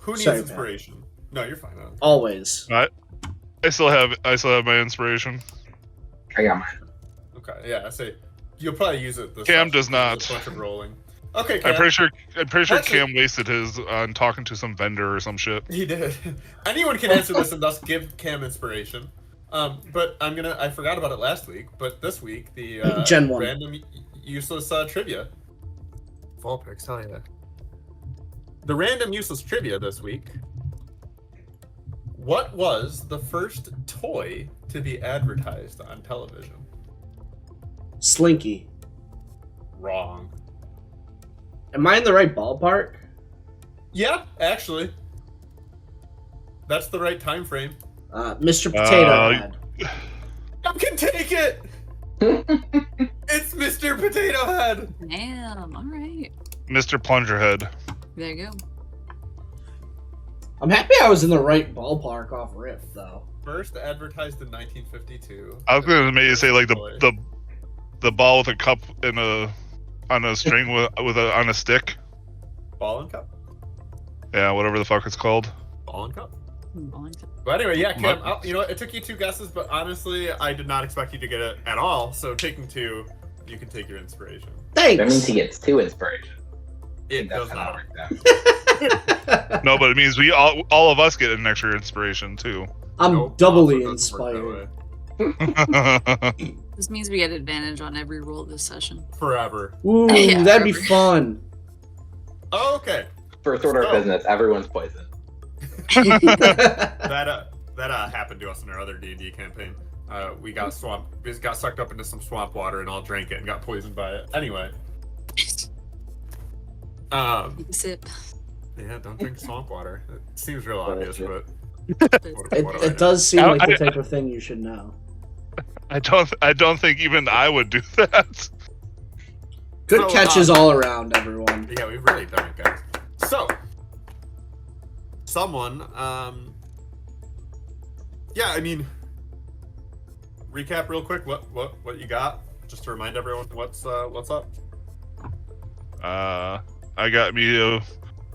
Who needs Sorry, inspiration? No, you're fine. Always. I still have my inspiration. I got mine. Okay, yeah. I say you'll probably use it. This Cam session, does 'cause there's not. a bunch of rolling. Okay, Cam. I'm pretty sure Actually- Cam wasted his on talking to some vendor or some shit. He did. Anyone can answer this and thus give Cam inspiration. But I forgot about it last week, but this week the Gen 1. random useless trivia. Fall picks, hell yeah. The random useless trivia this week. What was the first toy to be advertised on television? Slinky. Wrong. Am I in the right ballpark? Yeah, actually. That's the right time frame. Mr. Potato Head. I can take it! It's Mr. Potato Head! Damn, alright. Mr. Plungerhead. There you go. I'm happy I was in the right ballpark off rip, though. First advertised in 1952. I was gonna maybe say like Toy. the ball with a cup and on a string on a stick. Ball and cup? Yeah, whatever the fuck it's called. Ball and cup. On to- But anyway, yeah, Cam, you know what? It took you 2 guesses, but honestly, I did not expect you to get it at all. So taking 2, you can take your inspiration. Thanks. That means he gets 2 inspiration. It That's does how not. that works out. No, but it means we all of us get an extra inspiration too. I'm Nope, doubly also doesn't work that inspired. way. This means we get advantage on every roll this session. Forever. Ooh, Yeah, that'd be forever. fun. Oh, okay. First order of So- business, everyone's poisoned. That happened to us in our other D&D campaign. We got sucked up into some swamp water and all drank it and got poisoned by it. Anyway. Take a sip. Yeah, don't drink swamp water. It seems real obvious, but It does seem like the type of thing you should know. I don't think even I would do that. Good So, catches all around, everyone. Yeah, we've really done it, guys. So, someone, yeah, I mean, recap real quick. What you got? Just to remind everyone what's up. I got me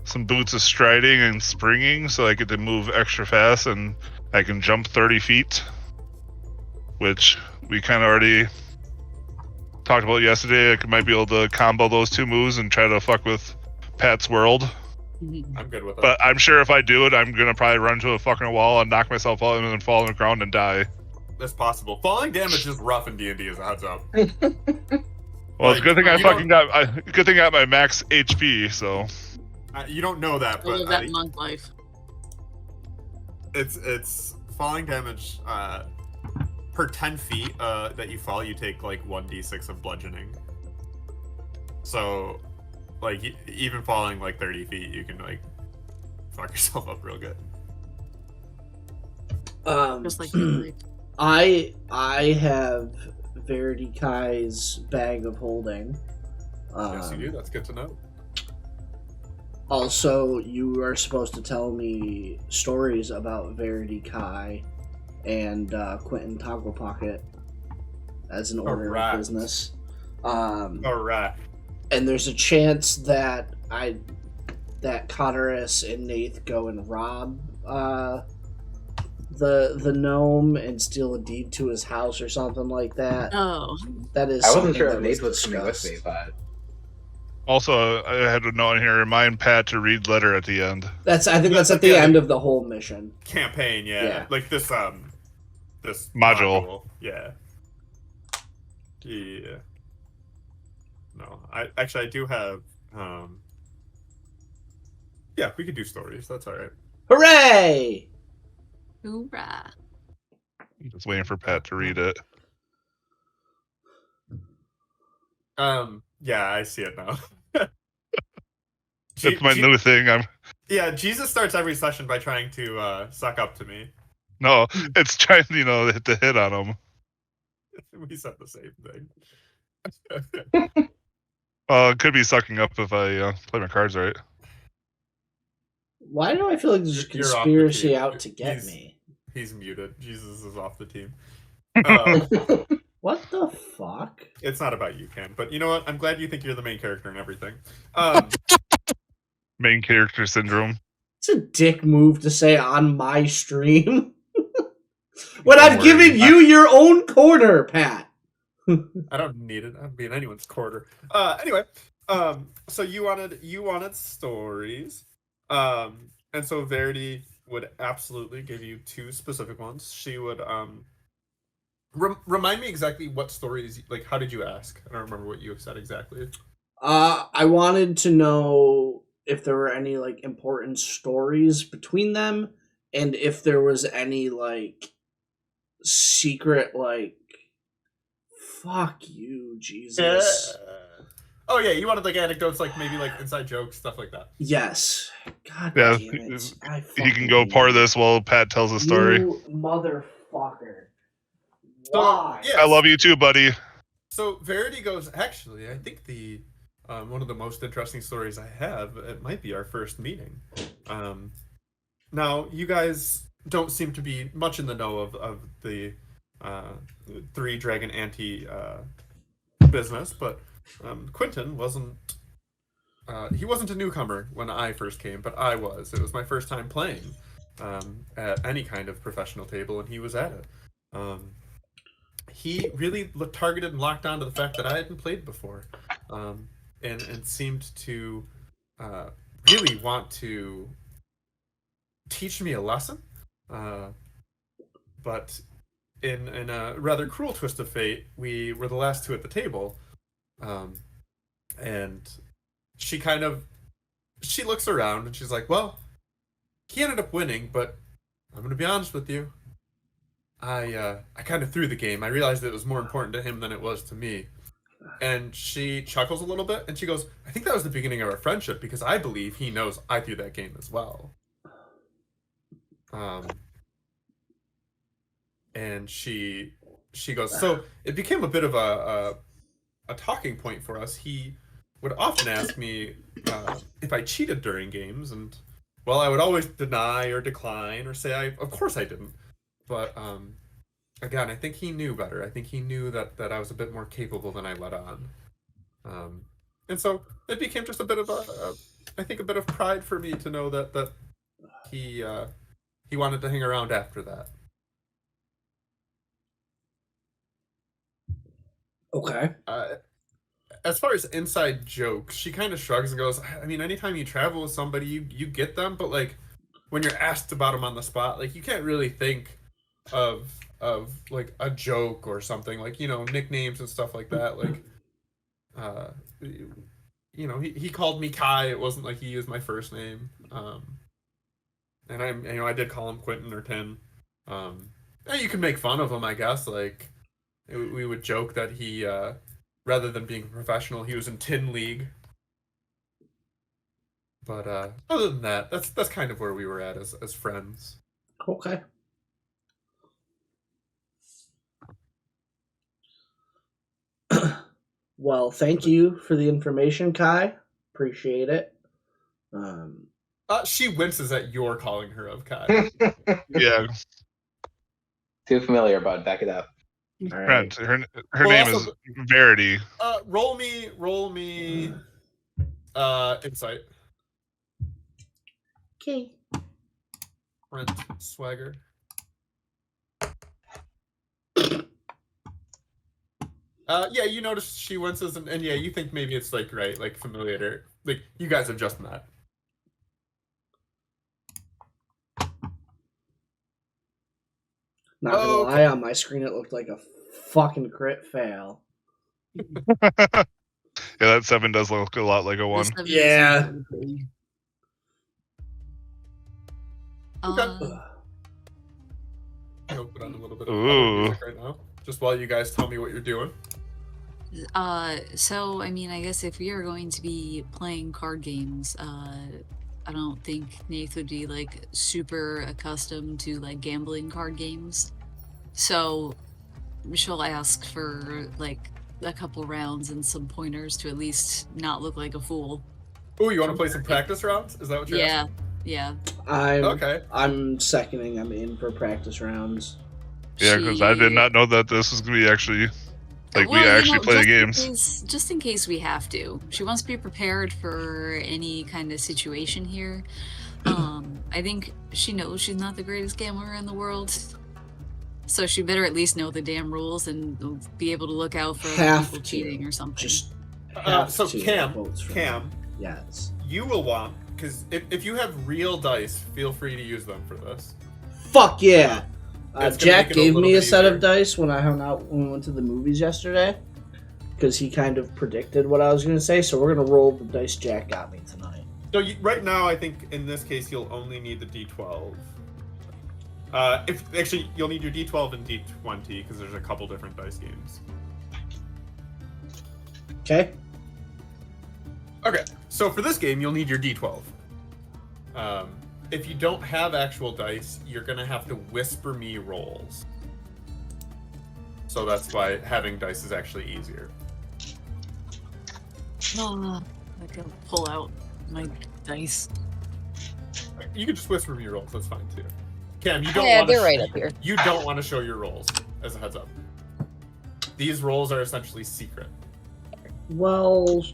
some boots of striding and springing, so I get to move extra fast, and I can jump 30 feet, which we kind of already talked about yesterday. I might be able to combo those 2 moves and try to fuck with Pat's world. I'm good with it. But I'm sure if I do it, I'm gonna probably run to a fucking wall and knock myself out and then fall on the ground and die. That's possible. Falling damage is rough in D&D as a heads up. Well, it's a good thing I you fucking good thing I got my max HP. So You don't know that, I but live that monk life. it's falling damage per 10 feet that you fall, you take like 1d6 of bludgeoning. So, like, even falling like 30 feet, you can like fuck yourself up real good. Just like your life. I have Verity Kai's bag of holding. Yes, you do. That's good to know. Also, you are supposed to tell me stories about Verity Kai and Quentin Toggle Pocket as an order Alright. of business. All right. And there's a chance that Cotteris and Nath go and rob the gnome and steal a deed to his house or something like that. Oh, That is. I wasn't something sure that if Nate was coming with discussed. me, but also I had a note in here: remind Pat to read letter at the end. I think that's at the end of the whole mission. Campaign, yeah. Yeah. Like this Module. Yeah. Yeah. No, I do have yeah, we could do stories. That's all right. Hooray! hoorah. Just waiting for Pat to read it. Yeah, I see it now. It's my new thing. Yeah, Jesus starts every session by trying to suck up to me. No, it's trying to hit on him. We said the same thing. It could be sucking up if I play my cards right. Why do I feel like there's a You're off the conspiracy team. out to get He's- me? He's muted. Jesus is off the team. What the fuck? It's not about you, Ken. But you know what? I'm glad you think you're the main character and everything. Main character syndrome. It's a dick move to say on my stream. When Don't I've worry. given you your own corner, Pat. I don't need it. I'd be in anyone's quarter. Anyway, so you wanted stories, and so Verity would absolutely give you 2 specific ones. She would remind me exactly what stories. Like, how did you ask? I don't remember what you said exactly. I wanted to know if there were any like important stories between them, and if there was any like secret like fuck you, Jesus. Oh yeah, you wanted like anecdotes, like maybe like inside jokes, stuff like that. Yes. God Yeah, damn it. I You fucking can go hate part you. of this while Pat tells a story. You motherfucker. So, Why? yes. I love you too, buddy. So Verity goes, actually, I think the one of the most interesting stories I have, it might be our first meeting. Now, you guys don't seem to be much in the know of the 3 Dragon Ante business, but Quentin wasn't he wasn't a newcomer when I first came, but I was. It was my first time playing at any kind of professional table, and he was at it. He really targeted and locked on to the fact that I hadn't played before, and seemed to really want to teach me a lesson. But in a rather cruel twist of fate, we were the last 2 at the table, and she looks around and she's like, well, he ended up winning, but I'm going to be honest with you. I kind of threw the game. I realized it was more important to him than it was to me. And she chuckles a little bit and she goes, I think that was the beginning of our friendship because I believe he knows I threw that game as well. And she goes, so it became a bit of a talking point for us. He would often ask me if I cheated during games, and well, I would always deny or decline or say of course I didn't. But again, I think he knew better. I think he knew that I was a bit more capable than I let on. And so it became just a bit of I think a bit of pride for me to know that he wanted to hang around after that. Okay. As far as inside jokes, she kind of shrugs and goes, I mean, anytime you travel with somebody, you get them, but like when you're asked about them on the spot, like you can't really think of like a joke or something, like, you know, nicknames and stuff like that. Like you know, he called me Kai. It wasn't like he used my first name. And I did call him Quentin or Tin. And you can make fun of him, I guess. Like we would joke that he rather than being a professional, he was in Tin League. But other than that, that's kind of where we were at as friends. Okay. Well, thank you for the information, Kai. Appreciate it. She winces at your calling her of Kai. Yeah, Too familiar, bud. Back it up. All right. friend. Her Well, name also- is Verity. Roll me insight. Okay. Brent Swagger. Yeah, you notice she winces, and yeah, you think maybe it's like right, like familiar, like you guys have just met. Not gonna lie, on my screen it looked like a fucking crit fail. Yeah, that 7 does look a lot like a 1. Yeah. Okay. I'll put on a little bit of Ooh. music right now, just while you guys tell me what you're doing. So I mean, I guess if we are going to be playing card games, I don't think Nath would be like super accustomed to like gambling card games. So she'll ask for like a couple rounds and some pointers to at least not look like a fool. Oh, you want to play some practice rounds? Is that what you're asking? Yeah. Okay. I'm seconding. I'm in for practice rounds. Yeah, because I did not know that this was gonna be actually like we actually play the games. Just in case we have to. She wants to be prepared for any kind of situation here. I think she knows she's not the greatest gambler in the world. So she better at least know the damn rules and be able to look out for other people cheating or something. Just have So to Cam, votes for Cam, yes. you will want, because if you have real dice, feel free to use them for this. Fuck yeah! It's gonna Jack make it a gave little me a bit set of easier. dice when when we went to the movies yesterday, because he kind of predicted what I was going to say. So we're gonna roll the dice Jack got me tonight. So right now, I think in this case, you'll only need the D12. If actually, you'll need your D12 and D20 because there's a couple different dice games. Okay. Okay, so for this game, you'll need your D12. If you don't have actual dice, you're gonna have to whisper me rolls. So that's why having dice is actually easier. I can pull out my dice. You can just whisper me rolls. That's fine too. Cam, you don't Yeah, want to. they're right up here. You don't want to show your rolls. As a heads up, these rolls are essentially secret Well,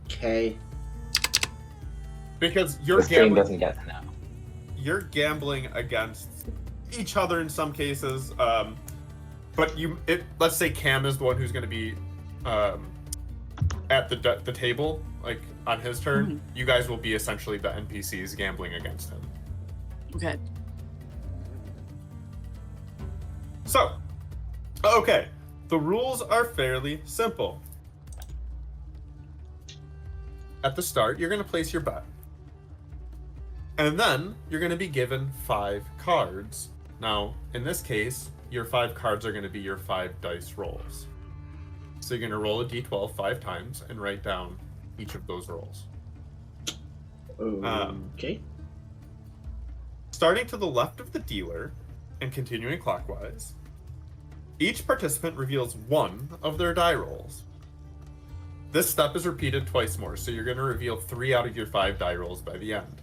okay. because you're The stream gambling. doesn't get to know. You're gambling against each other in some cases. But let's say Cam is the one who's going to be at the table, like on his turn. Mhm. You guys will be essentially the NPCs gambling against him. Okay. So, okay, the rules are fairly simple. At the start, you're going to place your bet. And then you're going to be given 5 cards. Now, in this case, your 5 cards are going to be your 5 dice rolls. So you're going to roll a d12 5 times and write down each of those rolls. Okay. Starting to the left of the dealer and continuing clockwise, each participant reveals 1 of their die rolls. This step is repeated twice more, so you're going to reveal 3 out of your 5 die rolls by the end.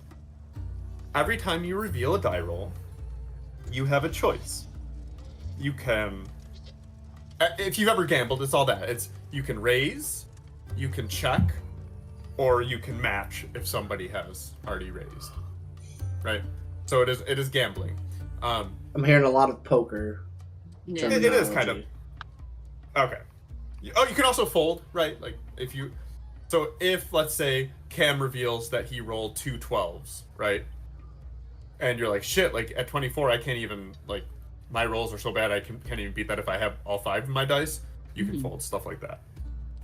Every time you reveal a die roll, you have a choice. You can, if you've ever gambled, it's all that. It's you can raise, you can check, or you can match if somebody has already raised. Right? So it is gambling. I'm hearing a lot of poker. Yeah. It is kind of. terminology. Okay. Oh, you can also fold, right? Like if you, so if let's say Cam reveals that he rolled 2 12s, right? And you're like, shit, like at 24, I can't even, like, my rolls are so bad I can't even beat that if I have all 5 of my dice. You can Mhm. fold stuff like that.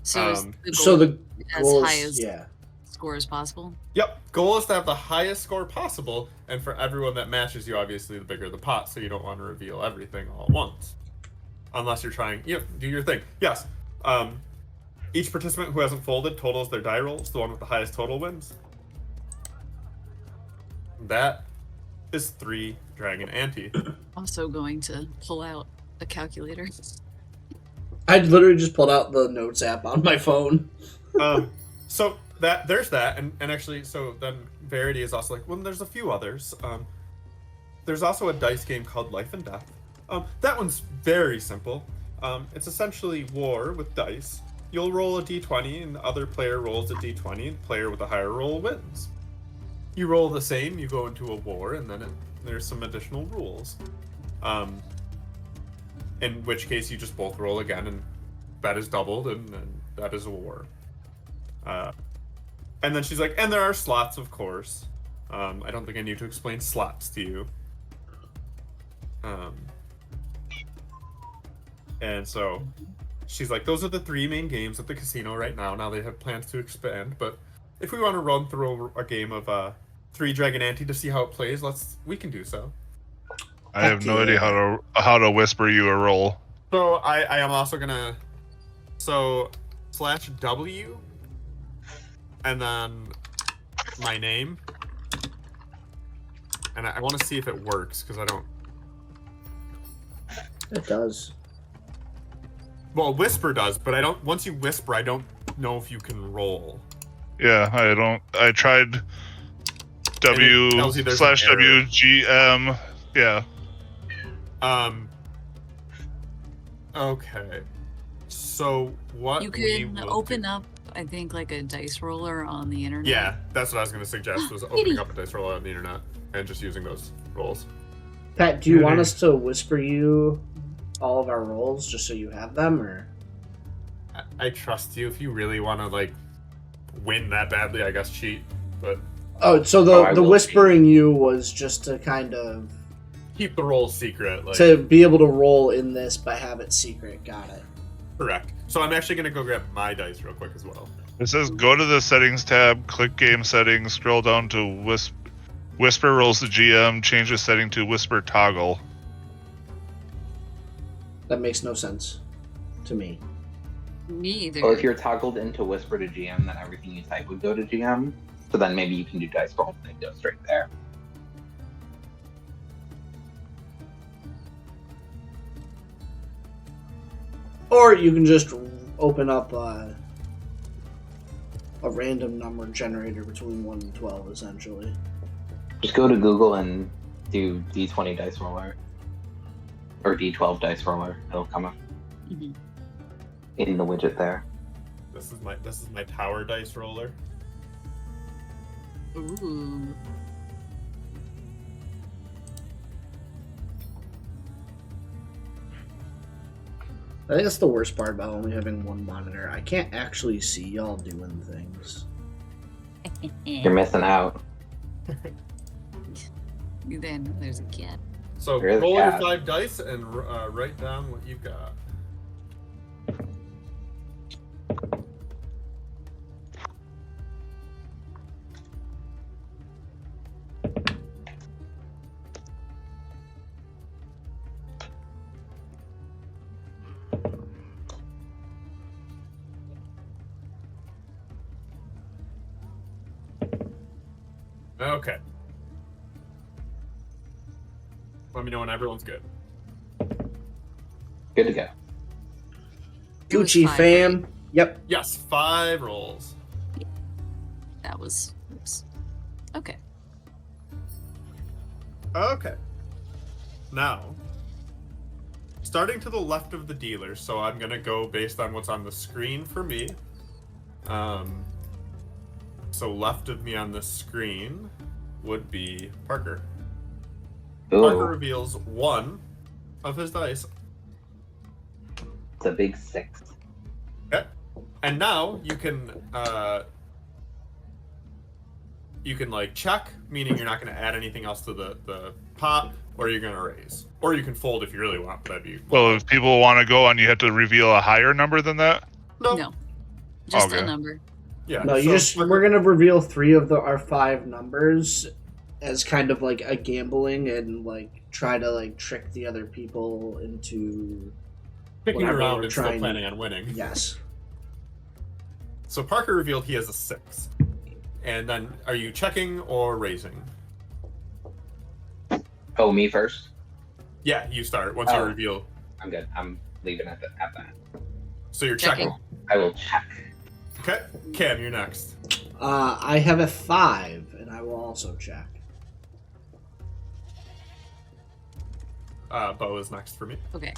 So is Um, the So goal the as goal high is, as yeah. score as possible? Yep. Goal is to have the highest score possible, and for everyone that matches you, obviously, the bigger the pot. So you don't want to reveal everything all at once, unless you're trying. Do your thing. Yes. Each participant who hasn't folded totals their die rolls. The one with the highest total wins. That is 3 Dragon Ante. Also going to pull out a calculator. I literally just pulled out the notes app on my phone. So there's that, and actually, so then Verity is also like, well, there's a few others. There's also a dice game called Life and Death. That one's very simple. It's essentially war with dice. You'll roll a d20, and the other player rolls a d20, and the player with the higher roll wins. You roll the same, you go into a war, and then there's some additional rules. In which case, you just both roll again, and bet is doubled, and that is a war. And then she's like, and there are slots, of course. I don't think I need to explain slots to you. And so she's like, those are the 3 main games at the casino right now. Now they have plans to expand, but if we want to run through a game of 3 Dragon Ante to see how it plays, we can do so. I have no idea how to whisper you a roll. So I am also gonna /W and then my name, and I want to see if it works because I don't. It does. Well, whisper does, but I don't. Once you whisper, I don't know if you can roll. Yeah, I don't. I tried W tells you there's an error. /WGM. Yeah. Okay. So what You we can will open do- up, I think, like a dice roller on the internet. Yeah, that's what I was going to suggest. Was opening up a dice roller on the internet. and just using those rolls. Pat, do you want us to whisper you all of our rolls just so you have them, or? I trust you. If you really want to like win that badly, I guess cheat. But Oh, so I the will whispering you was just to kind of keep the rolls secret. Like, to be able to roll in this but have it secret. Got it. correct. So I'm actually gonna go grab my dice real quick as well. It says go to the settings tab, click game settings, scroll down to whisper rolls to GM, change the setting to whisper toggle. That makes no sense to me. Me either. Well, if you're toggled into whisper to GM, then everything you type would go to GM. So then maybe you can do dice roll and it goes straight there. Or you can just open up a random number generator between 1 and 12, essentially. Just go to Google and do D20 dice roller. Or D12 dice roller. It'll come up Mhm. in the widget there. This is my tower dice roller. Ooh. I think that's the worst part about only having one monitor. I can't actually see y'all doing things. You're missing out. Then there's a cat. So There is a roll your cat. 5 dice and write down what you've got. Okay. Let me know when everyone's good. Good to go. It was Gucci 5, fam. right? Yep. Yes, 5 rolls. That was. Oops. Okay. Okay. Now, starting to the left of the dealer, so I'm gonna go based on what's on the screen for me. So left of me on the screen would be Parker. Parker Ooh, reveals 1 of his dice. it's a big 6. Okay. And now you can like check, meaning you're not going to add anything else to the pot, or you're going to raise, or you can fold if you really want. But that'd be Well, if people want to go on, you have to reveal a higher number than that. No. Just Okay. a number. Yeah. No, so we're gonna reveal 3 of our 5 numbers as kind of like a gambling and like try to like trick the other people into picking whatever around we're and still trying- planning on winning. yes. So Parker revealed he has a 6. And then are you checking or raising? Oh, me first? Yeah, you start once you Oh. reveal. I'm good. I'm leaving at that. So you're Checking. checking. I will check. Okay. Cam, you're next. I have a 5, and I will also check. Bo is next for me. Okay.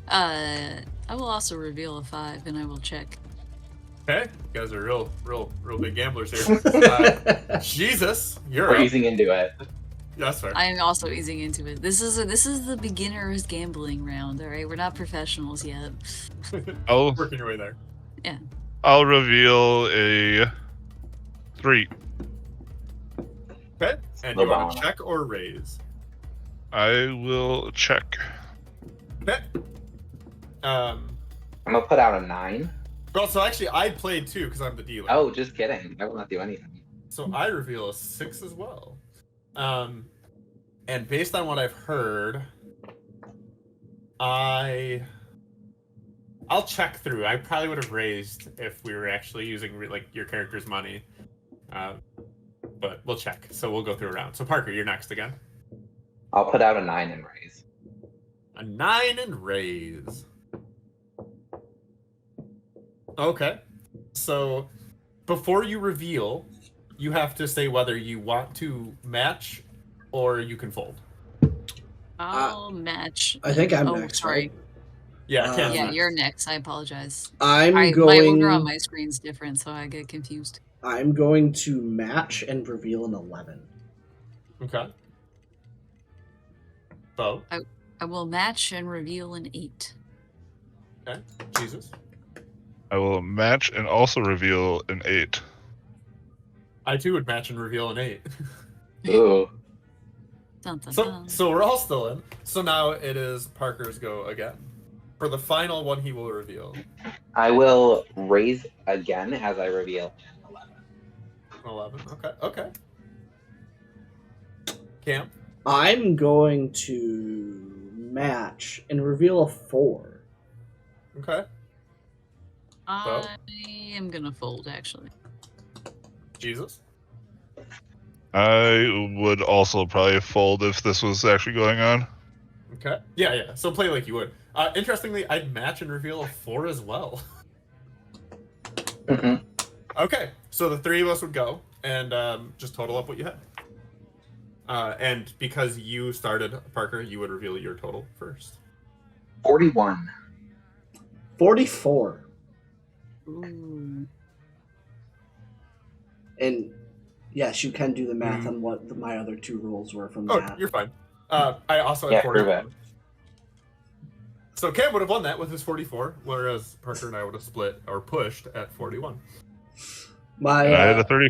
I will also reveal a 5 and I will check. Okay. You guys are real big gamblers here. Jesus, you're We're up. easing into it. That's fair. I am also easing into it. This is the beginner's gambling round. All right, we're not professionals yet. I'll Working your way there. I'll reveal a 3. Okay. And you want to check or raise? I will check. Okay. I'm gonna put out a 9. Well, so actually, I played too because I'm the dealer. Oh, just kidding. I will not do anything. So I reveal a 6 as well. And based on what I've heard, I'll check through. I probably would have raised if we were actually using like your character's money, but we'll check. So we'll go through a round. So Parker, you're next again. I'll put out a 9 and raise. A 9 and raise. Okay. So before you reveal, you have to say whether you want to match or you can fold. I'll match. I think I'm Oh, next, sorry. right? Yeah, Cam's Yeah, next. you're next. I apologize. I'm My going. order on my screen's different, so I get confused. I'm going to match and reveal an 11. Okay. Bo. I will match and reveal an 8. Okay. Jesus. I will match and also reveal an 8. I too would match and reveal an 8. Ooh. Dun, dun, So dun. so we're all still in. So now it is Parker's go again. For the final one, he will reveal I will raise again as I reveal an 11. 11. Okay. Cam. I'm going to match and reveal a 4. Okay. I am gonna fold, actually. Jesus. I would also probably fold if this was actually going on. Okay. Yeah. So play like you would. Interestingly, I'd match and reveal a 4 as well. Mhm. Okay. So the 3 of us would go and just total up what you had. And because you started, Parker, you would reveal your total first. 41. 44. Ooh. And yes, you can do the math on what my other 2 rolls were from Oh, that. you're fine. I also had Yeah, 44. prove it. So Cam would have won that with his 44, whereas Parker and I would have split or pushed at 41. My And I had a 30,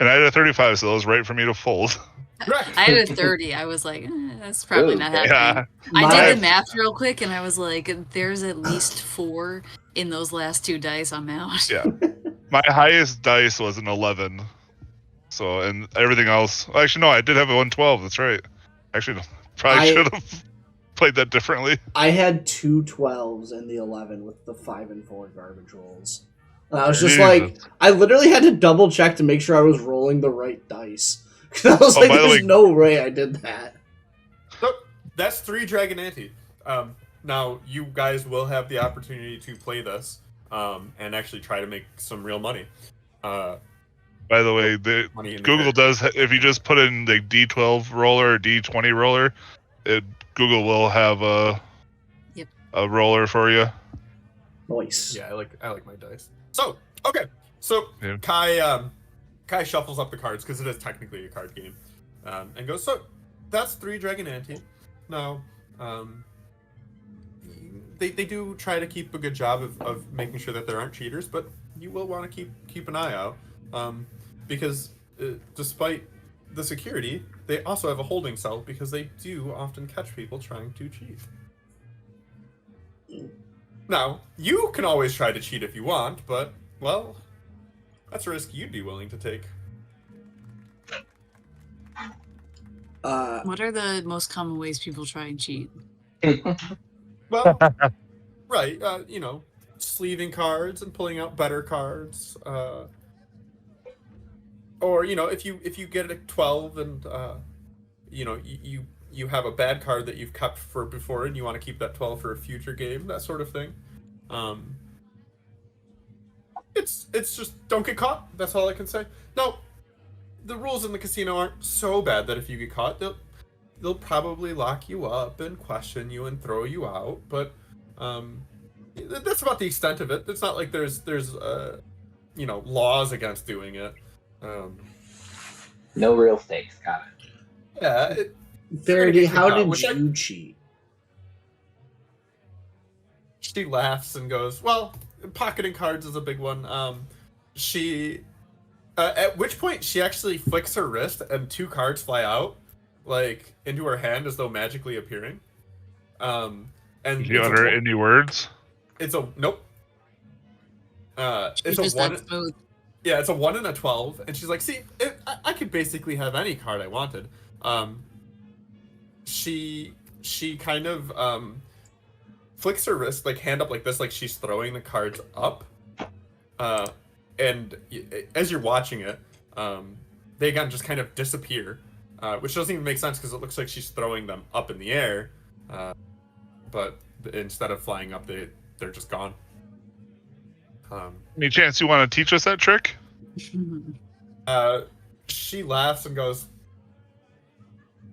and I had a 35, so it was right for me to fold. Correct. I had a 30. I was like, that's probably Ooh, not okay. happening. Yeah, I my- did the math real quick, and I was like, there's at least 4 in those last 2 dice. I'm out. yeah. My highest dice was an 11. So, and everything else. Actually, no, I did have a 112. That's right. Actually, probably should have played that differently. I had 2 12s and the 11 with the 5 and 4 garbage rolls. And I was just like, I literally had to double check to make sure I was rolling the right dice. I was Oh, like, by the there's way- no way I did that. So that's 3 Dragon Ante. Now you guys will have the opportunity to play this and actually try to make some real money. By the way, the Money in the Google character. does. If you just put in the D12 roller or D20 roller, Google will have a roller for you. Nice. Yeah, I like my dice. So okay, so Yeah. Kai shuffles up the cards because it is technically a card game, and goes. So that's 3 Dragon Ante. Now, they do try to keep a good job of making sure that there aren't cheaters, but you will want to keep an eye out, because despite the security, they also have a holding cell because they do often catch people trying to cheat. Now, you can always try to cheat if you want, but, well, that's a risk you'd be willing to take. What are the most common ways people try and cheat? Well, right, sleeving cards and pulling out better cards, or, if you get a 12 and, you have a bad card that you've kept for before and you want to keep that 12 for a future game, that sort of thing. It's just don't get caught. That's all I can say. No, the rules in the casino aren't so bad that if you get caught, they'll probably lock you up and question you and throw you out. But that's about the extent of it. It's not like there's laws against doing it. No real stakes. Got it. Yeah. Verity, how did Which I- you cheat? She laughs and goes, well, pocketing cards is a big one. She, at which point she actually flicks her wrist and 2 cards fly out, like, into her hand as though magically appearing. And Did you it's a utter one- any words? It's a, nope. It's Just a 1. that smooth. Yeah, it's a 1 and a 12. And she's like, see, I could basically have any card I wanted. She kind of, flicks her wrist, like hand up like this, like she's throwing the cards up. And as you're watching it, they again just kind of disappear, which doesn't even make sense because it looks like she's throwing them up in the air, but instead of flying up, they're just gone. Any chance you want to teach us that trick? She laughs and goes,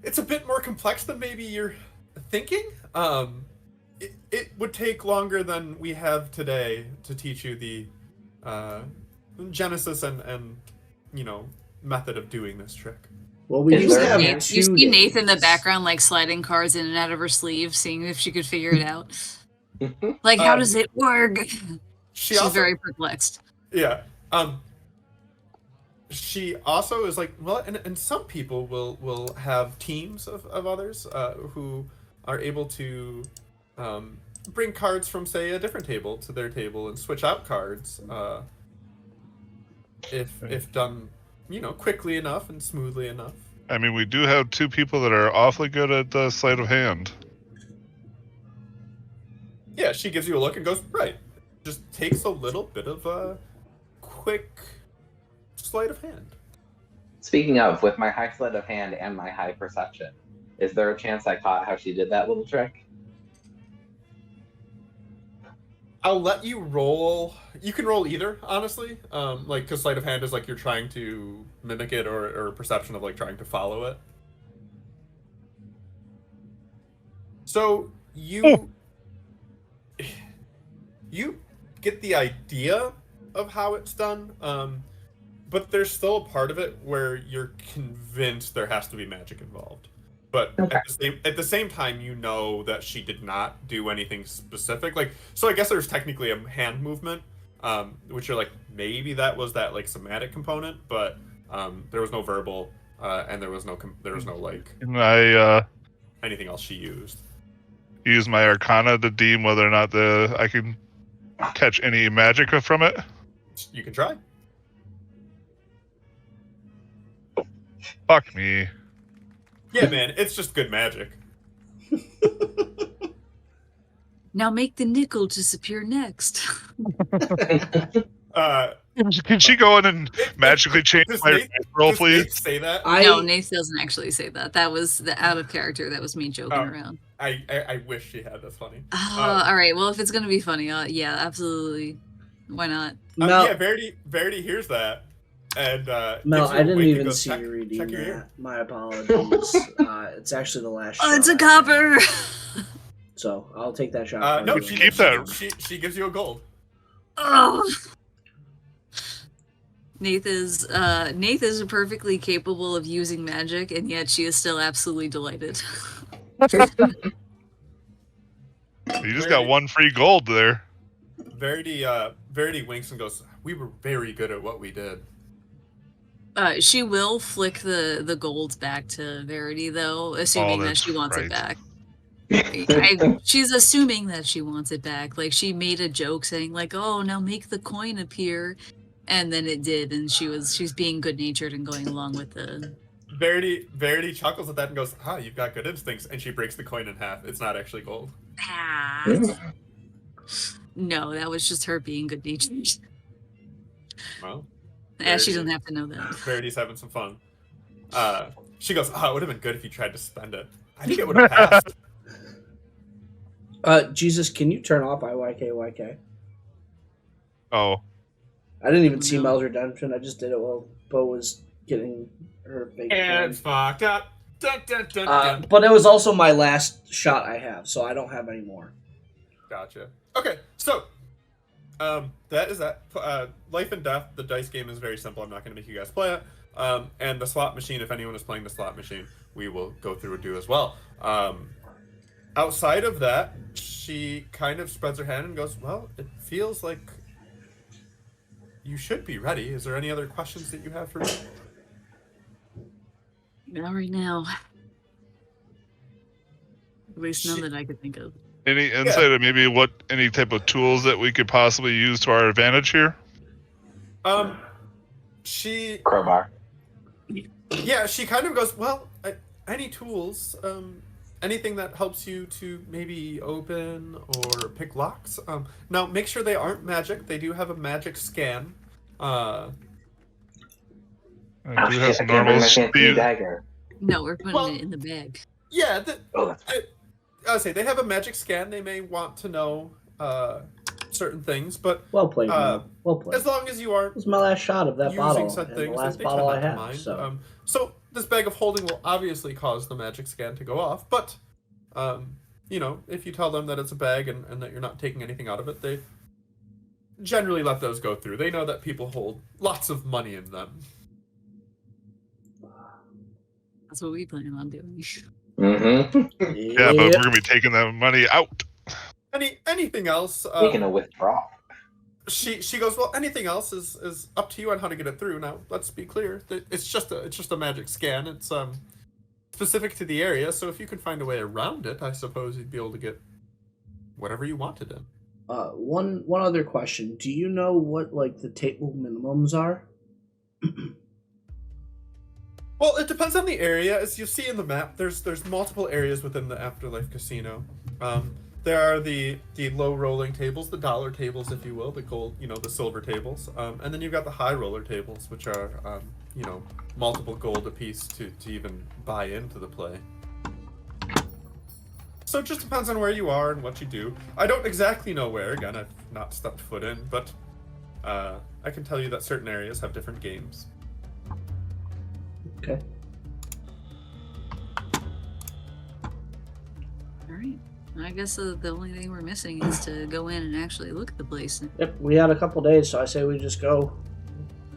"It's a bit more complex than maybe you're thinking. It would take longer than we have today to teach you the genesis and method of doing this trick." Well, we Is used to there- have You 2 see Nathan in the days. background, like sliding cards in and out of her sleeve, seeing if she could figure it out. Like, how does it work? She She's also, very perplexed. yeah. She also is like, well, and some people will have teams of others who are able to bring cards from, say, a different table to their table and switch out cards if done, quickly enough and smoothly enough. I mean, we do have 2 people that are awfully good at the sleight of hand. Yeah, she gives you a look and goes, right. Just takes a little bit of a quick sleight of hand. Speaking of, with my high sleight of hand and my high perception, is there a chance I caught how she did that little trick? I'll let you roll. You can roll either, honestly. Because sleight of hand is like you're trying to mimic it, or perception of like trying to follow it. So you get the idea of how it's done, but there's still a part of it where you're convinced there has to be magic involved. But Okay. at the same time, you know that she did not do anything specific. Like, so I guess there's technically a hand movement, which you're like, maybe that was that like somatic component, but there was no verbal, and there was no like And I anything else she used. use my Arcana to deem whether or not I can catch any magic from it. You can try. Fuck me. Yeah, man, it's just good magic. Now make the nickel disappear next. Can she go in and magically change Does my Nate- roll, does please? Nate say that? No, Nate doesn't actually say that. That was the out of character. That was me joking Oh. around. I wish she had. That's funny. All right. Well, if it's gonna be funny, yeah, absolutely. Why not? Mel, Yeah, Verity hears that, and Mel, gives you I a didn't wink and even goes, see check, you reading check your that. ear. My apologies. It's actually the last. Oh, it's a shot I have. copper. So I'll take that shot. No, first. she Keep that. She gives you a gold. Oh. Nath is perfectly capable of using magic, and yet she is still absolutely delighted. You just got 1 free gold there. Verity winks and goes, "We were very good at what we did." She will flick the gold back to Verity, though, assuming that that's she wants it right. back. She's assuming that she wants it back. Like, she made a joke saying, like, "Oh, now make the coin appear," and then it did, and she's being good natured and going along with the. Verity chuckles at that and goes, "Ah, you've got good instincts," and she breaks the coin in half. It's not actually gold. Ah. No, that was just her being good natured. Well, Yeah, she doesn't have to know that. Verity's having some fun. She goes, "Oh, it would have been good if you tried to spend it. I think it would have passed." Jesus, can you turn off IYKYK? Oh, I didn't even see No. Mel's redemption. I just did it while Bo was getting her fake. And fucked up. Dun, dun, dun, coin. dun. But it was also my last shot I have, so I don't have any more. Gotcha. Okay, so that is that. Life and Death, the dice game is very simple. I'm not going to make you guys play it. And the slot machine, if anyone is playing the slot machine, we will go through and do as well. Outside of that, she kind of spreads her hand and goes, "Well, it feels like you should be ready. Is there any other questions that you have for me?" Not right now. At least none that I could think of. any insight on maybe any type of tools that we could possibly use to our advantage here? She Crowbar. Yeah, she kind of goes, "Well, any tools, anything that helps you to maybe open or pick locks. Now, make sure they aren't magic. They do have a magic scan. I Oh do shit, have I some can't bring normal my fancy speed. dagger. No, we're putting Well- it in the bag. Yeah, Oh, that's right. I would say they have a magic scan. They may want to know certain things, but Well played, Mel. Well played. as long as you aren't This is my last shot of that using bottle, such and things, the last they bottle I tend not to have. mind. So So this bag of holding will obviously cause the magic scan to go off, but if you tell them that it's a bag and that you're not taking anything out of it, they generally let those go through. They know that people hold lots of money in them. That's what we plan on doing. Mm-hmm. Yeah, but we're gonna be taking that money out. Anything else? Taking a withdrawal. She goes, well, anything else is up to you on how to get it through. Now, let's be clear. It's just a magic scan. It's specific to the area, so if you can find a way around it, I suppose you'd be able to get whatever you wanted in. One other question. Do you know what like the table minimums are? Well, it depends on the area. As you see in the map, there's multiple areas within the Afterlife Casino. There are the low rolling tables, the dollar tables, if you will, the gold, the silver tables, and then you've got the high roller tables, which are multiple gold apiece to even buy into the play. So it just depends on where you are and what you do. I don't exactly know where. Again, I've not stepped foot in, but I can tell you that certain areas have different games. Okay. All right. I guess the only thing we're missing is to go in and actually look at the place Yep, we had a couple days, so I say we just go.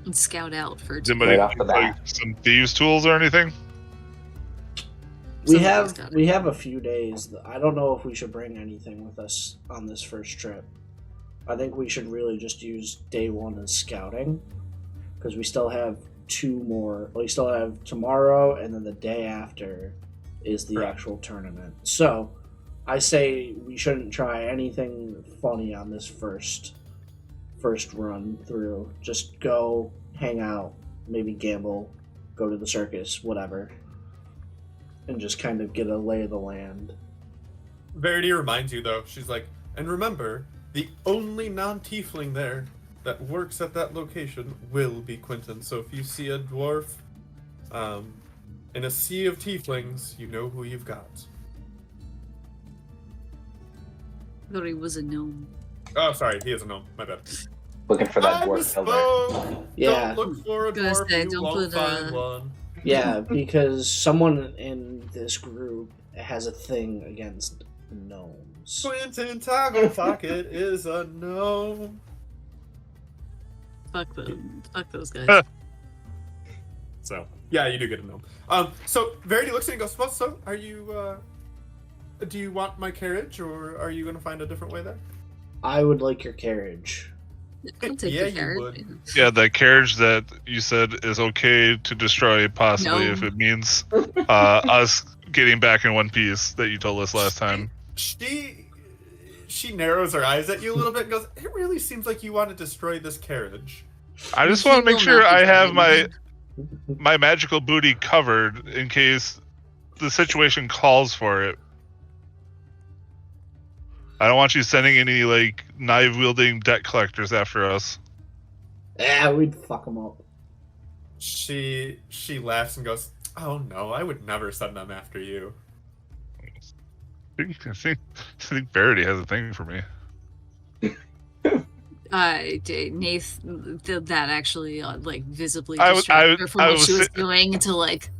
and scout out for. Does anybody Right off the like bat. some thieves' tools or anything? We Somebody's got it. have a few days. I don't know if we should bring anything with us on this first trip. I think we should really just use day one as scouting, because we still have two more. We still have tomorrow, and then the day after is the Correct. actual tournament. So I say we shouldn't try anything funny on this first run through. Just go, hang out, maybe gamble, go to the circus, whatever, and just kind of get a lay of the land. Verity reminds you, though, she's like, and remember, the only non-tiefling there that works at that location will be Quentin. So if you see a dwarf in a sea of tieflings, you know who you've got. I thought he was a gnome. Oh, sorry, he is a gnome. My bad. Looking for that I dwarf killer. misspoke. Yeah. Don't look for a Gonna dwarf, say, you don't won't put, find one. Yeah, because someone in this group has a thing against gnomes. Quentin Togglepocket is a gnome. Fuck them. Fuck those guys. So, yeah, you do get a gnome. So Verity looks at you and goes, well, so, are you, do you want my carriage, or are you going to find a different way there? I would like your carriage. I'll take Yeah, the you carrot. would. Yeah, the carriage that you said is okay to destroy, possibly No. if it means us getting back in one piece that you told us last time. She narrows her eyes at you a little bit and goes, it really seems like you want to destroy this carriage. I just He want to make will sure not be I have fighting. my magical booty covered in case the situation calls for it. I don't want you sending any like knife wielding debt collectors after us. Yeah, we'd fuck them up. She laughs and goes, oh no, I would never send them after you. I think Verity has a thing for me. Nath, that actually like visibly I was- distracted her from I what was she was si- doing to like.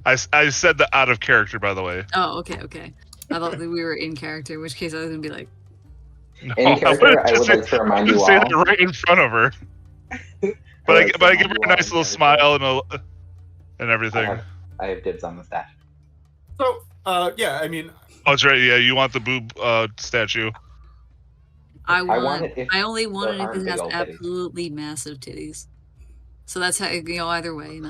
I said that out of character, by the way. Oh, okay. I thought that we were in character, in which case I was gonna be like, No, In character, I would like to remind you say all. that right in front of her. But I give her a nice little smile and everything. I have dibs on the statue. So, yeah, I mean, Oh, that's right. Yeah, you want the boob statue. I want it if I only want it if aren't it big has old titties. absolutely massive titties. So that's how either way,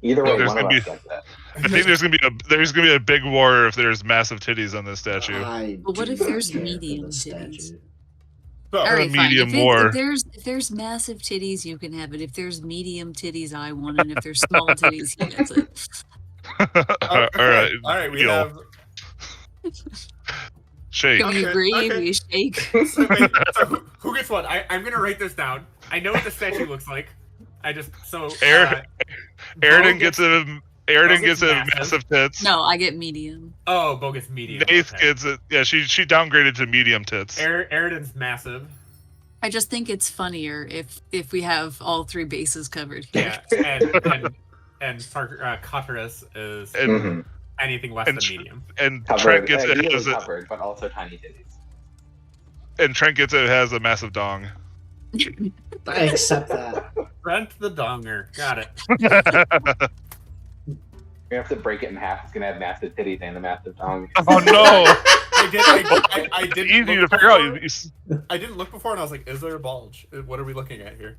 Either way, There's one of gonna us be- gets that. I think there's gonna be a big war if there's massive titties on this statue. But what do if not there's care for medium this titties? statue. so All right, fine. medium If war. if there's massive titties, you can have it. If there's medium titties, I want it. And if there's small titties, he gets it. All right, all right, we deal. have. Shake. Can we Okay, agree? okay. We shake. So, wait, so who gets what? I'm gonna write this down. I know what the statue looks like. I just so. Eridan Bo gets a massive. massive tits. No, I get medium. Oh, Bo gets medium. Nath okay. gets it. Yeah, she downgraded to medium tits. Eridan's massive. I just think it's funnier if we have all three bases covered here. Yeah, and Cotterus is And Mhm. anything less and than medium. and Covered, Trent gets it ideally has a, covered, but also tiny titties. and Trent gets it has a massive dong. I accept that. Brent the Donger. Got it. You're gonna have to break it in half. It's gonna have massive titties and a massive tongue. Oh no! I did Easy to look figure out. before. I didn't look before, and I was like, "Is there a bulge? What are we looking at here?"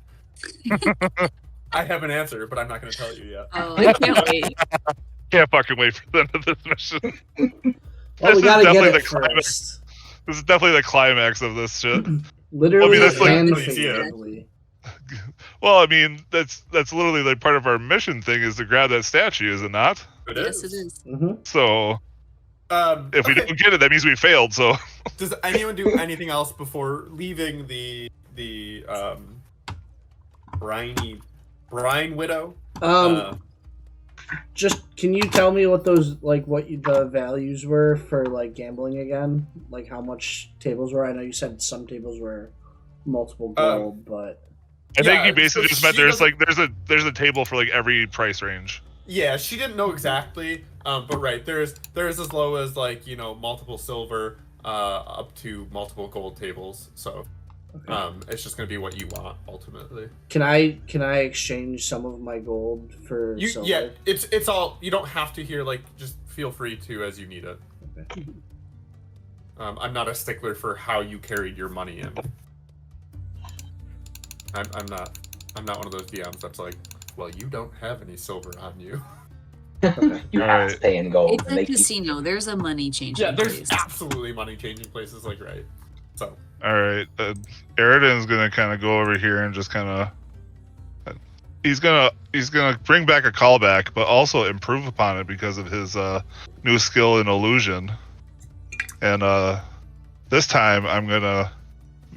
I have an answer, but I'm not going to tell you yet. Oh, I can't wait. Can't fucking wait for the end of this mission. Well, we This is gotta get definitely it the climax. first. This is definitely the climax of this shit. Literally that's like- and Yeah. figuratively. Well, I mean, that's literally like part of our mission thing is to grab that statue, is it not? Yes, it is. Mm-hmm. So if we okay. don't get it, that means we failed. So Does anyone do anything else before leaving the brine widow? Just can you tell me what those the values were for like gambling again? Like how much tables were? I know you said some tables were multiple gold, but I think Yeah, he basically so just meant she there's a table for like every price range. Yeah, she didn't know exactly, but right, there's as low as multiple silver up to multiple gold tables. So it's just gonna be what you want ultimately. can I exchange some of my gold for silver? Yeah, it's all, you don't have to here. Like, just feel free to as you need it. Okay. I'm not a stickler for how you carried your money in. I'm not one of those DMs that's like, well, you don't have any silver on you. You have to pay in gold. It's a casino. There's a money changing Yeah, there's place. absolutely money changing places, like, right. So All right, Eridan's gonna kind of go over here and just kind of he's gonna bring back a callback, but also improve upon it because of his new skill in illusion. And this time I'm gonna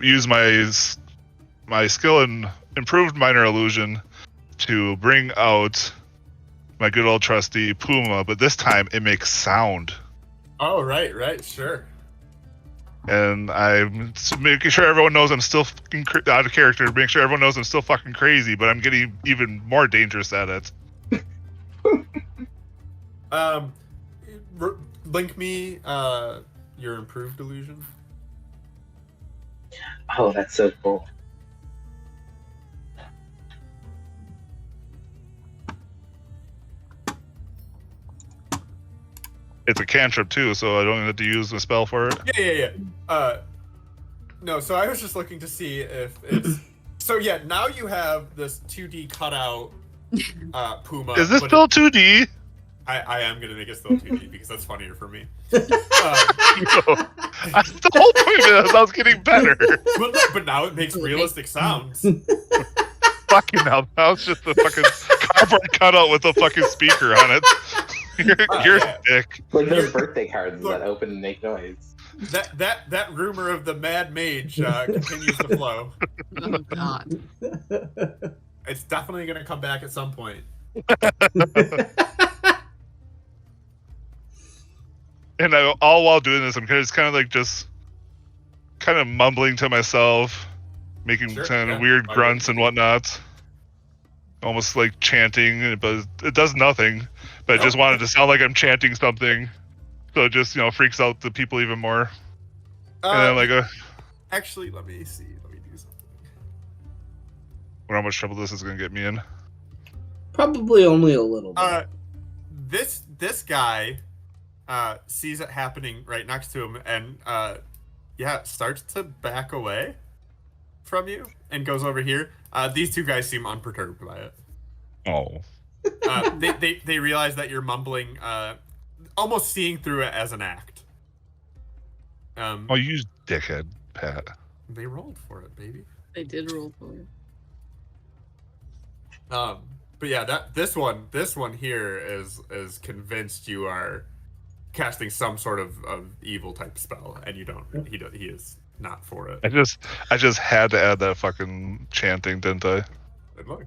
use my skill in improved minor illusion to bring out my good old trusty Puma, but this time it makes sound. oh right, sure. And I'm making sure everyone knows I'm still fucking out of character, make sure everyone knows I'm still fucking crazy, but I'm getting even more dangerous at it. Link me your improved illusion. Oh, that's so cool. It's a cantrip too, so I don't have to use a spell for it. Yeah. No, so I was just looking to see if it's so yeah, now you have this 2D cutout Puma. Is this but still 2D? I am gonna make it still 2D because that's funnier for me. The whole point of it sounds getting better. But now it makes realistic sounds. Fucking hell, that was just a fucking cardboard cutout with a fucking speaker on it. You're yeah. dick. Like those birthday cards that open and make noise. That rumor of the Mad Mage continues to flow. Oh god. It's definitely gonna come back at some point. And all while doing this, I'm kind of mumbling to myself, making kind of weird grunts and whatnot, almost like chanting, but it does nothing. But I just wanted to sound like I'm chanting something, so it just freaks out the people even more. And then actually, let me see. Let me do something. how much trouble this is gonna get me in. Probably only a little bit. This guy sees it happening right next to him, and starts to back away from you and goes over here. These two guys seem unperturbed by it. Oh. They realize that you're mumbling, almost seeing through it as an act. Oh, you dickhead, Pat. They rolled for it, baby. They did roll for it. But yeah, this one here is convinced you are casting some sort of evil type spell, and you don't. He is not for it. I just had to add that fucking chanting, didn't I? And look,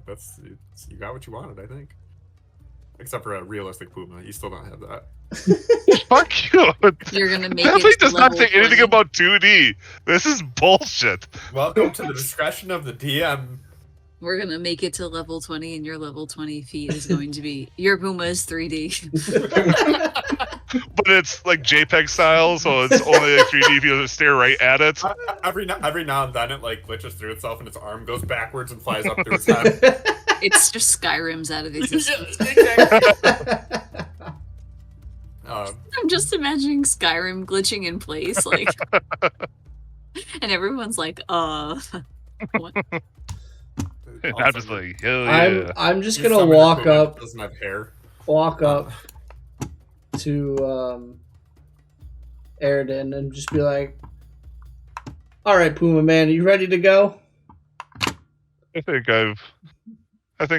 you got what you wanted, I think. Except for a realistic Puma, you still don't have that. Fuck you. You're gonna make Definitely it does not level say anything 20. about 2D. This is bullshit. Welcome to the discretion of the DM. We're gonna make it to level 20, and your level 20 feet is going to be your Puma is 3D. But it's like JPEG style, so it's only like 3D if you stare right at it. Every now and then it like glitches through itself, and its arm goes backwards and flies up through its head. It's just Skyrim's out of existence. Yeah, exactly. I'm just imagining Skyrim glitching in place, like, and everyone's like, what? I'm Also, just like, hell yeah. I'm just your gonna summoner walk equipment up doesn't have hair. walk to Airden and just be like, "All right, Puma man, are you ready to go?" I think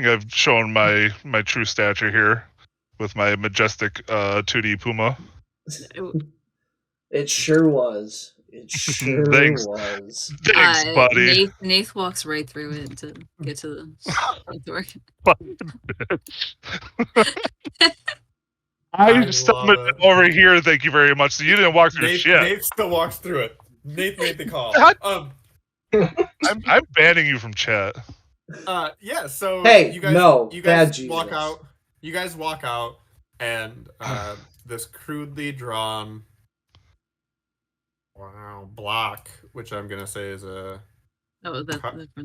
I've shown my true stature here with my majestic 2D Puma. It sure was. It sure Thanks. was. Thanks, buddy. Nath walks right through it to get to the door. Fucking bitch. I summoned love it. over here, thank you very much. So you didn't walk through shit. Nate still walks through it. Nate made the call. God. I'm banning you from chat. Yeah, so Hey, you guys no, bad walk Jesus. out. You guys walk out, and this crudely drawn block, which I'm gonna say is a That's the front door.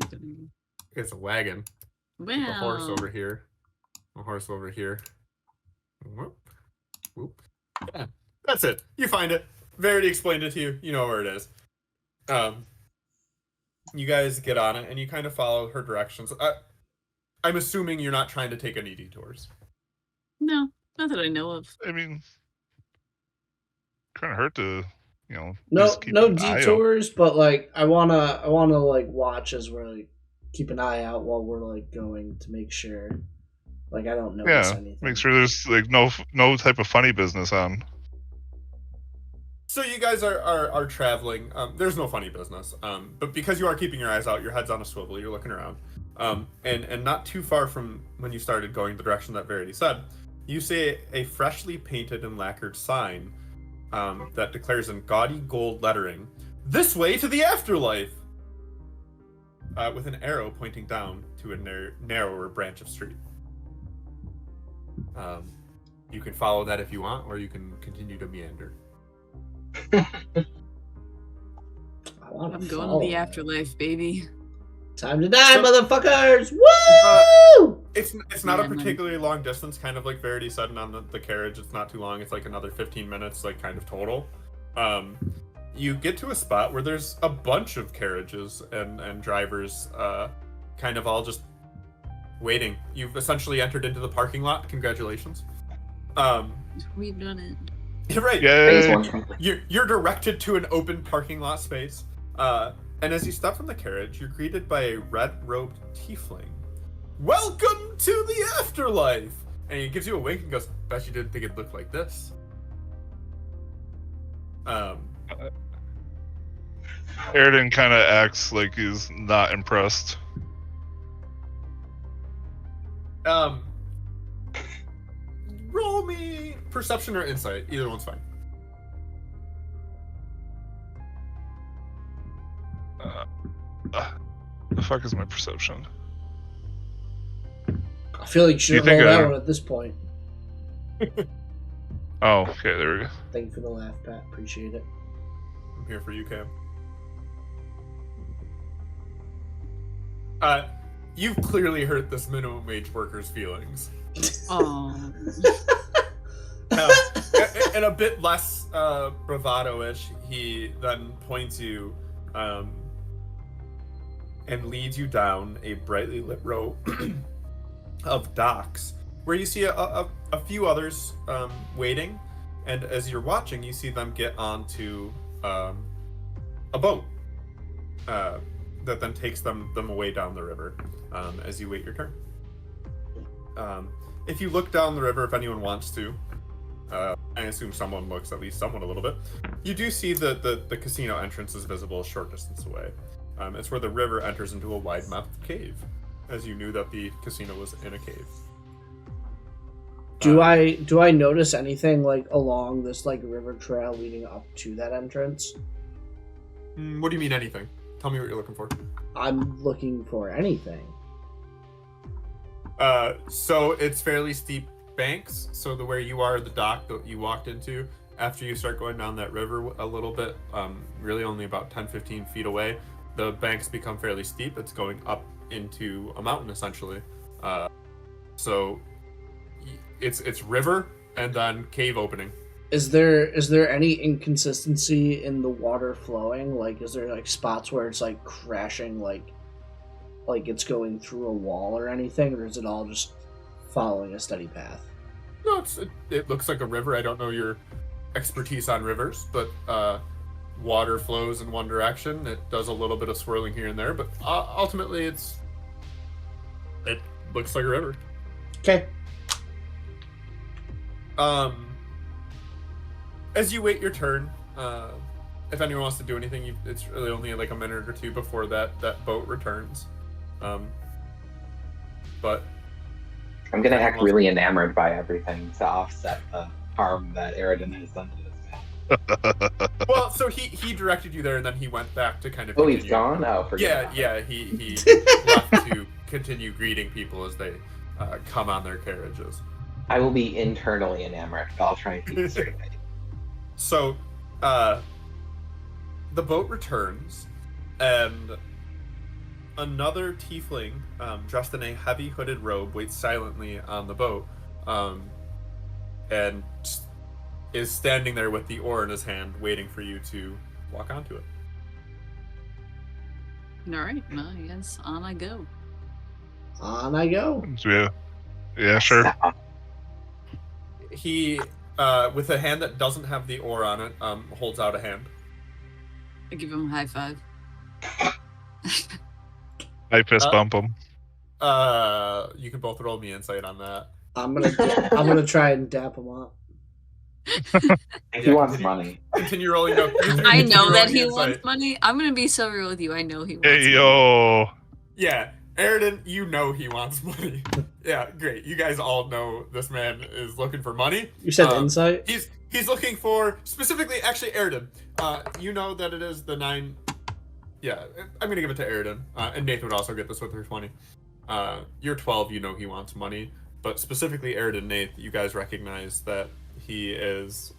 it's a wagon. Wow. A horse over here. A horse over here. Whoop. Whoop. Yeah, that's it. You find it. Verity explained it to you. You know where it is. You guys get on it, and you kind of follow her directions. I'm assuming you're not trying to take any detours. No, not that I know of. I mean, kind of hurt to, No, just keep no an eye out. detours, but like I wanna like watch as we're like keep an eye out while we're like going to make sure, like I don't notice anything. Make sure there's like no type of funny business on. So you guys are traveling. There's no funny business. But because you are keeping your eyes out, your head's on a swivel, you're looking around. And not too far from when you started going the direction that Verity said, you see a freshly painted and lacquered sign that declares in gaudy gold lettering, "This way to the afterlife!" With an arrow pointing down to a narrower branch of street. You can follow that if you want, or you can continue to meander. I'm going to the afterlife, baby. Time to die, So- motherfuckers! Woo! It's not a Yeah, man. particularly long distance, kind of like Verity said, and on the carriage, it's not too long. It's like another 15 minutes, like kind of total. You get to a spot where there's a bunch of carriages and drivers, kind of all just waiting. You've essentially entered into the parking lot. Congratulations. We've done it. You're right. Phase Yeah. one. You're directed to an open parking lot space. And as you step from the carriage, you're greeted by a red-robed tiefling. "Welcome to the afterlife!" And he gives you a wink and goes, "Bet you didn't think it'd look like this." Airden kind of acts like he's not impressed. Roll me perception or insight. Either one's fine. The fuck is my perception? I feel like you should You have think rolled I- that one at this point. Oh, okay, there we go. Thank you for the laugh, Pat. Appreciate it. I'm here for you, Cam. You've clearly hurt this minimum wage worker's feelings. Oh, And a bit less bravado-ish, he then points you and leads you down a brightly lit row of docks, where you see a few others waiting, and as you're watching, you see them get onto a boat that then takes them away down the river as you wait your turn. If you look down the river, if anyone wants to, I assume someone looks at least somewhat a little bit, you do see the casino entrance is visible a short distance away. It's where the river enters into a wide-mouthed cave, as you knew that the casino was in a cave. Do I notice anything like along this like river trail leading up to that entrance? What do you mean anything? Tell me what you're looking for. I'm looking for anything. So it's fairly steep banks. So where you are, the dock that you walked into, after you start going down that river a little bit, really only about 10-15 feet away, the banks become fairly steep. It's going up into a mountain essentially. So it's river and then cave opening Is there any inconsistency in the water flowing? Like, is there like spots where it's like crashing, like it's going through a wall or anything, or is it all just following a steady path? No, it looks like a river. I don't know your expertise on rivers, but water flows in one direction. It does a little bit of swirling here and there, but ultimately it looks like a river. Okay. As you wait your turn, if anyone wants to do anything, it's really only like a minute or two before that boat returns. But I'm gonna act really enamored by everything to offset the harm that Aridin has done to this man. well, so he directed you there, and then he went back to kind of. Oh, he's gone. Oh, forget. Yeah. He left to continue greeting people as they come on their carriages. I will be internally enamored. But I'll try and keep it straight. So, the boat returns, and another tiefling, dressed in a heavy hooded robe, waits silently on the boat, and is standing there with the oar in his hand, waiting for you to walk onto it. All right, well, I guess on I go. On I go. Yeah, sure. He, with a hand that doesn't have the oar on it, holds out a hand. I give him a high five. I fist bump him. You can both roll me insight on that. I'm gonna try and dap him up. He wants money. Continue rolling. I know that he wants money. I'm gonna be so real with you. I know he wants Hey, money. yo. Yeah, Aridin, you know he wants money. Yeah, great. You guys all know this man is looking for money. You said insight? He's looking for, specifically, actually, Aridin. You know that it is the 9... Yeah, I'm gonna give it to Aridin. And Nathan would also get this with her 20. You're 12, you know he wants money. But specifically, Aridin, Nath, you guys recognize that he is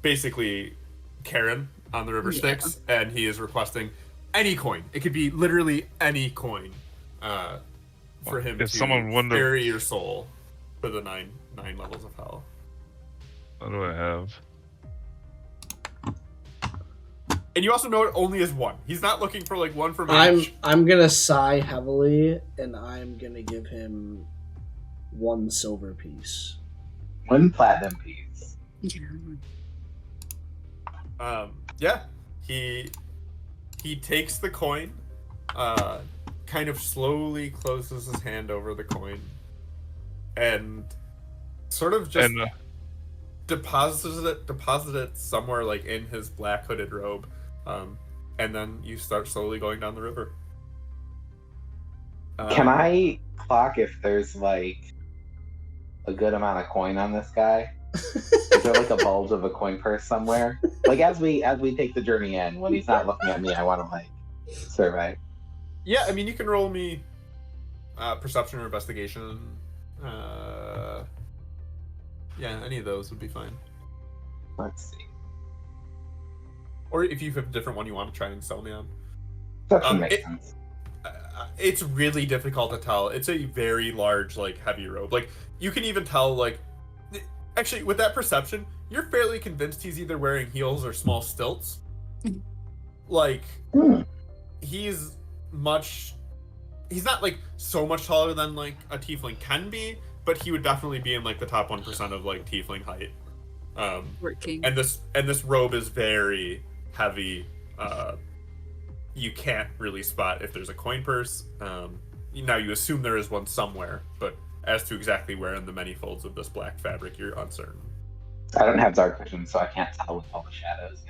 basically Karen on the River Styx, and he is requesting any coin. It could be literally any coin for him to bury your soul for the nine levels of hell. What do I have? And you also know it only is one. He's not looking for like one from each. I'm gonna sigh heavily, and I'm gonna give him 1 silver piece. 1 platinum piece. Yeah. He takes the coin, kind of slowly closes his hand over the coin, and sort of just deposits it somewhere like in his black hooded robe, and then you start slowly going down the river. Can I clock if there's like a good amount of coin on this guy? Is there like a bulge of a coin purse somewhere? Like as we take the journey in, when he's not looking at me, I want to like survey. Yeah, I mean you can roll me perception or investigation. Yeah, any of those would be fine. Let's see. Or if you have a different one you want to try and sell me on. That makes sense. It's really difficult to tell. It's a very large, like, heavy robe. Like, you can even tell, like... Actually, with that perception, you're fairly convinced he's either wearing heels or small stilts. Like, he's not, like, so much taller than, like, a tiefling can be, but he would definitely be in, like, the top 1% of, like, tiefling height. And this robe is very heavy. You can't really spot if there's a coin purse. Now you assume there is one somewhere, but as to exactly where in the many folds of this black fabric, you're uncertain. I don't have dark vision, so I can't tell with all the shadows.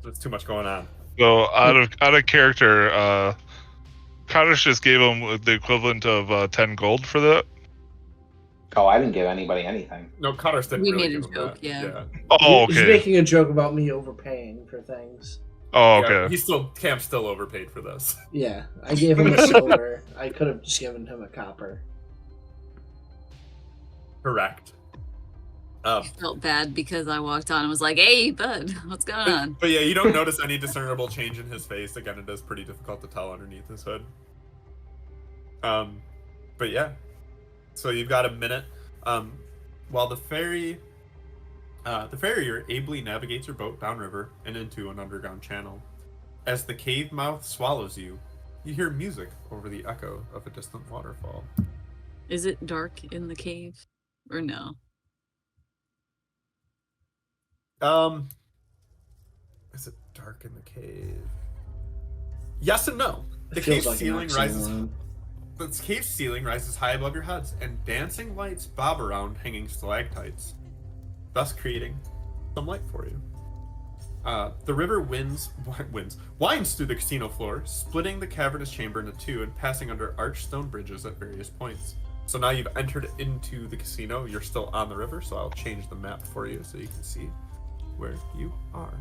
There's too much going on. So out of character, Kaddish just gave him the equivalent of 10 gold for that. Oh, I didn't give anybody anything. No, Kaddish didn't We really made a give him joke, that. yeah. Oh, okay. He's making a joke about me overpaying for things. Oh, okay. Yeah, Cam's still overpaid for this. Yeah, I gave him a silver. I could have just given him a copper. Correct. I felt bad because I walked on and was like, "Hey, bud, what's going on?" But yeah, you don't notice any discernible change in his face. Again, it is pretty difficult to tell underneath his hood. But yeah. So you've got a minute. while the farrier ably navigates your boat downriver and into an underground channel. As the cave mouth swallows you, you hear music over the echo of a distant waterfall. Is it dark in the cave? Or no? Is it dark in the cave? Yes and no. The It cave feels like an ceiling rises. oxymoron. The cave ceiling rises high above your heads, and dancing lights bob around hanging stalactites, thus creating some light for you. The river winds through the casino floor, splitting the cavernous chamber into two and passing under arched stone bridges at various points. So now you've entered into the casino. You're still on the river, so I'll change the map for you so you can see where you are.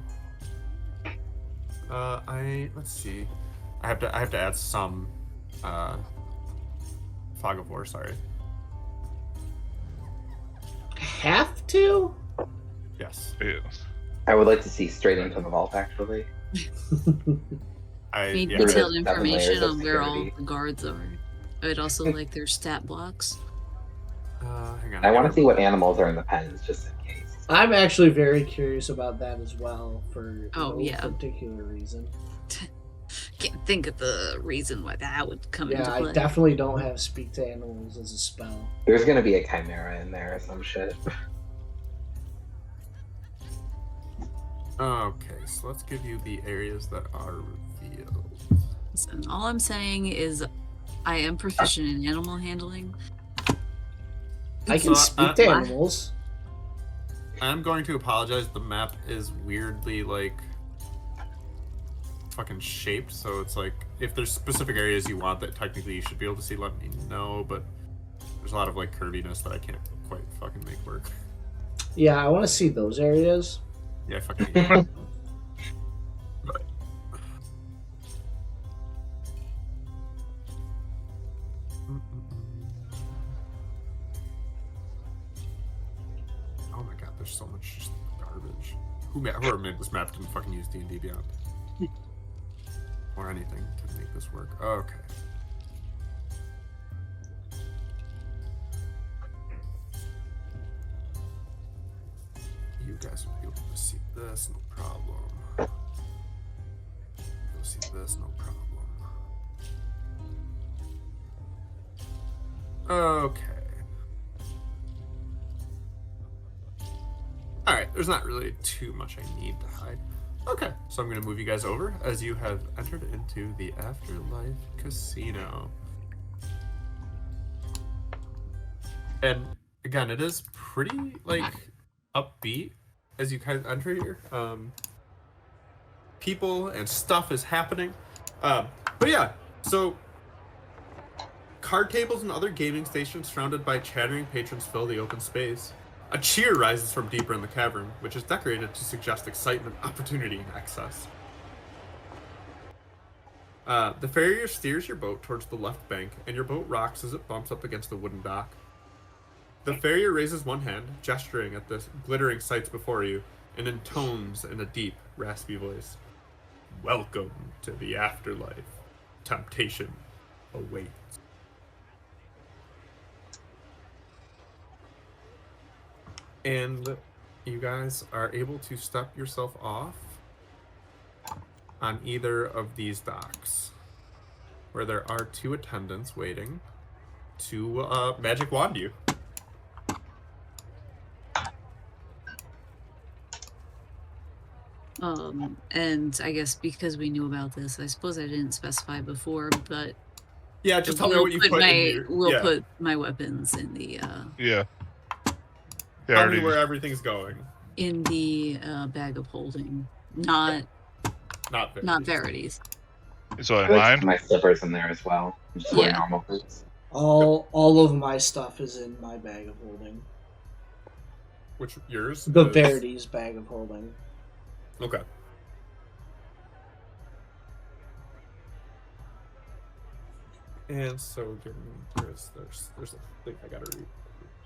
Let's see. I have to add some fog of war. Sorry. Have to? Yes. Yeah. I would like to see straight into the vault, actually. Need Yeah. detailed Seven information layers of on where all security. the guards are. I'd also like their stat blocks. Hang on. I want to see what animals are in the pens, just in case. I'm actually very curious about that as well for Oh, no yeah. particular reason. Can't think of the reason why that would come into Yeah, play. I definitely don't have speak to animals as a spell. There's gonna be a chimera in there or some shit. Okay, so let's give you the areas that are revealed. Listen, all I'm saying is I am proficient in animal handling. I can So, speak to why- animals. I'm going to apologize. The map is weirdly like fucking shaped, so it's like if there's specific areas you want that technically you should be able to see, let me know. But there's a lot of like curviness that I can't quite fucking make work. Yeah, I want to see those areas. Yeah, fucking. But- Oh my god, there's so much just garbage. Whoever made this map didn't fucking use D&D Beyond. Or anything to make this work. Okay. You guys will be able to see this, no problem. You'll see this, no problem. Okay. Alright, there's not really too much I need to hide. Okay, so I'm going to move you guys over as you have entered into the Afterlife Casino. And again, it is pretty, like, upbeat as you kind of enter here. People and stuff is happening. But yeah, so card tables and other gaming stations surrounded by chattering patrons fill the open space. A cheer rises from deeper in the cavern, which is decorated to suggest excitement, opportunity, and excess. The farrier steers your boat towards the left bank, and your boat rocks as it bumps up against the wooden dock. The farrier raises one hand, gesturing at the glittering sights before you, and intones in a deep, raspy voice. Welcome to the afterlife. Temptation awaits. And you guys are able to step yourself off on either of these docks, where there are two attendants waiting to magic wand you. And I guess because we knew about this, I suppose I didn't specify before, but Yeah, just tell me what you put in your... we'll yeah. put my weapons in the Yeah. Yeah, Tell already. me where everything's going. bag of holding, not Not Verity's. So I in like mine. my slippers in there as well. Just wear Yeah. normal boots. All of my stuff is in my bag of holding. Which yours? The is- Verity's bag of holding. Okay. And so there's a thing I gotta read.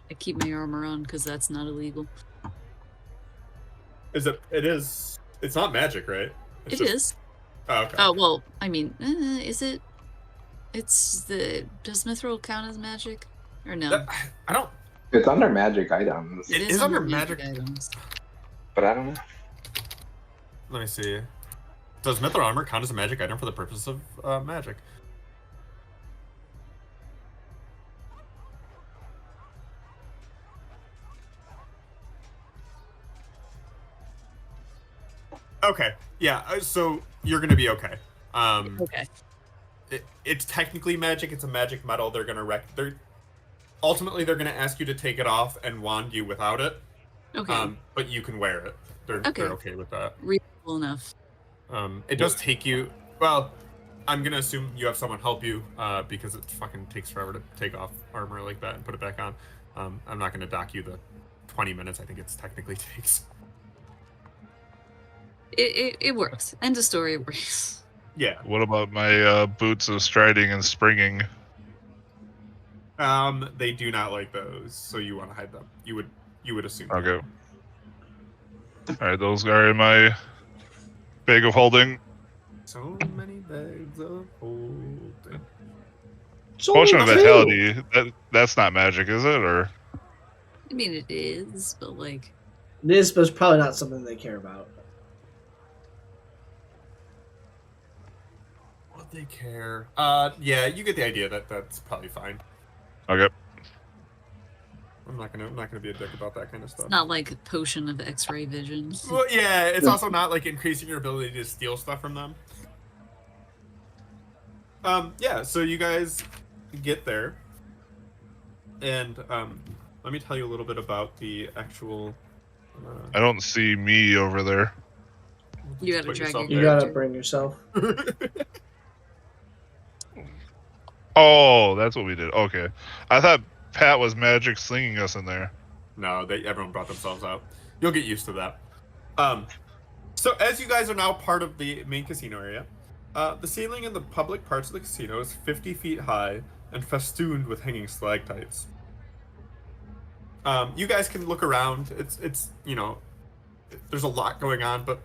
I keep my armor on because that's not illegal. Is it? It is. It's not magic, right? It's It just- is. Oh, okay. Oh well, I mean, is it? Does Mithril count as magic, or no? I don't. It's under magic items, It is under magic items. but I don't know. Let me see. Does mithril armor count as a magic item for the purpose of magic? Okay. Yeah. So you're gonna be okay. Okay. It's technically magic. It's a magic metal. They're gonna ultimately they're gonna ask you to take it off and wand you without it. Okay. But you can wear it. They're okay with that. Reasonable enough. It does take you. Well, I'm gonna assume you have someone help you because it fucking takes forever to take off armor like that and put it back on. I'm not gonna dock you the 20 minutes I think it technically takes. It works. End of story. It works. Yeah. What about my boots of striding and springing? They do not like those, so you want to hide them. You would assume. Okay. All right, those are in my bag of holding. So many bags of holding. Potion of Vitality. That's not magic, is it? Or I mean, it is, but like. It is, but it's probably not something they care about. Would they care? Yeah, you get the idea that that's probably fine. okay. I'm not gonna be a dick about that kind of stuff. It's not like a potion of X-ray vision. Well, yeah, it's also not like increasing your ability to steal stuff from them. Yeah, so you guys get there, and let me tell you a little bit about the actual. I don't see me over there. You gotta put drag yourself your You there. gotta bring yourself. Oh, that's what we did. Okay. I thought Pat was magic slinging us in there. No, everyone brought themselves out. You'll get used to that. So as you guys are now part of the main casino area, the ceiling in the public parts of the casino is 50 feet high and festooned with hanging stalactites. You guys can look around. It's there's a lot going on, but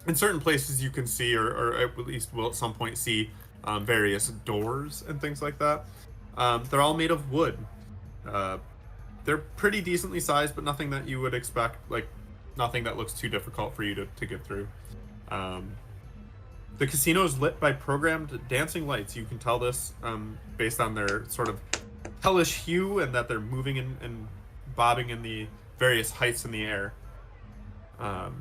in certain places you can see, or at least will at some point see, various doors and things like that. They're all made of wood. They're pretty decently sized, but nothing that you would expect, like nothing that looks too difficult for you to get through. The casino is lit by programmed dancing lights. You can tell this based on their sort of hellish hue and that they're moving and bobbing in the various heights in the air. And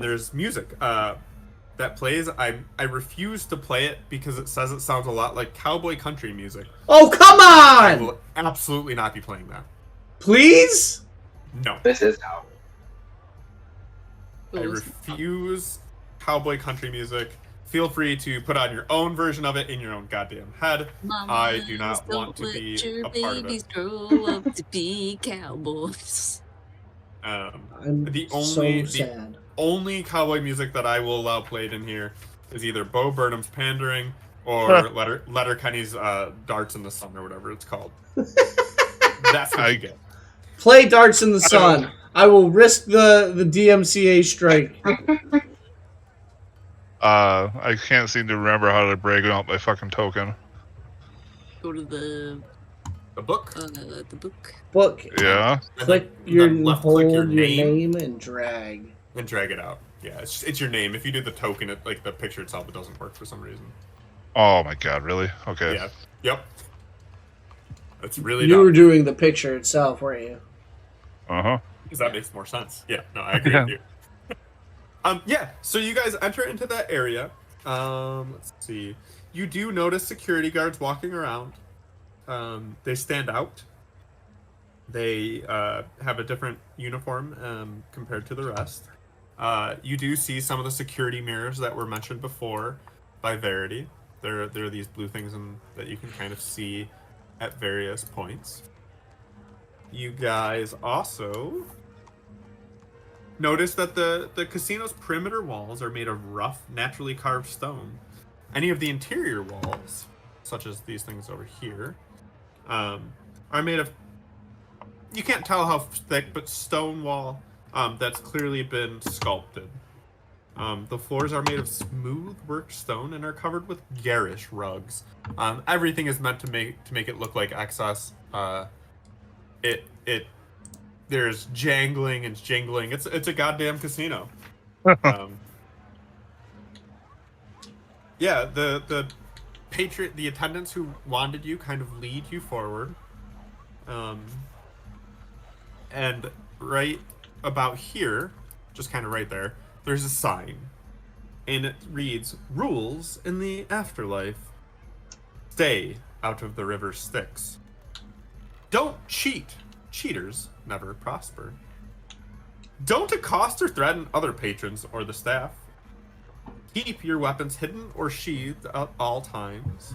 there's music that plays. I refuse to play it because it says it sounds a lot like cowboy country music. Oh, come I on! will absolutely not be playing that. Please? No. This is how. I refuse cowboy country music. Feel free to put on your own version of it in your own goddamn head. I do not want to be a part of it. Grow up to be cowboys. I'm The so sad. only cowboy music that I will allow played in here is either Bo Burnham's Pandering or Letterkenny's Darts in the Sun or whatever it's called. That's what you get. Play Darts in the Sun. I will risk the DMCA strike. I can't seem to remember how to break out my fucking token. Go to the book. The book. Book. Yeah. Click hold your name and drag. And drag it out. Yeah, it's your name. If you do the token, like the picture itself, it doesn't work for some reason. Oh my god, really? Okay. Yeah. Yep. That's really You dumb. were doing the picture itself, weren't you? Uh-huh. Because that makes more sense. Yeah, no, I agree with you. Yeah, so you guys enter into that area. Let's see. You do notice security guards walking around. They stand out. They have a different uniform compared to the rest. You do see some of the security mirrors that were mentioned before by Verity. There are these blue things that you can kind of see at various points. You guys also notice that the casino's perimeter walls are made of rough, naturally carved stone. Any of the interior walls, such as these things over here, are made of, you can't tell how thick, but stone wall that's clearly been sculpted. The floors are made of smooth worked stone and are covered with garish rugs. Everything is meant to make it look like excess. It there's jangling and jingling. It's a goddamn casino. Yeah, the the attendants who wanted you kind of lead you forward. And right about here, just kind of right there, there's a sign. And it reads, "Rules in the afterlife. Stay out of the river Styx. Don't cheat. Cheaters never prosper. Don't accost or threaten other patrons or the staff. Keep your weapons hidden or sheathed at all times.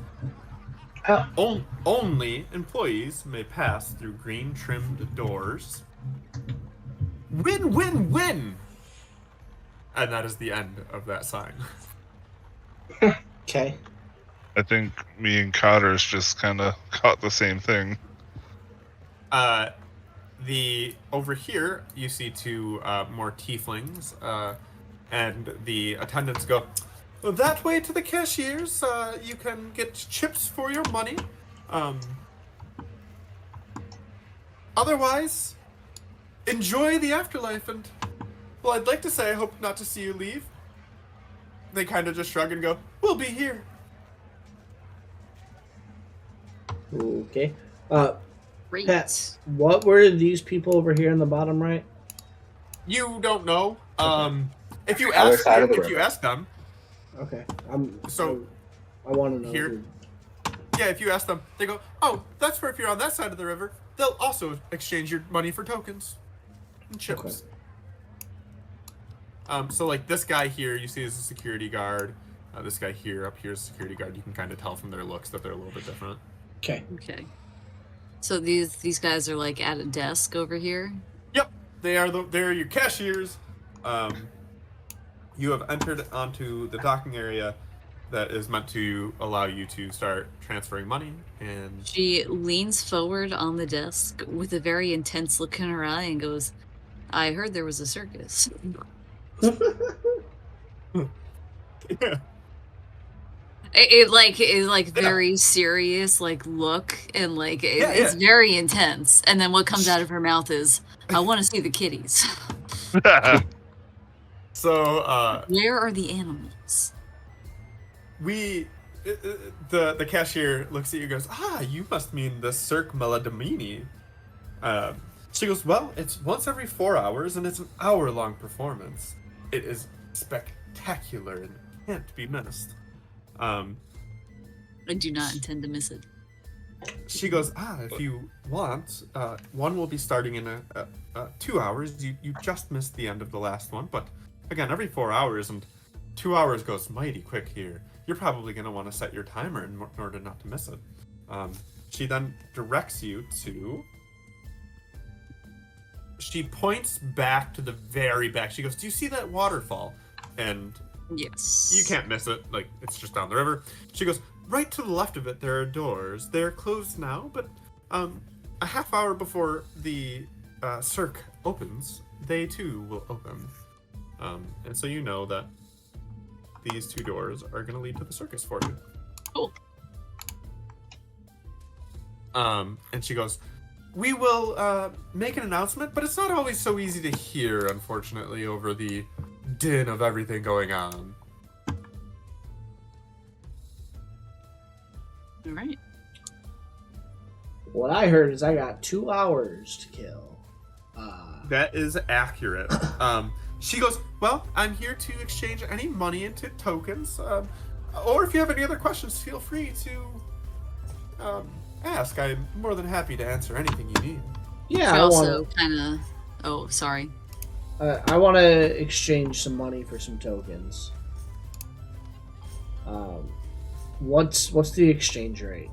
Only employees may pass through green-trimmed doors. Win, win, win!" And that is the end of that sign. Okay. I think me and Cotters just kind of caught the same thing. Over here, you see two more tieflings, and the attendants go, "That way to the cashiers. You can get chips for your money. Otherwise, enjoy the afterlife. And, well, I'd like to say I hope not to see you leave." They kind of just shrug and go, "We'll be here." Okay. Great. Pat, what were these people over here in the bottom right? You don't know. If you Other ask side of them, the if you river. ask them, Okay. So, I want to know. here- yeah, if you ask them, they go, "Oh, that's for if you're on that side of the river." They'll also exchange your money for tokens and chips. So like this guy here, you see is a security guard. This guy here, up here is a security guard. You can kind of tell from their looks that they're a little bit different. Okay. Okay. So these guys are like at a desk over here. Yep, they're your cashiers. You have entered onto the docking area that is meant to allow you to start transferring money. And She leans forward on the desk with a very intense look in her eye and goes, "I heard there was a circus." It is like very serious like look and like it's very intense. And then what comes out of her mouth is, "I want to see the kitties." So Where are the animals? the cashier looks at you and goes, "Ah, you must mean the Cirque Maladamini." She goes, "Well, it's once every 4 hours and it's an hour-long performance. It is spectacular and can't be missed." I do not intend to miss it. She goes, "If you want, one will be starting in 2 hours. You just missed the end of the last one, but again, every 4 hours, and 2 hours goes mighty quick here. You're probably going to want to set your timer in order not to miss it." She then directs you to... She points back to the very back. She goes, "Do you see that waterfall?" And Yes. you can't miss it. Like, it's just down the river. She goes, "Right to the left of it, there are doors. They're closed now, but a half hour before the Cirque opens, they too will open." And so you know that these two doors are going to lead to the circus for you. Cool. And she goes, "We will make an announcement, but it's not always so easy to hear, unfortunately, over the din of everything going on." All right. What I heard is I got 2 hours to kill. That is accurate. She goes, "Well, I'm here to exchange any money into tokens. Or if you have any other questions, feel free to ask. I'm more than happy to answer anything you need." Yeah, She I also want kind of. Oh, sorry. I want to exchange some money for some tokens. What's the exchange rate?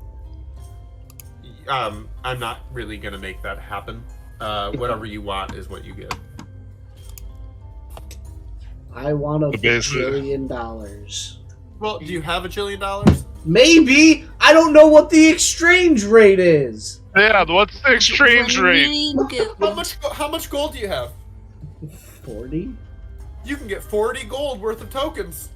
I'm not really gonna make that happen. Whatever you want is what you get. I want $1 Basically- billion. Well, do you have $1 billion? Maybe. I don't know what the exchange rate is. Yeah, what's the exchange rate? How much gold do you have? 40. You can get 40 gold worth of tokens.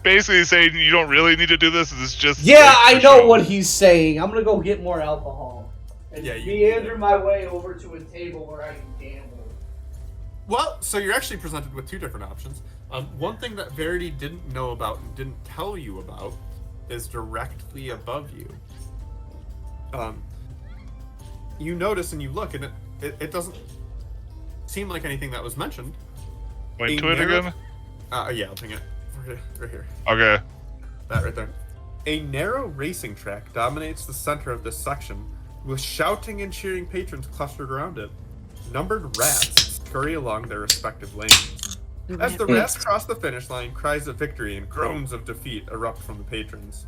basically saying you don't really need to do this. It's just Yeah, like, I for know show. what he's saying. I'm gonna go get more alcohol and Yeah, you- meander my way over to a table where I can gamble. Well, so you're actually presented with two different options. One thing that Verity didn't know about and didn't tell you about is directly above you. You notice and you look, and it doesn't seem like anything that was mentioned. Point A to it narrow- again. Yeah, I'll ping it. Right here. Okay. That right there. A narrow racing track dominates the center of this section, with shouting and cheering patrons clustered around it. Numbered rats scurry along their respective lanes. As the rats cross the finish line, cries of victory and groans of defeat erupt from the patrons.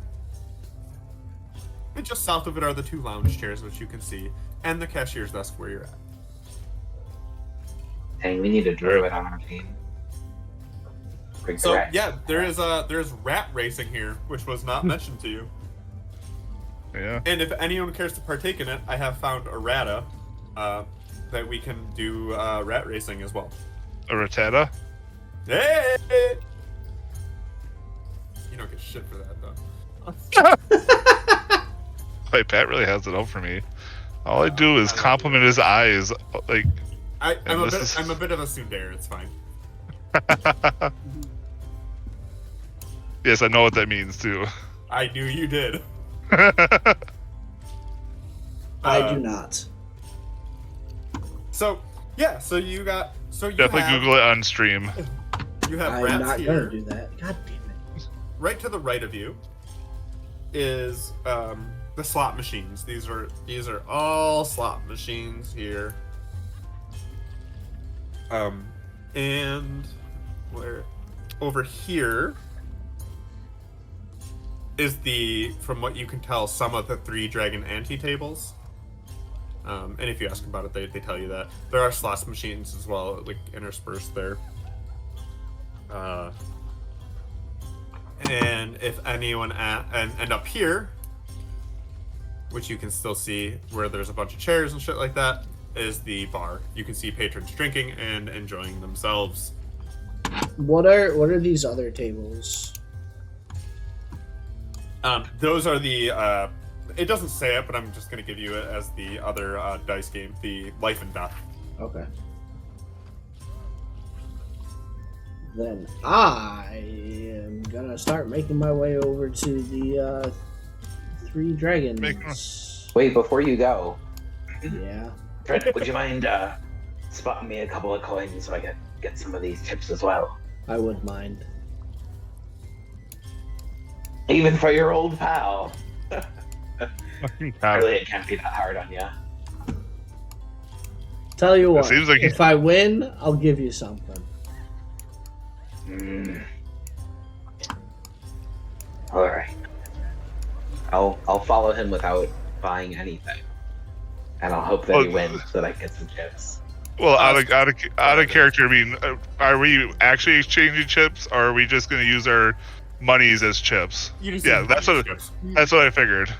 And just south of it are the two lounge chairs, which you can see, and the cashier's desk where you're at. Dang, we need a druid on our team. Bring the So rat. yeah, there's rat racing here, which was not mentioned to you. Yeah. And if anyone cares to partake in it, I have found errata that we can do rat racing as well. A Rattata. Hey! You don't get shit for that though. Wait, Pat really has it out for me. All I do is compliment his eyes. Like, I'm And a this bit is- I'm a bit of a tsundere. It's fine. yes, I know what that means too. I knew you did. I do not. So yeah, so you Definitely have, Google it on stream. You have I'm rats not here. gonna do that. God damn it. Right to the right of you is the slot machines. These are all slot machines here. And where over here is from what you can tell, some of the 3 dragon ante-tables. And if you ask about it, they tell you that. There are slot machines as well, like interspersed there. And if anyone and up here, which you can still see where there's a bunch of chairs and shit like that, is the bar. You can see patrons drinking and enjoying themselves. What are these other tables? Those are the it doesn't say it, but I'm just gonna give you it as the other dice game, the life and death. Okay. Then I am gonna start making my way over to the 3 dragons. Wait, before you go, Yeah. Fred, would you mind spotting me a couple of coins so I can get some of these tips as well? I would mind. Even for your old pal. God. Really, it can't be that hard on you. Tell you what, seems like if I win, I'll give you something. All right. I'll follow him without buying anything, and I'll hope that he Oh, wins so that I get some chips. Well, out of character, I mean, are we actually exchanging chips, or are we just going to use our monies as chips? You just Yeah, use that's money what chips. that's what I figured.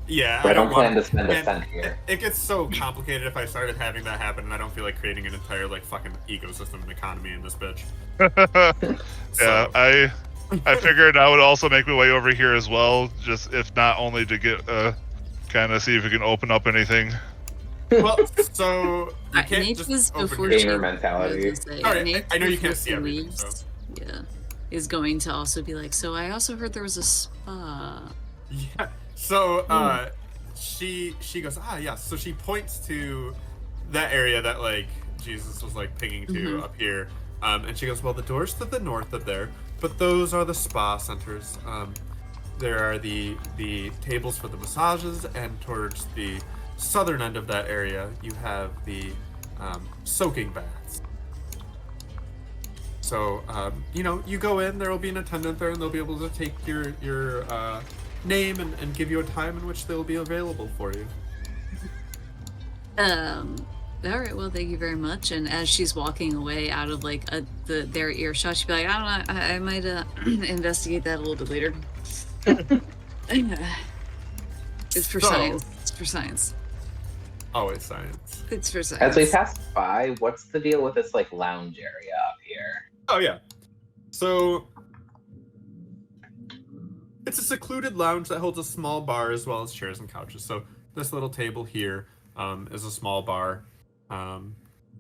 Yeah, I don't plan want- to spend a and cent here. It gets so complicated if I started having that happen, and I don't feel like creating an entire like fucking ecosystem and economy in this bitch. Yeah, So- I figured I would also make my way over here as well, just if not only to get kind of see if we can open up anything. Well, so you can't Nate just was open before your- she Gamer mentality. I was gonna say, Alright, Nate I know you before can't see she everything, leaves, yeah, is going to also be like, so I also heard there was a spa. Yeah. So she goes, yes. So she points to that area that like Jesus was like pinging to up here. And she goes, well, the doors to the north of there, but those are the spa centers. There are the tables for the massages, and towards the southern end of that area, you have the soaking baths. So, you go in, there will be an attendant there, and they'll be able to take your name and give you a time in which they'll be available for you. All right, well, thank you very much. And as she's walking away out of like their earshot, she'd be like, I don't know, I might investigate that a little bit later. It's for So- science. It's for science. Always science. It's for As science. we pass by, what's the deal with this like lounge area up here? Oh, yeah. So, it's a secluded lounge that holds a small bar as well as chairs and couches. So this little table here is a small bar.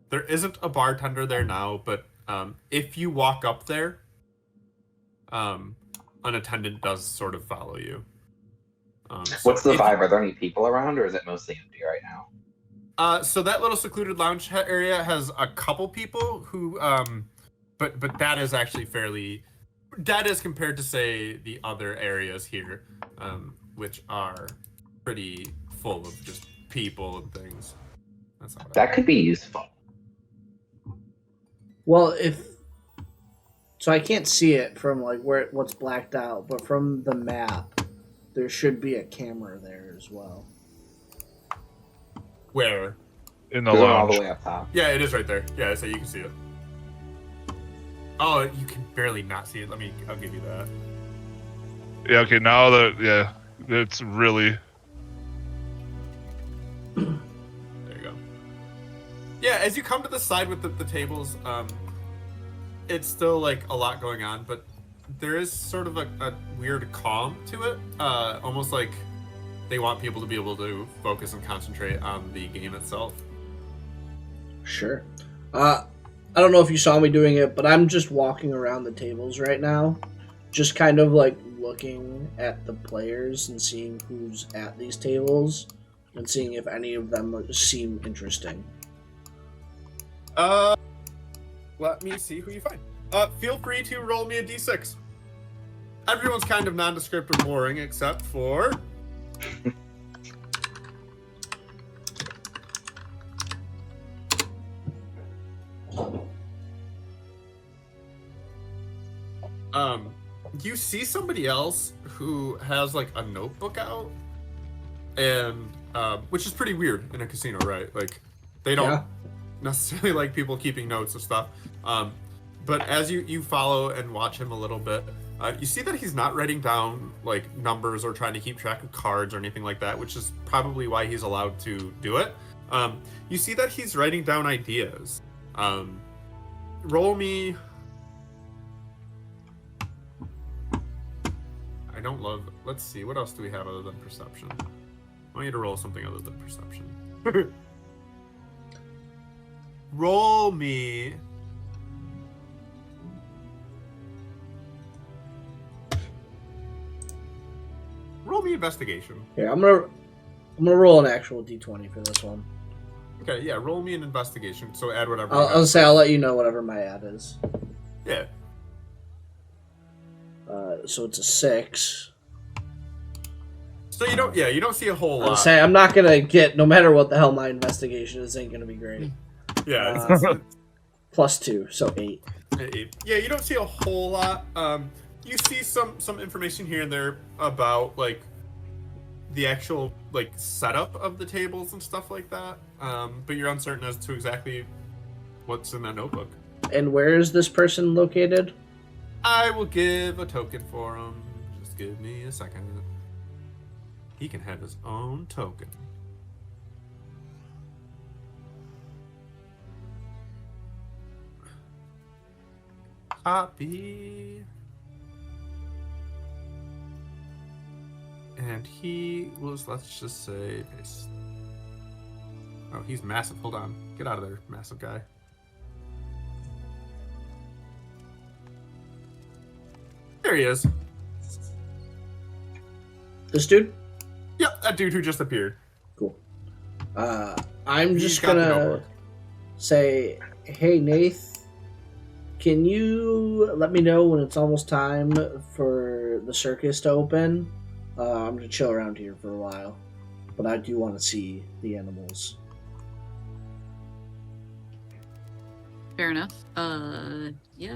There isn't a bartender there now, but if you walk up there, an attendant does sort of follow you. What's the vibe? Are there any people around, or is it mostly empty right now? So that little secluded lounge area has a couple people who, but that is actually fairly, that is compared to say the other areas here, which are pretty full of just people and things. That's how That could be useful. Well, so I can't see it from like what's blacked out, but from the map, there should be a camera there as well. Where? In the There's one all lounge. the way up top. Yeah, it is right there. Yeah, so you can see it. Oh, you can barely not see it. I'll give you that. Yeah, okay, now that, yeah, it's really... There you go. Yeah, as you come to the side with the tables, it's still like a lot going on, but there is sort of a weird calm to it. Almost like they want people to be able to focus and concentrate on the game itself. Sure. I don't know if you saw me doing it, but I'm just walking around the tables right now, just kind of like looking at the players and seeing who's at these tables and seeing if any of them seem interesting. Let me see who you find. Feel free to roll me a d6. Everyone's kind of nondescript or boring except for... You see somebody else who has like a notebook out, and which is pretty weird in a casino, right? Like they don't necessarily like people keeping notes of stuff. But as you follow and watch him a little bit, you see that he's not writing down like numbers or trying to keep track of cards or anything like that, which is probably why he's allowed to do it. You see that he's writing down ideas. Roll me. I don't love. Let's see. What else do we have other than perception? I want you to roll something other than perception. Roll me. Roll me investigation. Yeah, I'm gonna roll an actual d20 for this one. Okay, yeah, roll me an investigation. So add whatever. I'll say I'll let you know whatever my ad is. Yeah. So it's a 6. So you don't see a whole lot. I'll say I'm not gonna get, no matter what the hell my investigation is, ain't gonna be great. Yeah. +2, so 8. Yeah, you don't see a whole lot. You see some information here and there about like the actual like setup of the tables and stuff like that. But you're uncertain as to exactly what's in that notebook. And where is this person located? I will give a token for him. Just give me a second. He can have his own token. Copy. And he was, let's just say, oh, he's massive. Hold on. Get out of there, massive guy. There he is. This dude? Yep, that dude who just appeared. Cool. I'm He's just got the gonna notebook. say, hey, Nath, can you let me know when it's almost time for the circus to open? I'm gonna chill around here for a while, but I do want to see the animals. Fair enough. Yeah.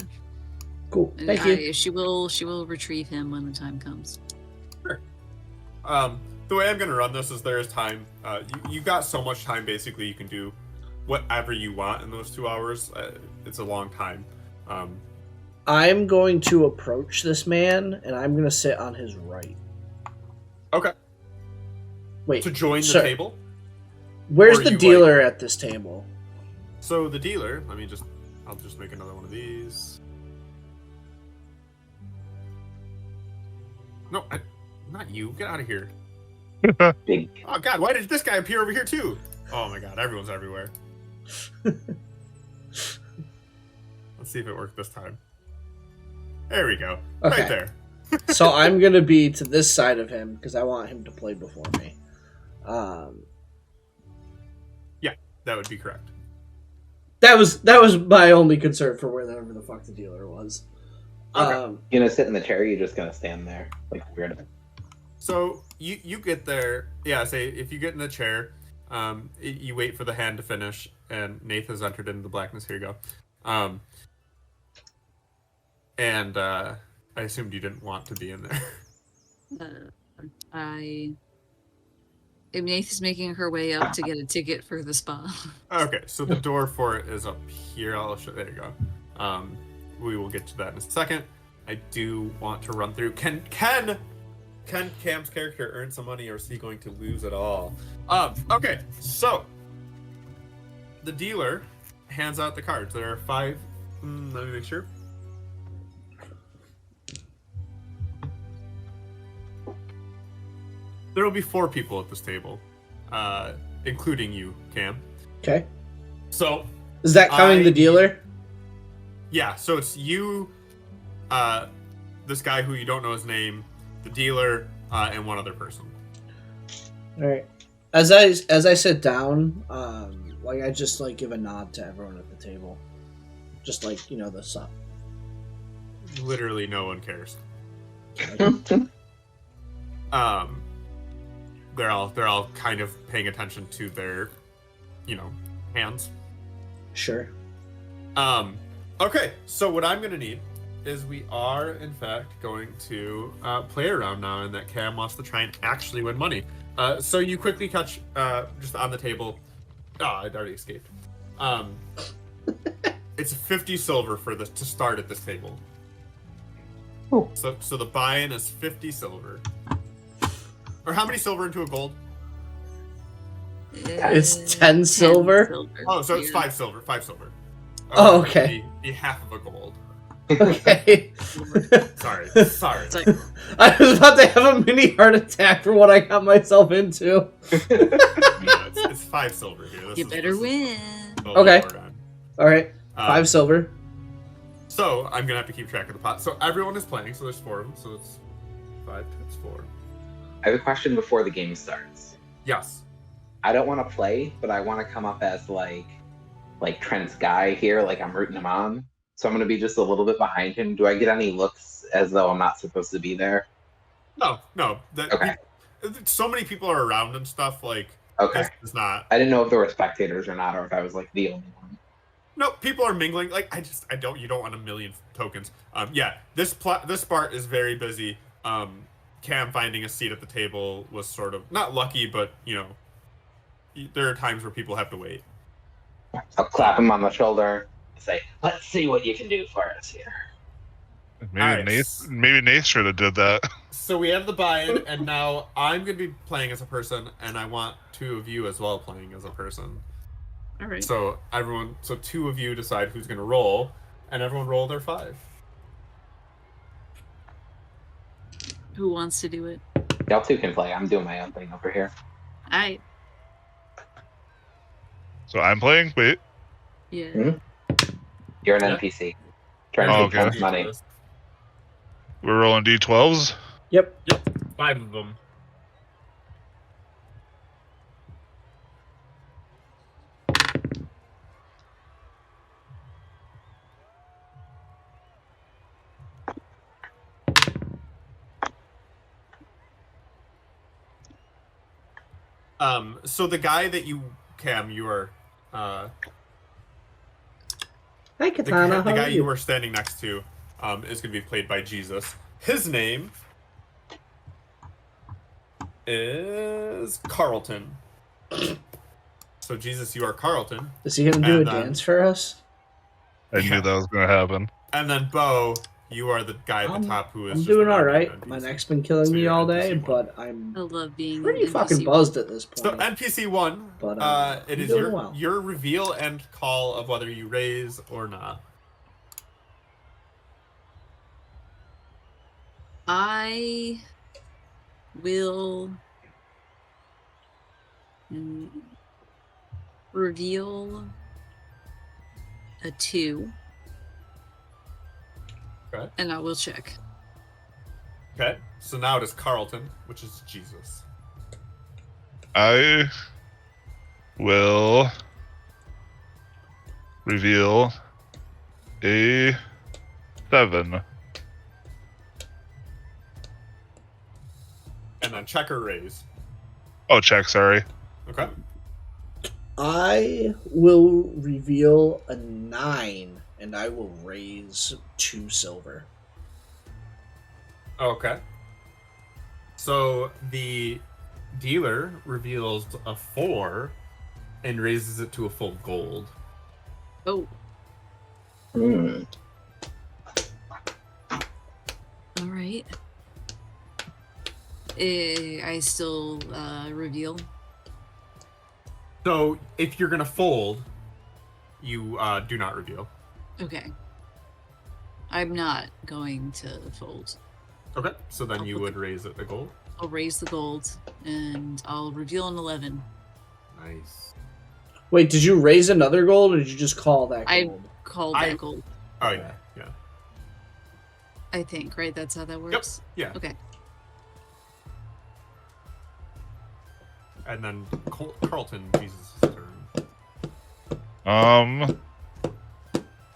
Cool. Thank you. She will retrieve him when the time comes. Sure. The way I'm gonna run this is there is time. You got so much time. Basically, you can do whatever you want in those 2 hours. It's a long time. I'm going to approach this man, and I'm gonna sit on his right. Okay. Wait. To join the sir, table. Where's Or the you, dealer at this table? So the dealer. I'll just make another one of these. No, not you. Get out of here. Big. Oh God, why did this guy appear over here too? Oh my God, everyone's everywhere. Let's see if it worked this time. There we go. Okay. Right there. So I'm gonna be to this side of him because I want him to play before me. Yeah, that would be correct. That was my only concern for wherever the fuck the dealer was. Okay. You gonna sit in the chair? Or you just gonna stand there like a weirdo? So you get there. Yeah, say if you get in the chair, you wait for the hand to finish, and Nath has entered into the blackness. Here you go. And I assumed you didn't want to be in there. Nath is making her way up to get a ticket for the spa. Okay, so the door for it is up here. I'll show. There you go. We will get to that in a second. I do want to run through. Can Cam's character earn some money, or is he going to lose it all? Okay, so the dealer hands out the cards. There are 5. Let me make sure. There will be 4 people at this table, including you, Cam. Okay. So Is that counting the dealer? Yeah, so it's you, this guy who you don't know his name, the dealer, and one other person. All right. As I sit down, like I just like give a nod to everyone at the table, just like the sun. Literally, no one cares. They're all kind of paying attention to their, hands. Sure. Okay, so what I'm gonna need is we are in fact going to play around now, and that Cam wants to try and actually win money. So you quickly catch just on the table. Oh, I'd already escaped. It's 50 silver for this to start at this table. Oh. So the buy-in is 50 silver. Or how many silver into a gold? It's 10 silver? Oh, so it's 5 silver. 5 silver. Oh, okay. Be half of a gold. Okay. Sorry. It's like, I was about to have a mini heart attack for what I got myself into. No, it's 5 silver here. you better win. Okay. All right. 5 Um, silver. So I'm gonna have to keep track of the pot. So everyone is playing. So there's 4 of them. So it's 5 times 4. I have a question before the game starts. Yes. I don't want to play, but I want to come up as like Trent's guy here, like I'm rooting him on. So I'm going to be just a little bit behind him. Do I get any looks as though I'm not supposed to be there? No. Okay. So many people are around and stuff. Like, Okay. it's not. I didn't know if there were spectators or not, or if I was like the only one. No, people are mingling. Like, you don't want a million tokens. Yeah, this part is very busy. Cam finding a seat at the table was sort of not lucky, but there are times where people have to wait. I'll clap him on the shoulder and say, "Let's see what you can do for us here." Maybe Nate should have did that. So we have the buy-in, and now I'm going to be playing as a person, and I want 2 of you as well playing as a person. All right. So 2 of you decide who's going to roll, and everyone roll their 5. Who wants to do it? Y'all 2 can play. I'm doing my own thing over here. All right. So I'm playing. Wait. Yeah. Mhm. You're an Yeah. NPC. Trying Oh, to okay. get Trent's money. We're rolling d12s. Yep. 5 of them. So the guy that Cam, you are, Hi, the Katana. How guy are you you? were standing next to, is going to be played by Jesus. His name is Carlton. So Jesus, you are Carlton, Is he gonna do a And, dance for us? I knew that was going to happen. and then Bo, you are the guy at the top who is. I'm just doing an all NPC. right. My neck's been killing So me you're all day, NPC1. but I'm I love being pretty an fucking NPC. buzzed at this point. So NPC 1, But, it I'm is doing well. your reveal and call of whether you raise or not. I will reveal a 2. Okay. And I will check. Okay. So now it is Carlton, which is Jesus. I will reveal a 7. And then check or raise. Oh, check. Sorry. Okay. I will reveal a 9, and I will raise 2 silver. Okay. So the dealer reveals a 4 and raises it to a full gold. Oh, Hmm. all right. I still reveal. So if you're gonna fold, you do not reveal. Okay. I'm not going to fold. Okay. So then I'll you put would raise it to gold. I'll raise the gold and I'll reveal an 11. Nice. Wait, did you raise another gold, or did you just call that I gold? called I- that gold. Oh yeah. Yeah. I think, right? That's how that Yep. works. Yeah. Okay. And then Carlton, Jesus' turn.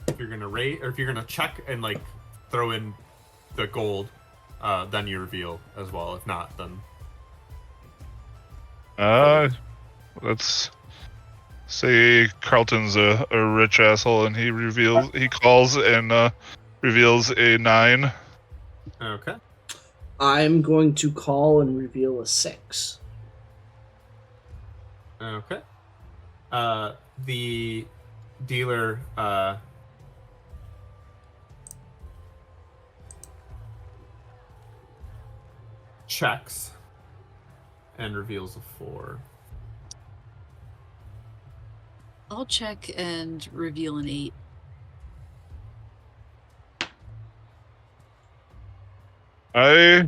If you're gonna rate, or if you're gonna check and like throw in the gold, then you reveal as well. If not, then Let's say Carlton's a rich asshole, and he calls and reveals a 9. okay. I'm going to call and reveal a 6. Okay. The dealer checks and reveals a 4. I'll check and reveal an 8. I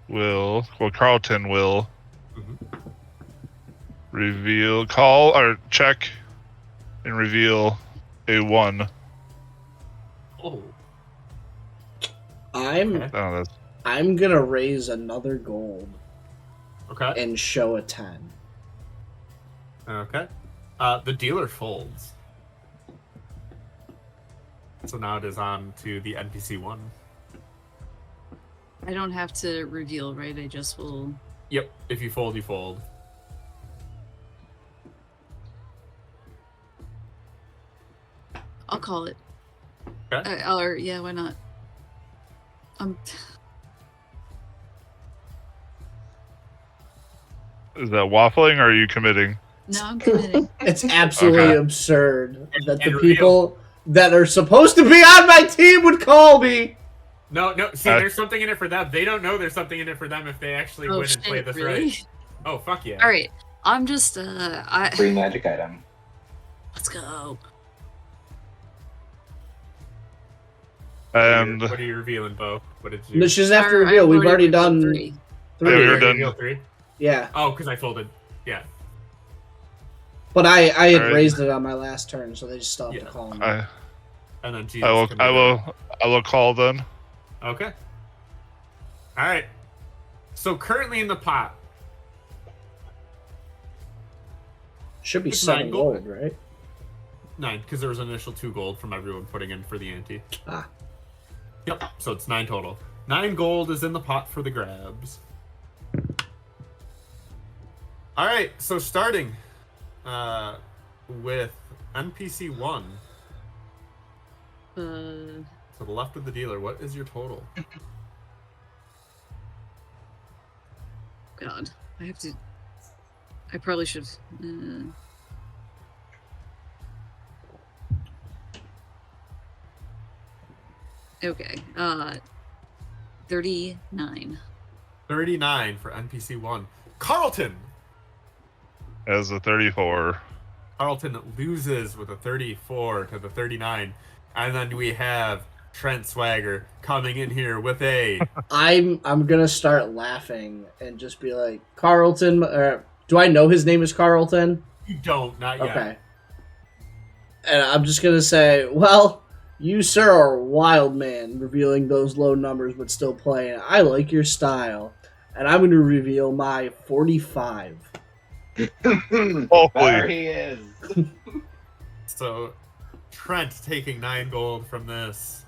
will. Well, Carlton will Mhm. call or check and reveal a 1. Oh. I'm Okay. Oh, that's I'm gonna raise another gold Okay. and show a 10. Okay. The dealer folds. So now it is on to the NPC 1. I don't have to reveal, right? I just will. Yep. If you fold, you fold. I'll call it. Okay. Or yeah, why not? Is that waffling or are you committing? No, I'm committing. It's absolutely Okay. absurd that the And reveal. people that are supposed to be on my team would call me. No. See, Uh, there's something in it for them. They don't know there's something in it for them if they actually Oh win and play shit! this Really? right. Oh fuck yeah. All right. I'm just Free magic item. Let's go. And What are you revealing, Bo? What did you? No, she doesn't have to Or reveal. I've We've already revealed done 3. 3. Yeah, we You were already done. revealed 3? Yeah, Oh, because I folded. Yeah. but I had Alright. raised it on my last turn, so they just still have Yeah. to call me. And then Jesus. I will call then. Okay. All right. So currently in the pot, Should be It's 7 9 gold. gold, right? 9, because there was an initial 2 gold from everyone putting in for the ante. Ah. Yep. So it's 9 total. 9 gold is in the pot for the grabs. All right. So starting with NPC 1 to the left of the dealer. What is your total? God, I have to. I probably should. Okay. 39. 39 for NPC 1. Carlton. As a 34. Carlton loses with a 34 to the 39. And then we have Trent Swagger coming in here with a. I'm gonna start laughing and just be like, Carlton. Do I know his name is Carlton? You don't, not yet. Okay. And I'm just gonna say, well, you sir are a wild man, revealing those low numbers but still playing. I like your style, and I'm gonna reveal my 45. There he is. So, Trent taking 9 gold from this.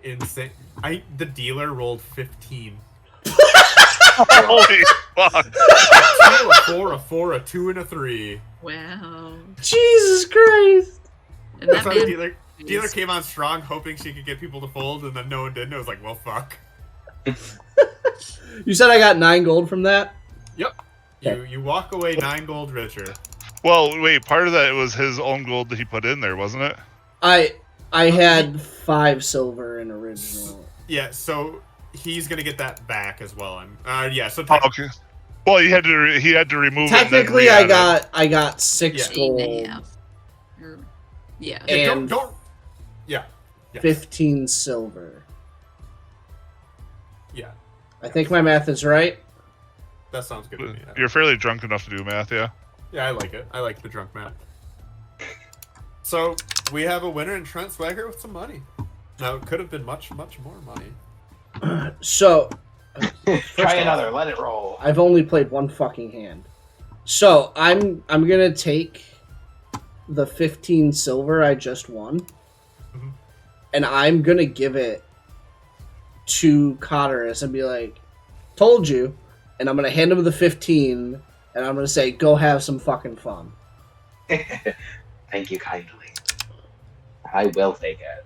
Insane. The dealer rolled 15. Holy fuck! A 4, a 4, a 2, and a 3. Wow. Jesus Christ! And that So man dealer came on strong, hoping she could get people to fold, and then no one did. And it was like, well, fuck. You said I got 9 gold from that? Yep. You walk away 9 gold richer. Well, wait. Part of that was his own gold that he put in there, wasn't it? I had 5 silver in original. Yeah. So he's gonna get that back as well. And yeah. So Oh, okay. Well, he had to remove Technically, it. And then I got 6 Yeah. gold, Yeah. yeah, and don't. Yeah. Yes. 15 silver. Yeah. I think my math is right. That sounds good to me. Yeah. You're fairly drunk enough to do math, yeah. Yeah, I like it. I like the drunk math. So we have a winner in Trent Swagger with some money. Now it could have been much, much more money. So, Try another. Let it roll. I've only played one fucking hand. So I'm gonna take the 15 silver I just won, Mhm. and I'm gonna give it to Cotterus and be like, "Told you," and I'm gonna hand him the 15, and I'm gonna say, "Go have some fucking fun." Thank you kindly. I will take it.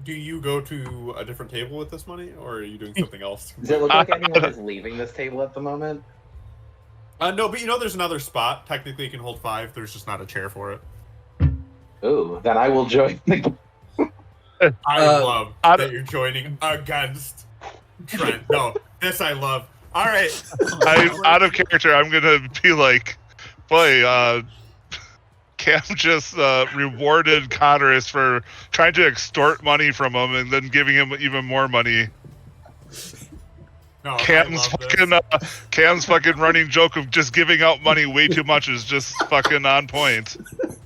Do you go to a different table with this money, or are you doing something else? Does it look like anyone is leaving this table at the moment? No, but there's another spot. Technically, you can hold 5. There's just not a chair for it. Ooh, then I will join the I love I that you're joining against Trent. No, this I love. All right. I'm out of character. I'm gonna be like, boy, Cam just rewarded Cotterus for trying to extort money from him and then giving him even more money. No, Cam's fucking running joke of just giving out money way too much is just fucking on point.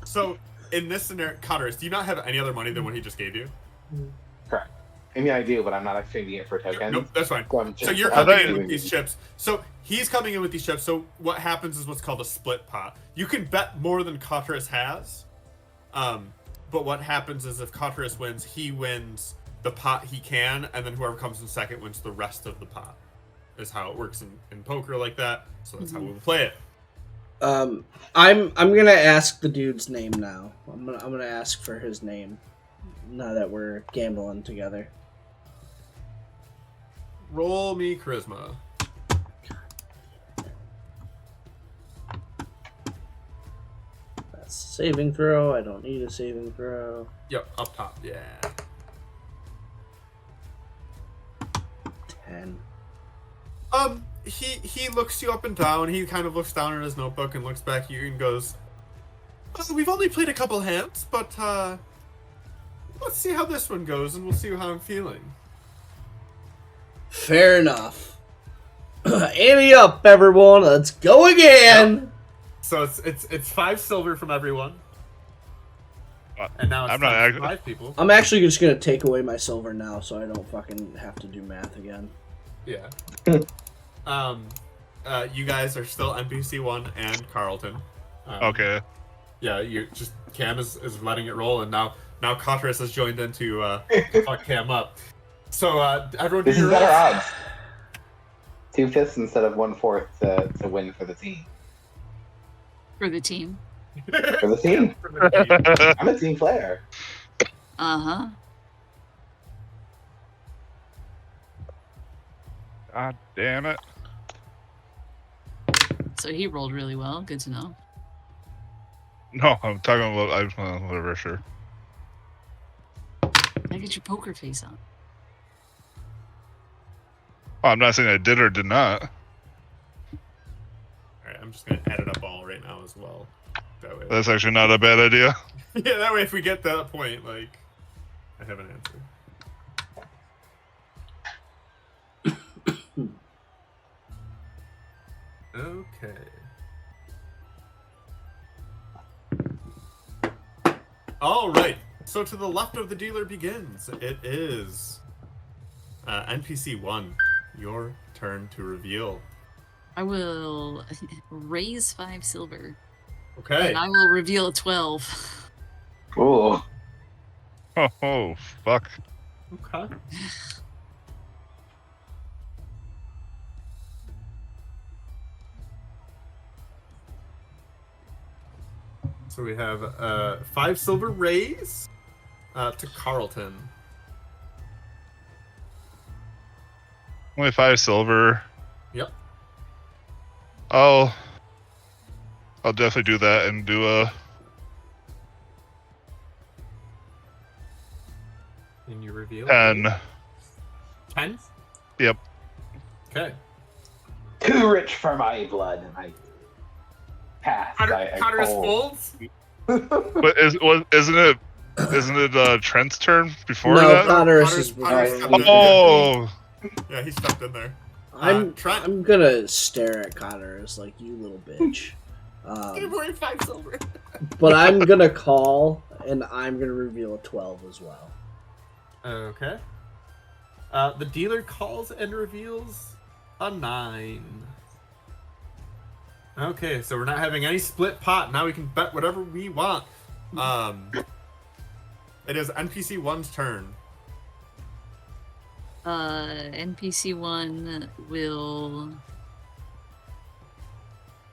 So, in this scenario, Cotterus, do you not have any other money than what he just gave you? Correct. I mean, I do, but I'm not exchanging it for tokens. Nope, that's fine. So, So you're coming in with these chips. So he's coming in with these chips. So what happens is what's called a split pot. You can bet more than Cotterus has. But what happens is if Cotterus wins, he wins the pot he can, and then whoever comes in second wins the rest of the pot. Is how it works in poker like that. So that's how we will play it. I'm gonna ask the dude's name now. I'm gonna ask for his name now that we're gambling together. Roll me charisma. That's a saving throw. I don't need a saving throw. Yep, up top. Yeah. 10. He looks you up and down. He kind of looks down at his notebook and looks back at you and goes, "We've only played a couple hands, but let's see how this one goes, and we'll see how I'm feeling." Fair enough. Ante up, everyone. Let's go again. So it's 5 silver from everyone, and now it's I'm not time for actually- 5 people. I'm actually just gonna take away my silver now, so I don't fucking have to do math again. Yeah. You guys are still NPC1 and Carlton. Okay. Yeah, you just Cam is letting it roll, and now Cotterus has joined in to fuck Cam up. So everyone, do This is your better rolls. odds. 2/5 instead of 1/4 to win for the team. For the team. For the team. For the team. I'm a team player. Uh-huh. God damn it. So he rolled really well. Good to know. No, I'm talking about whatever, sure. Now get your poker face on. Oh, I'm not saying I did or did not. All right, I'm just gonna add it up all right now as well. That way. That's actually not a bad idea. Yeah, that way if we get that point, like, I have an answer. Okay. All right. So to the left of the dealer begins. It is NPC 1. Your turn to reveal. I will raise 5 silver. Okay. And I will reveal a 12. Ooh. Oh, fuck. Okay. So we have 5 silver raise to Carlton. Only 5 silver. Yep. I'll definitely do that and do a. And you reveal 10. 10? Yep. Okay. Too rich for my blood, and I pass. I Connor's fold. folds? But isn't it Trent's turn before No, that? Connor's is Connor's before. stepped in. Oh, Yeah, he stepped in there. Trent. I'm gonna stare at Connor as like, you little bitch. Give away 5 silver. But I'm gonna call, and I'm gonna reveal a 12 as well. Okay. The dealer calls and reveals a 9. Okay, so we're not having any split pot. Now we can bet whatever we want. It is NPC 1's turn. NPC 1 will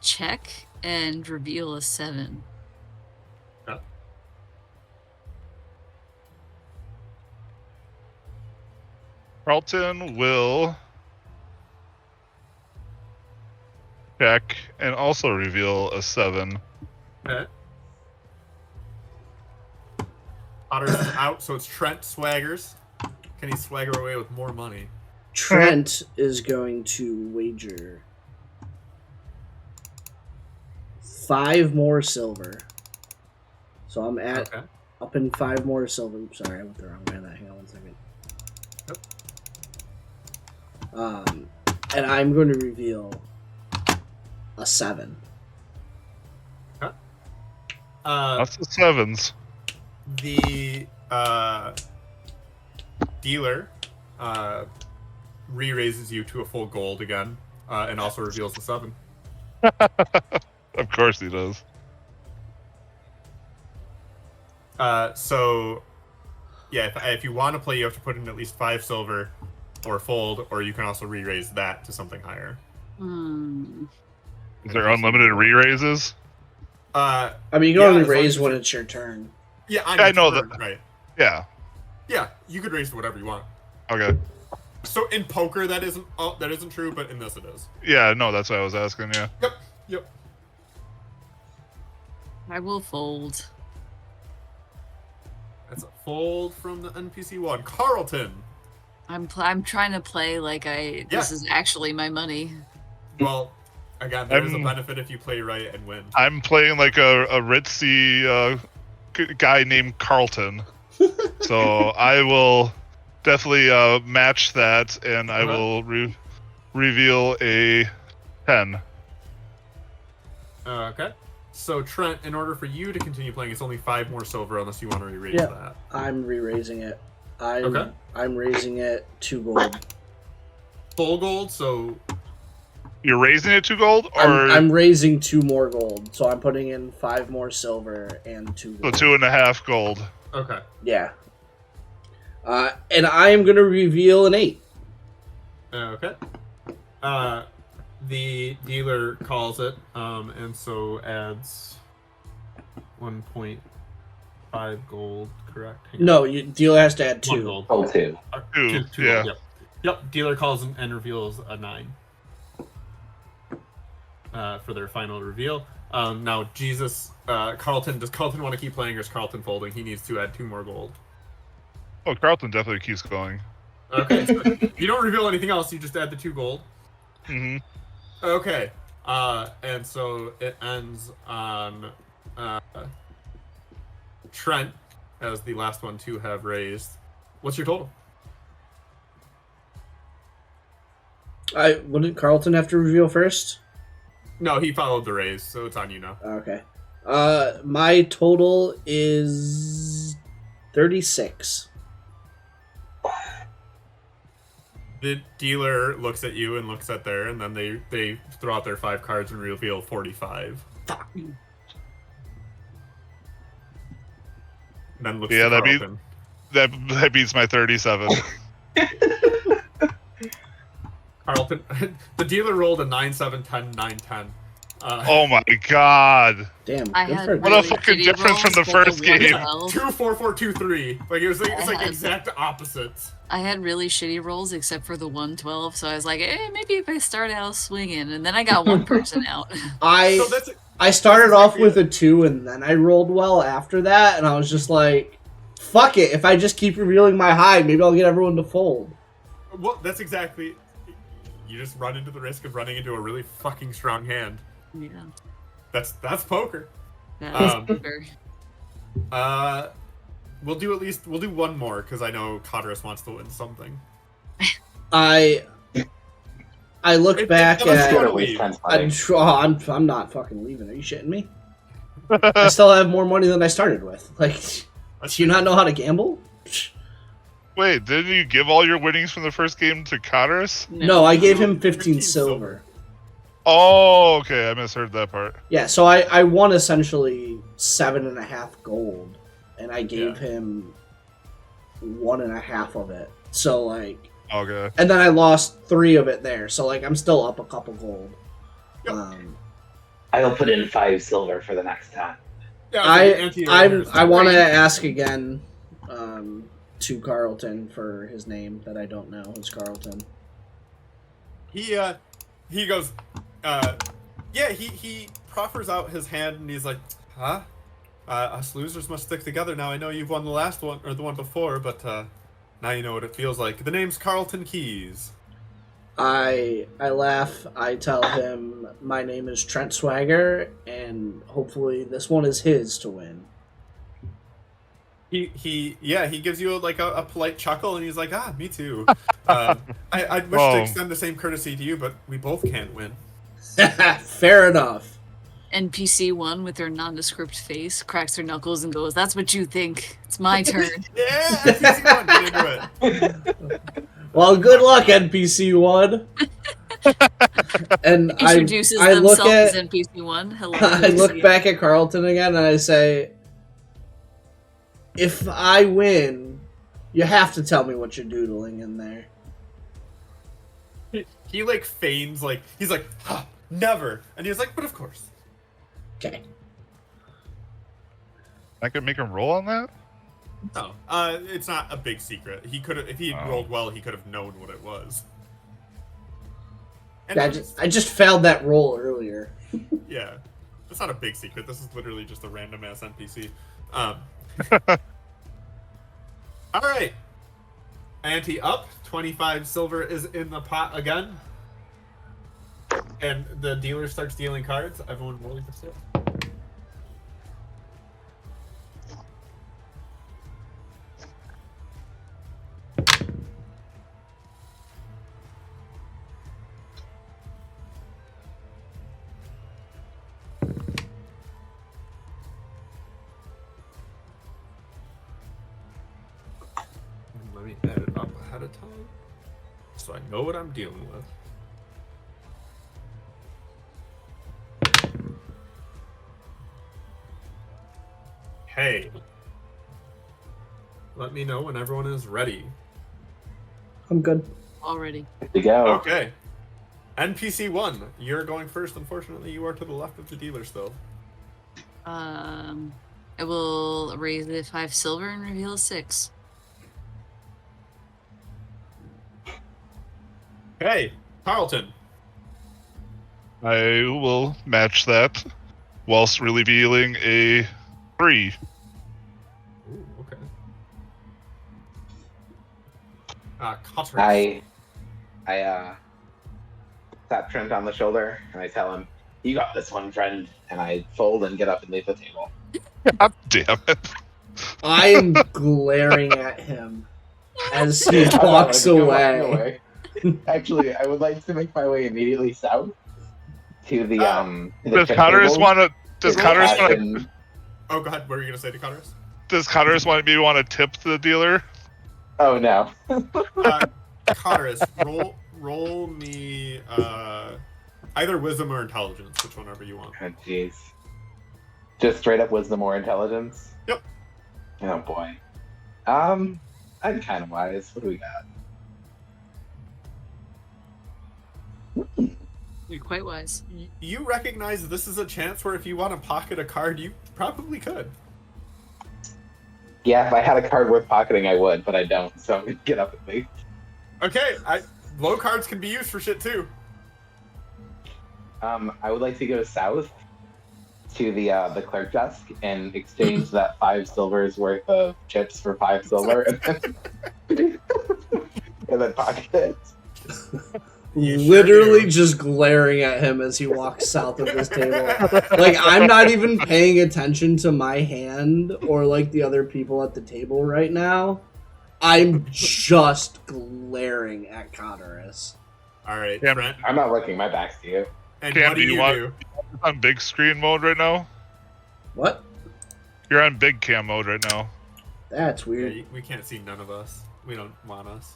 check and reveal a 7. Okay. Carlton will check and also reveal a 7. Okay. Otter's is out, so it's Trent swaggers. Can he swagger away with more money? Trent is going to wager 5 more silver. So I'm at Okay. up in 5 more silver. Oops, sorry, I went the wrong way on that. Hang on 1 second. Yep. And I'm going to reveal a 7. Okay. That's the 7s. The dealer re-raises you to a full gold again, and also reveals the 7. Of course he does. So, yeah, if you want to play, you have to put in at least 5 silver or fold, or you can also re-raise that to something higher. Is there unlimited re-raises? I mean, you can Yeah, only as long raise as when you- it's your turn. Yeah, I know turn, that. right. Yeah. Yeah, you could raise to whatever you want. Okay. So in poker, that isn't true, but in this it is. Yeah, no, that's what I was asking, yeah. Yep. I will fold. That's a fold from the NPC 1. Carlton. I'm trying to play like this is actually my money. Well, again, there is a benefit if you play right and win. I'm playing like a ritzy guy named Carlton. So I will definitely match that, and I will reveal a 10. Okay. So Trent, in order for you to continue playing, it's only 5 more silver unless you want to re-raise Yeah. that. I'm re-raising it. Okay. I'm raising it 2 gold. Full gold, so You're raising it to gold, or I'm raising 2 more gold, so I'm putting in 5 more silver and 2 so gold. 2.5 gold. okay. Yeah. And I am going to reveal an 8. Okay. The dealer calls it, and so adds 1.5 gold, correct? Hang on. No, dealer has to add 1 2. gold. Oh, 2. Two, Two yeah. gold, yep. Dealer calls and reveals a 9 for their final reveal. Now, Carlton, does Carlton want to keep playing, or is Carlton folding? He needs to add 2 more gold. Oh, Carlton definitely keeps going. Okay, so if you don't reveal anything else, you just add the 2 gold. Mm-hmm. Okay, and so it ends on Trent, as the last one to have raised. What's your total? Wouldn't Carlton have to reveal first? No, he followed the raise, so it's on you now. Okay. My total is 36. The dealer looks at you and looks at there, and then they throw out their 5 cards and reveal 45. And then looks Yeah, to that'd be- Carlton. That beats my 37. Carlton, the dealer rolled a 9, 7, 10, 9, 10. Oh my god. Damn. I good had for What a really fucking shitty difference from rolls, the but first game. 112 2, 4, 4, 2, 3. Like it's like had- exact opposites. I had really shitty rolls except for the 112, so I was like, maybe if I start out swinging, and then I got one person out. So that's I started that's off exactly with it. a 2 and then I rolled well after that, and I was just like, fuck it. If I just keep revealing my high, maybe I'll get everyone to fold. well, that's exactly. You just run into the risk of running into a really fucking strong hand. Yeah, That's poker. that's Um, super. We'll do one more because I know Codrus wants to win something. I look back Let's at. go Good to at least leave. 10 money. I'm not fucking leaving. Are you shitting me? I still have more money than I started with. Like, do you not know how to gamble? Wait, didn't you give all your winnings from the first game to Codrus? No, I gave him 15 15 silver. Oh, okay. I misheard that part. Yeah, so I won essentially 7.5 gold, and I gave Yeah. him 1.5 of it. So like, Okay. and then I lost 3 of it there. So like, I'm still up a couple gold. Yep. I'll put in 5 silver for the next time. Yeah, I want to ask again to Carlton for his name that I don't know. It's Carlton. He goes, yeah, he proffers out his hand and he's like, huh? Us losers must stick together now. I know you've won the last one, or the one before, but now you know what it feels like. The name's Carlton Keys. I laugh. I tell him my name is Trent Swagger, and hopefully this one is his to win. He gives you a polite chuckle and he's like, me too. I wish Whoa. to extend the same courtesy to you, but we both can't win. Fair enough. NPC 1 with their nondescript face cracks their knuckles and goes, "That's what you think. It's my turn." Yeah, NPC1, get into it. Well, good luck, NPC one. And Introduces I look themselves at as NPC 1. Hello. I look NPC. back at Carlton again and I say, if I win, you have to tell me what you're doodling in there. He like feigns like he's like, never, and he's like, but of course. Okay. I could make him roll on that? No, it's not a big secret. He could have, if he had Oh. rolled well, he could have known what it was. And Yeah, I just failed that roll earlier. yeah, it's not a big secret. This is literally just a random ass NPC. All right, ante up. 25 silver is in the pot again, and the dealer starts dealing cards. Everyone rolling for sale. Let me add it up ahead of time so I know what I'm dealing with. Hey. Let me know when everyone is ready. I'm good. Already. Good to go. Okay. NPC 1, you're going first. Unfortunately, you are to the left of the dealer still. I will raise the 5 silver and reveal a 6. Hey, Carlton. I will match that whilst revealing a 3. Ooh, okay. Cutter. I tap Trent on the shoulder and I tell him, You got this one, friend. And I fold and get up and leave the table. God damn it. I'm glaring at him as he I'm not walks letting him walk away. Actually, I would like to make my way immediately south to the Does chip Connors tables. want to? Does Roll Connors action. want? And Oh, go ahead. What were you gonna say to Connors? Does Connors want to tip the dealer? oh no. Connors, roll me either wisdom or intelligence, whichever you want. Oh, jeez. Just straight up wisdom or intelligence? Yep. Oh boy. I'm kind of wise. What do we got? You're quite wise. You recognize this is a chance where if you want to pocket a card, you probably could. Yeah, if I had a card worth pocketing, I would, but I don't, so I'm gonna get up and leave. Okay, low cards can be used for shit too. I would like to go south to the clerk desk and exchange that 5 silver's worth of chips for 5 silver, and then pocket it. You sure Literally do. just glaring at him as he walks south of this table. Like, I'm not even paying attention to my hand or, like, the other people at the table right now. I'm just glaring at Connors. All right, Yeah. Trent. I'm not looking, my back's to you. And Cam, what do do you you want- do? On big screen mode right now. What? You're on big cam mode right now. That's Yeah, weird. we can't see none of us. We don't want us.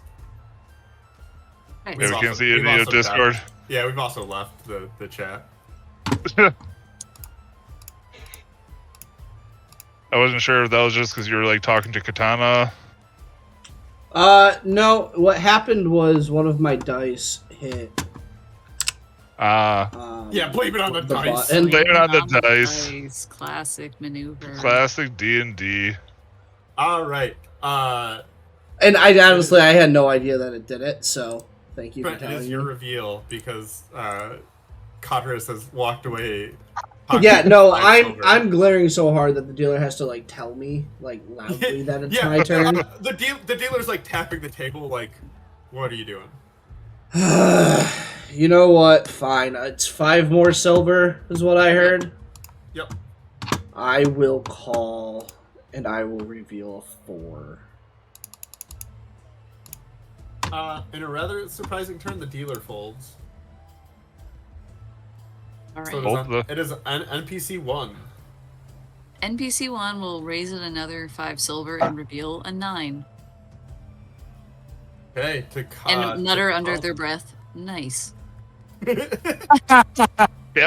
Right. Yeah, we also- can't see we've any of also Discord. Yeah, we've also left the chat. I wasn't sure if that was just because you were like talking to Katana. No, what happened was one of my dice hit. Yeah, blame it on the dice. button. Blame it on the On dice. Classic maneuver. Classic D&D. All right. And I honestly, I had no idea that it did it, so thank you for Trent, it telling is me. your reveal because Cotteris has walked away. Yeah, no, pocketing 5 silver. I'm glaring so hard that the dealer has to like tell me like loudly that it's my turn. The dealer's like tapping the table, like, "What are you doing?" You know what? Fine. It's 5 more silver, is what I heard. Yep. I will call, and I will reveal a 4. In a rather surprising turn, the dealer folds. All right. So Fold it is an NPC 1. NPC 1 will raise it another 5 silver and reveal a 9. Okay, And mutter under their breath, nice. Damn,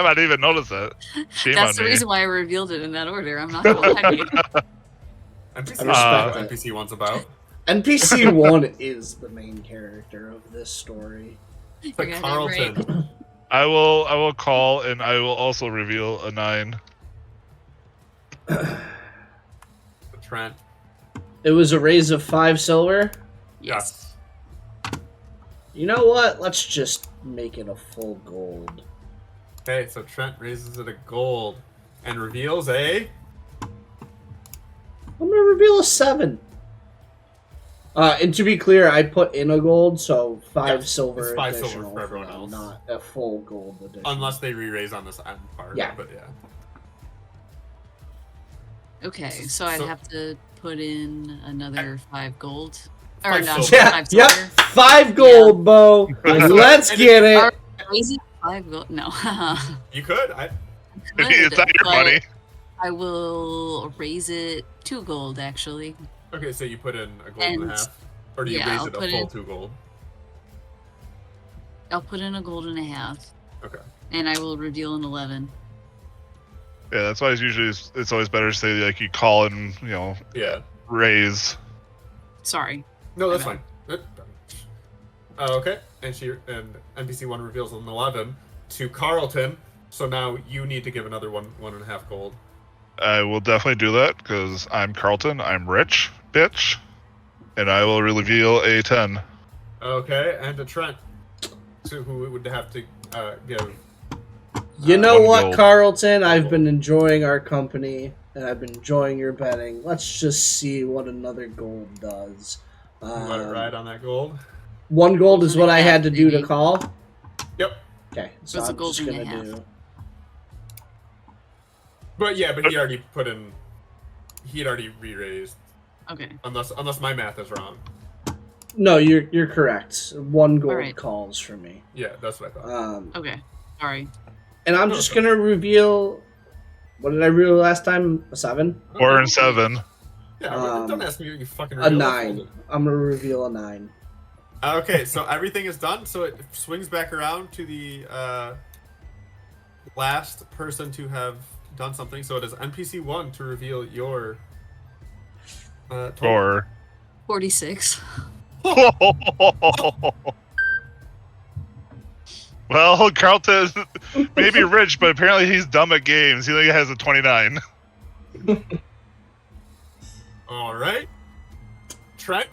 I didn't even notice that. Shame That's on the me. reason why I revealed it in that order. I'm not gonna lie to you. NPC I respect what it. NPC 1's about. NPC 1 is the main character of this story. It's You're like gonna have it Carlton. I will call and I will also reveal a 9. Trent. It was a raise of 5 silver. Yes. You know what? Let's just make it a full gold. Okay, so Trent raises it a gold and reveals a. I'm gonna reveal a 7. And to be clear, I put in a gold, so 5 Yes, silver it's 5 silver additional for everyone them, else. not a full gold edition. Unless they re-raise on this end part. Yeah. But yeah. Okay, so I'd So- have to put in another 5 gold. Or 5 not, silver. Yeah, 5 yeah, silver. 5 gold, Bo. Let's And get it. Alright, raise it 5 gold. No. You could. It's not your but money. I will raise it 2 gold, actually. Okay, so you put in a gold and a And- half. Or do you yeah, raise I'll it a put full in- 2 gold? I'll put in a gold and a half. Okay. And I will reveal an 11. Yeah, that's why it's always better to say like you call and Yeah. raise. Sorry. No, that's Okay. fine. Okay, and NPC 1 reveals an 11 to Carlton. So now you need to give another 1.5 gold. I will definitely do that because I'm Carlton. I'm rich, bitch, and I will reveal a 10. Okay, and to Trent, who would have to give. You know 1 what, gold. Carlton? I've been enjoying our company, and I've been enjoying your betting. Let's just see what another gold does. Let it ride on that gold. 1 gold is what I Yeah, had to do to maybe. call. Yep. Okay, so What's a I'm gold just and a gonna half? do But yeah, but he already put in. He had already re-raised. Okay. Unless my math is wrong. No, you're correct. 1 gold Alright. calls for me. Yeah, that's what I thought. Okay. Sorry. And I'm just gonna reveal. What did I reveal last time? A 7? 4 and 7. Yeah, don't ask me what you fucking A reveal. 9. I'm gonna reveal a 9. Okay, so everything is done. So it swings back around to the last person to have done something. So it is NPC 1 to reveal your total. 4. 46. Well, Carlton may be rich, but apparently he's dumb at games. He only has a 29. All right, Trent.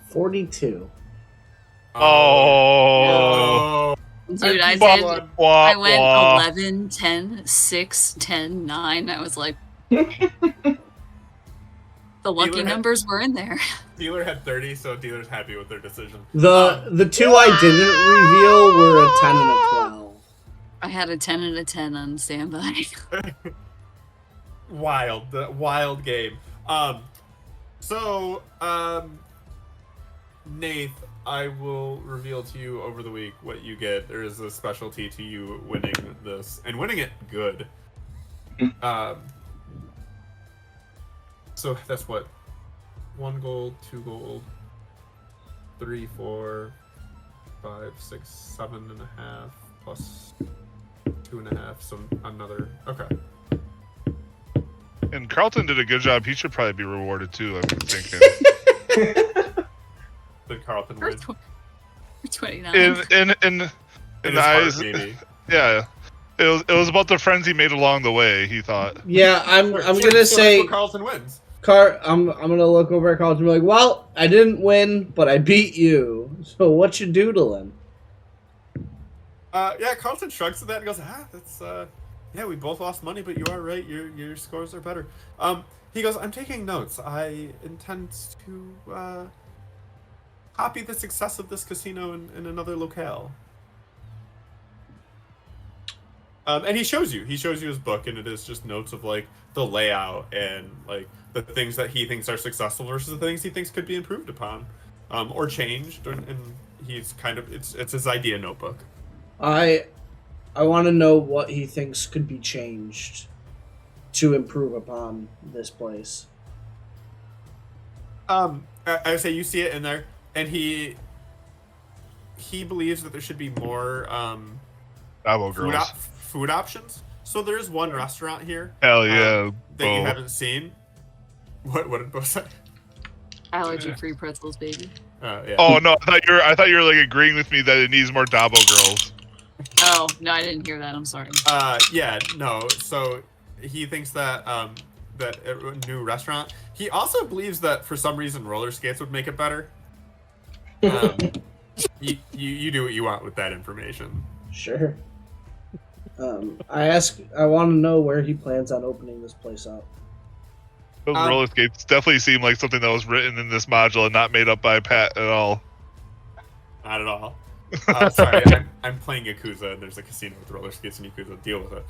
42. Oh. Dude, I NPC did. one. I went 11, 10, 6, 10, 9. I was like, the lucky Dealer had- numbers were in there. Dealer had 30, so dealer's happy with their decision. The 2 I didn't reveal were a 10 and a 12. I had a 10 and a 10 on standby. Wild game. Nath, I will reveal to you over the week what you get. There is a specialty to you winning this, and winning it good. So that's what? 1 gold, 2 gold, 3, 4, 5, 6, 7.5 plus 2.5. So another. Okay. And Carlton did a good job. He should probably be rewarded too, I'm thinking. Did Carlton For win? 29. In In the his heart, eyes, maybe. yeah. It was about the friends he made along the way, he thought. Yeah, I'm So gonna that's say what Carlton wins. I'm gonna look over at Carlton and be like, well, I didn't win, but I beat you. So what you doodling? Yeah, Carlton shrugs at that and goes, that's yeah, we both lost money, but you are right, your scores are better. He goes, I'm taking notes. I intend to copy the success of this casino in another locale. And he shows you his book, and it is just notes of like the layout and like the things that he thinks are successful versus the things he thinks could be improved upon, or changed, and he's kind of it's his idea notebook. I want to know what he thinks could be changed to improve upon this place. I say you see it in there, and he believes that there should be more Bravo girls. food options. So there is one restaurant here Hell yeah. that you Bo. haven't seen. What did Bo say? Allergy-free pretzels, baby. Yeah. Oh no, I thought you were like agreeing with me that it needs more Dabo girls. Oh, no, I didn't hear that. I'm sorry. Yeah, no. So he thinks that that a new restaurant. He also believes that for some reason roller skates would make it better. You do what you want with that information. Sure. I want to know where he plans on opening this place up. Those roller skates definitely seem like something that was written in this module and not made up by Pat at all. Not at all. Sorry, I'm playing Yakuza, and there's a casino with roller skates in Yakuza. Deal with it.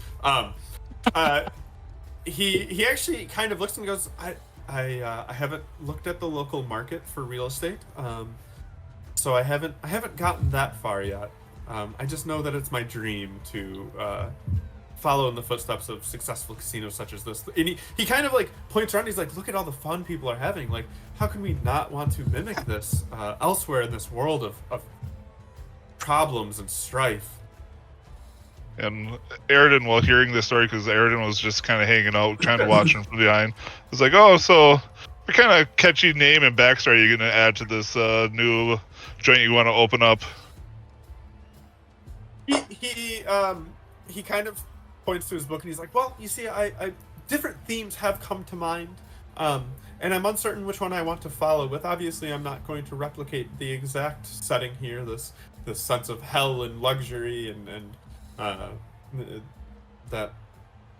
He actually kind of looks and goes, I haven't looked at the local market for real estate, so I haven't gotten that far yet. I just know that it's my dream to follow in the footsteps of successful casinos such as this. And he kind of like points around. He's like, look at all the fun people are having. Like, how can we not want to mimic this elsewhere in this world of problems and strife? And Aridin, while hearing this story, because Aridin was just kind of hanging out, trying to watch him from behind, was like, "Oh, so what kind of catchy name and backstory are you going to add to this new joint you want to open up?" He kind of points to his book and he's like, well, you see, I different themes have come to mind, and I'm uncertain which one I want to follow with. Obviously, I'm not going to replicate the exact setting here, this sense of hell and luxury and that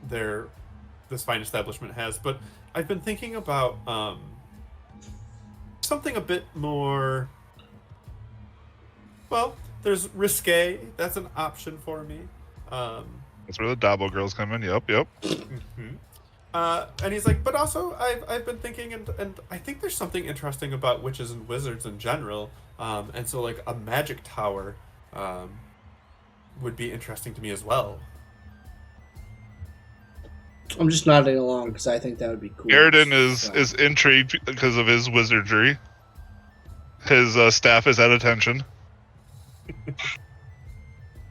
this fine establishment has, but I've been thinking about something a bit more. Well, there's risque. That's an option for me. That's where the Dabo girls come in. Yep. Mm-hmm. And he's like, but also I've been thinking, and I think there's something interesting about witches and wizards in general. And so like a magic tower would be interesting to me as well. I'm just nodding along because I think that would be cool. Aridin So- is intrigued because of his wizardry. His staff is at attention.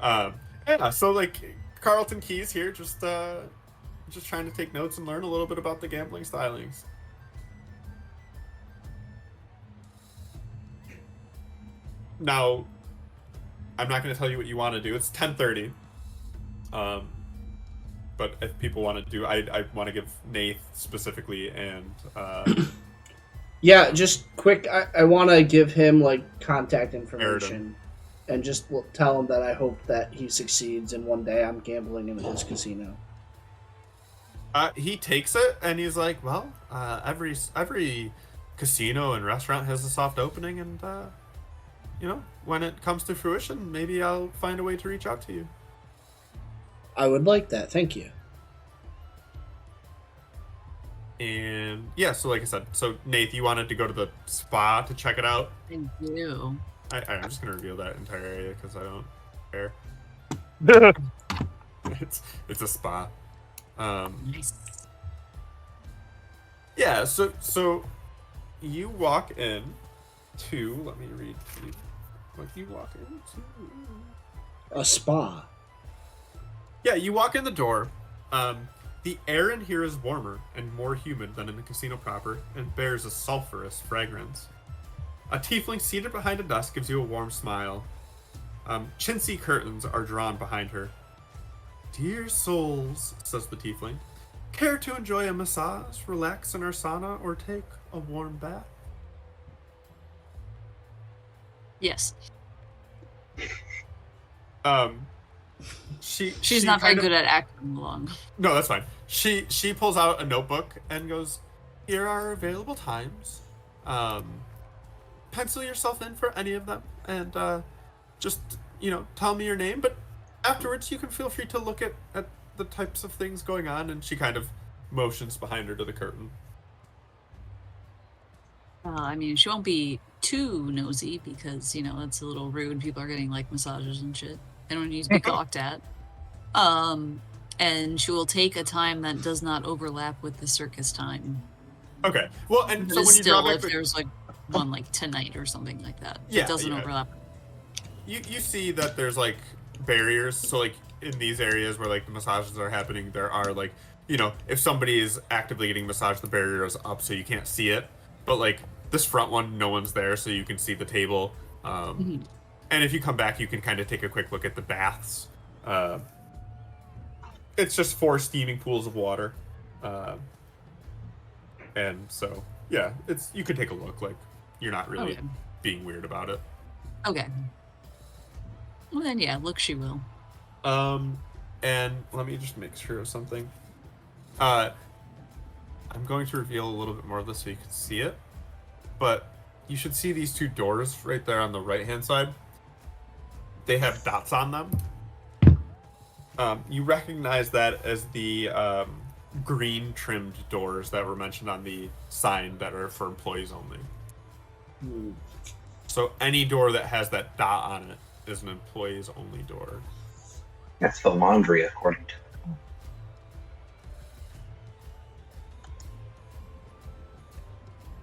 Yeah, so like Carlton Keys here, just trying to take notes and learn a little bit about the gambling stylings. Now, I'm not going to tell you what you want to do. It's 10:30. But if people want to do, I want to give Nath specifically and Yeah, just quick. I want to give him like contact information, and just tell him that I hope that he succeeds, and one day I'm gambling in his casino. he takes it and he's like, well, every casino and restaurant has a soft opening, and you know, when it comes to fruition, maybe I'll find a way to reach out to you. I would like that. Thank you. And yeah, so like I said, so Nath, you wanted to go to the spa to check it out. I do. I'm just gonna reveal that entire area because I don't care. It's a spa. Nice. Yeah, so you walk in to, let me read what you walk into. A spa. Yeah, you walk in the door. The air in here is warmer and more humid than in the casino proper, and bears a sulfurous fragrance. A tiefling seated behind a desk gives you a warm smile. Chintzy curtains are drawn behind her. Dear souls, says the tiefling, care to enjoy a massage, relax in our sauna, or take a warm bath? Yes. She's Not very good at acting along. No, that's fine. She pulls out a notebook and goes, here are available times. Pencil yourself in for any of them, and just, you know, tell me your name, but afterwards you can feel free to look at the types of things going on. And she kind of motions behind her to the curtain. I mean, she won't be too nosy because, you know, that's a little rude. People are getting like massages and shit. They don't need to be gawked at. And she will take a time that does not overlap with the circus time. Okay. Well, and so But when you still, draw back if there's like one like tonight or something like that, Yeah, it doesn't yeah. overlap. you see that there's like barriers. So like in these areas where like the massages are happening, there are like, you know, if somebody is actively getting massaged, the barrier is up so you can't see it. But like this front one, no one's there, so you can see the table. And if you come back, you can kind of take a quick look at the baths. It's just 4 steaming pools of water. And so, yeah, you could take a look. Like, you're not really Okay. being weird about it. Okay. Well then, yeah, look, she will. And let me just make sure of something. I'm going to reveal a little bit more of this so you can see it. But you should see these 2 doors right there on the right-hand side. They have dots on them. You recognize that as the green trimmed doors that were mentioned on the sign that are for employees only. So any door that has that dot on it is an employees only door. That's the laundry, according to.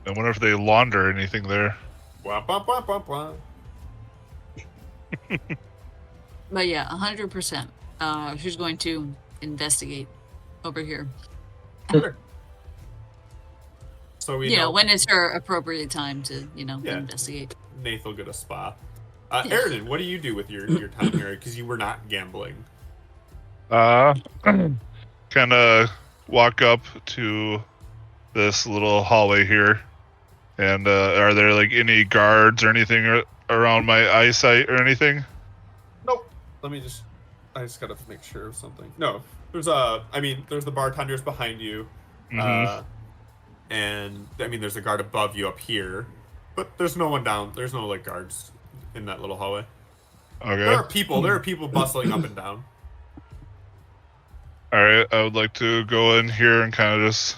I wonder if they launder anything there. Wah, wah, wah, wah, wah. But yeah, 100%. She's going to investigate over here. So we You know, know when it's her appropriate time to, you know, Yeah. investigate. Nath will get a spa. Yeah. Aridin, what do you do with your time here? Because you were not gambling. Kind of walk up to this little hallway here, and are there like any guards or anything around my eyesight or anything? Nope. I just gotta make sure of something. No, there's there's the bartenders behind you, Mhm. and I mean there's a guard above you up here, but there's no one down. There's no like guards in that little hallway. There are Okay. people. There are people bustling up and down. All right, I would like to go in here and kind of just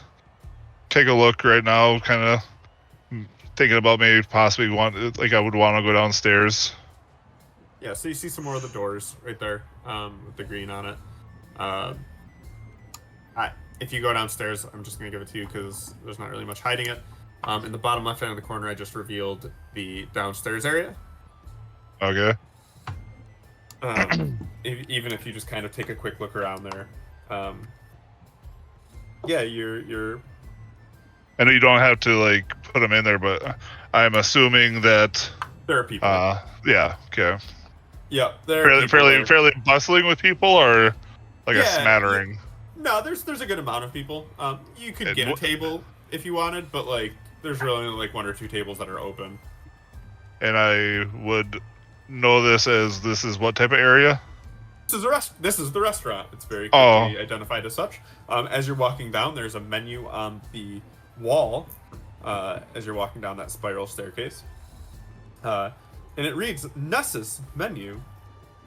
take a look right now. Kind of thinking about maybe possibly I would want to go downstairs. Yeah, so you see some more of the doors right there, with the green on it. If you go downstairs, I'm just gonna give it to you because there's not really much hiding it. In the bottom left hand of the corner, I just revealed the downstairs area. Okay. Even if you just kind of take a quick look around there, yeah, you're. I know you don't have to like put them in there, but I'm assuming that There are people. Yeah. Okay. Yeah, there are Fairly bustling with people, or like a smattering. No, there's a good amount of people. You could get a table if you wanted, but like there's really only like 1 or 2 tables that are open. And I would know this is what type of area? This is the restaurant. It's very quickly identified as such. As you're walking down, there's a menu on the wall. As you're walking down that spiral staircase, and it reads Ness's menu,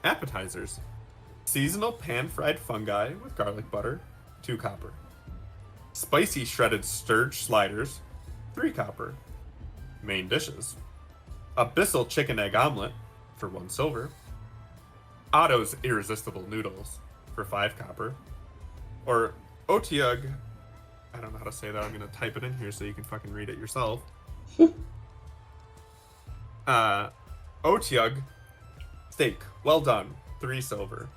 appetizers, seasonal pan-fried fungi with garlic butter, 2 copper. Spicy shredded sturge sliders, 3 copper. Main dishes: abyssal chicken egg omelet for 1 silver. Otto's irresistible noodles for 5 copper. Or Otiug, I don't know how to say that. I'm gonna type it in here so you can fucking read it yourself. Otiug steak, well done, 3 silver.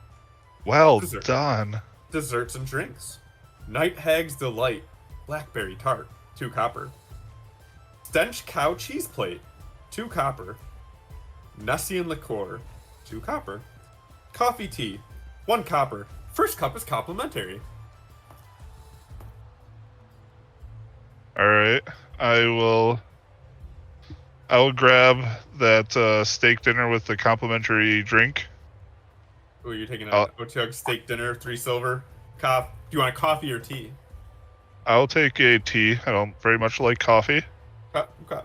Well Dessert. done. Desserts and drinks: Night Hag's Delight, blackberry tart, 2 copper. Stench cow cheese plate, 2 copper. Nessian liqueur, 2 copper. Coffee tea, 1 copper. First cup is complimentary. All right, I will grab that steak dinner with the complimentary drink. Oh, you're taking a Otiug steak dinner, 3 silver. Do you want a coffee or tea? I'll take a tea. I don't very much like coffee. Okay.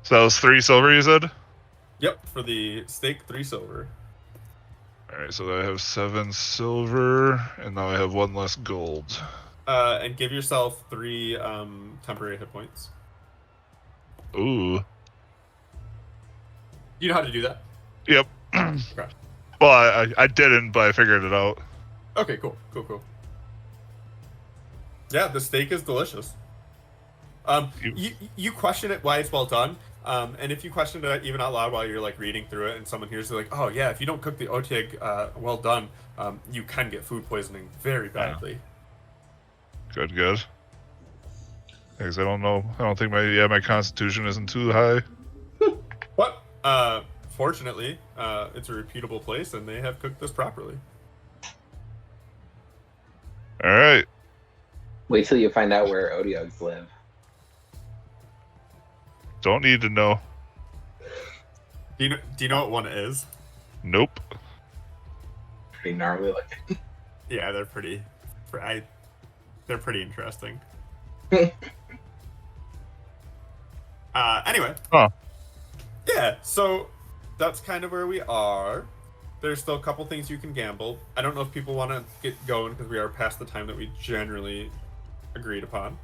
So that was 3 silver, you said? Yep, for the steak, 3 silver. All right, so I have 7 silver, and now I have 1 less gold. And give yourself 3 temporary hit points. Ooh. You know how to do that? Yep. Okay. Well, I didn't, but I figured it out. Okay, cool. Yeah, the steak is delicious. You question it why it's well done, and if you question it even out loud while you're like reading through it, and someone hears it like, oh yeah, if you don't cook the otieg well done, you can get food poisoning very badly. Good. Because I don't think my constitution isn't too high. But fortunately, it's a reputable place, and they have cooked this properly. All right. Wait till you find out where Odiogs live. Don't need to know. Do you know what one is? Nope. Pretty gnarly looking. Yeah, they're pretty. They're pretty interesting. Anyway. Huh. Yeah, so that's kind of where we are. There's still a couple things you can gamble. I don't know if people want to get going because we are past the time that we generally agreed upon.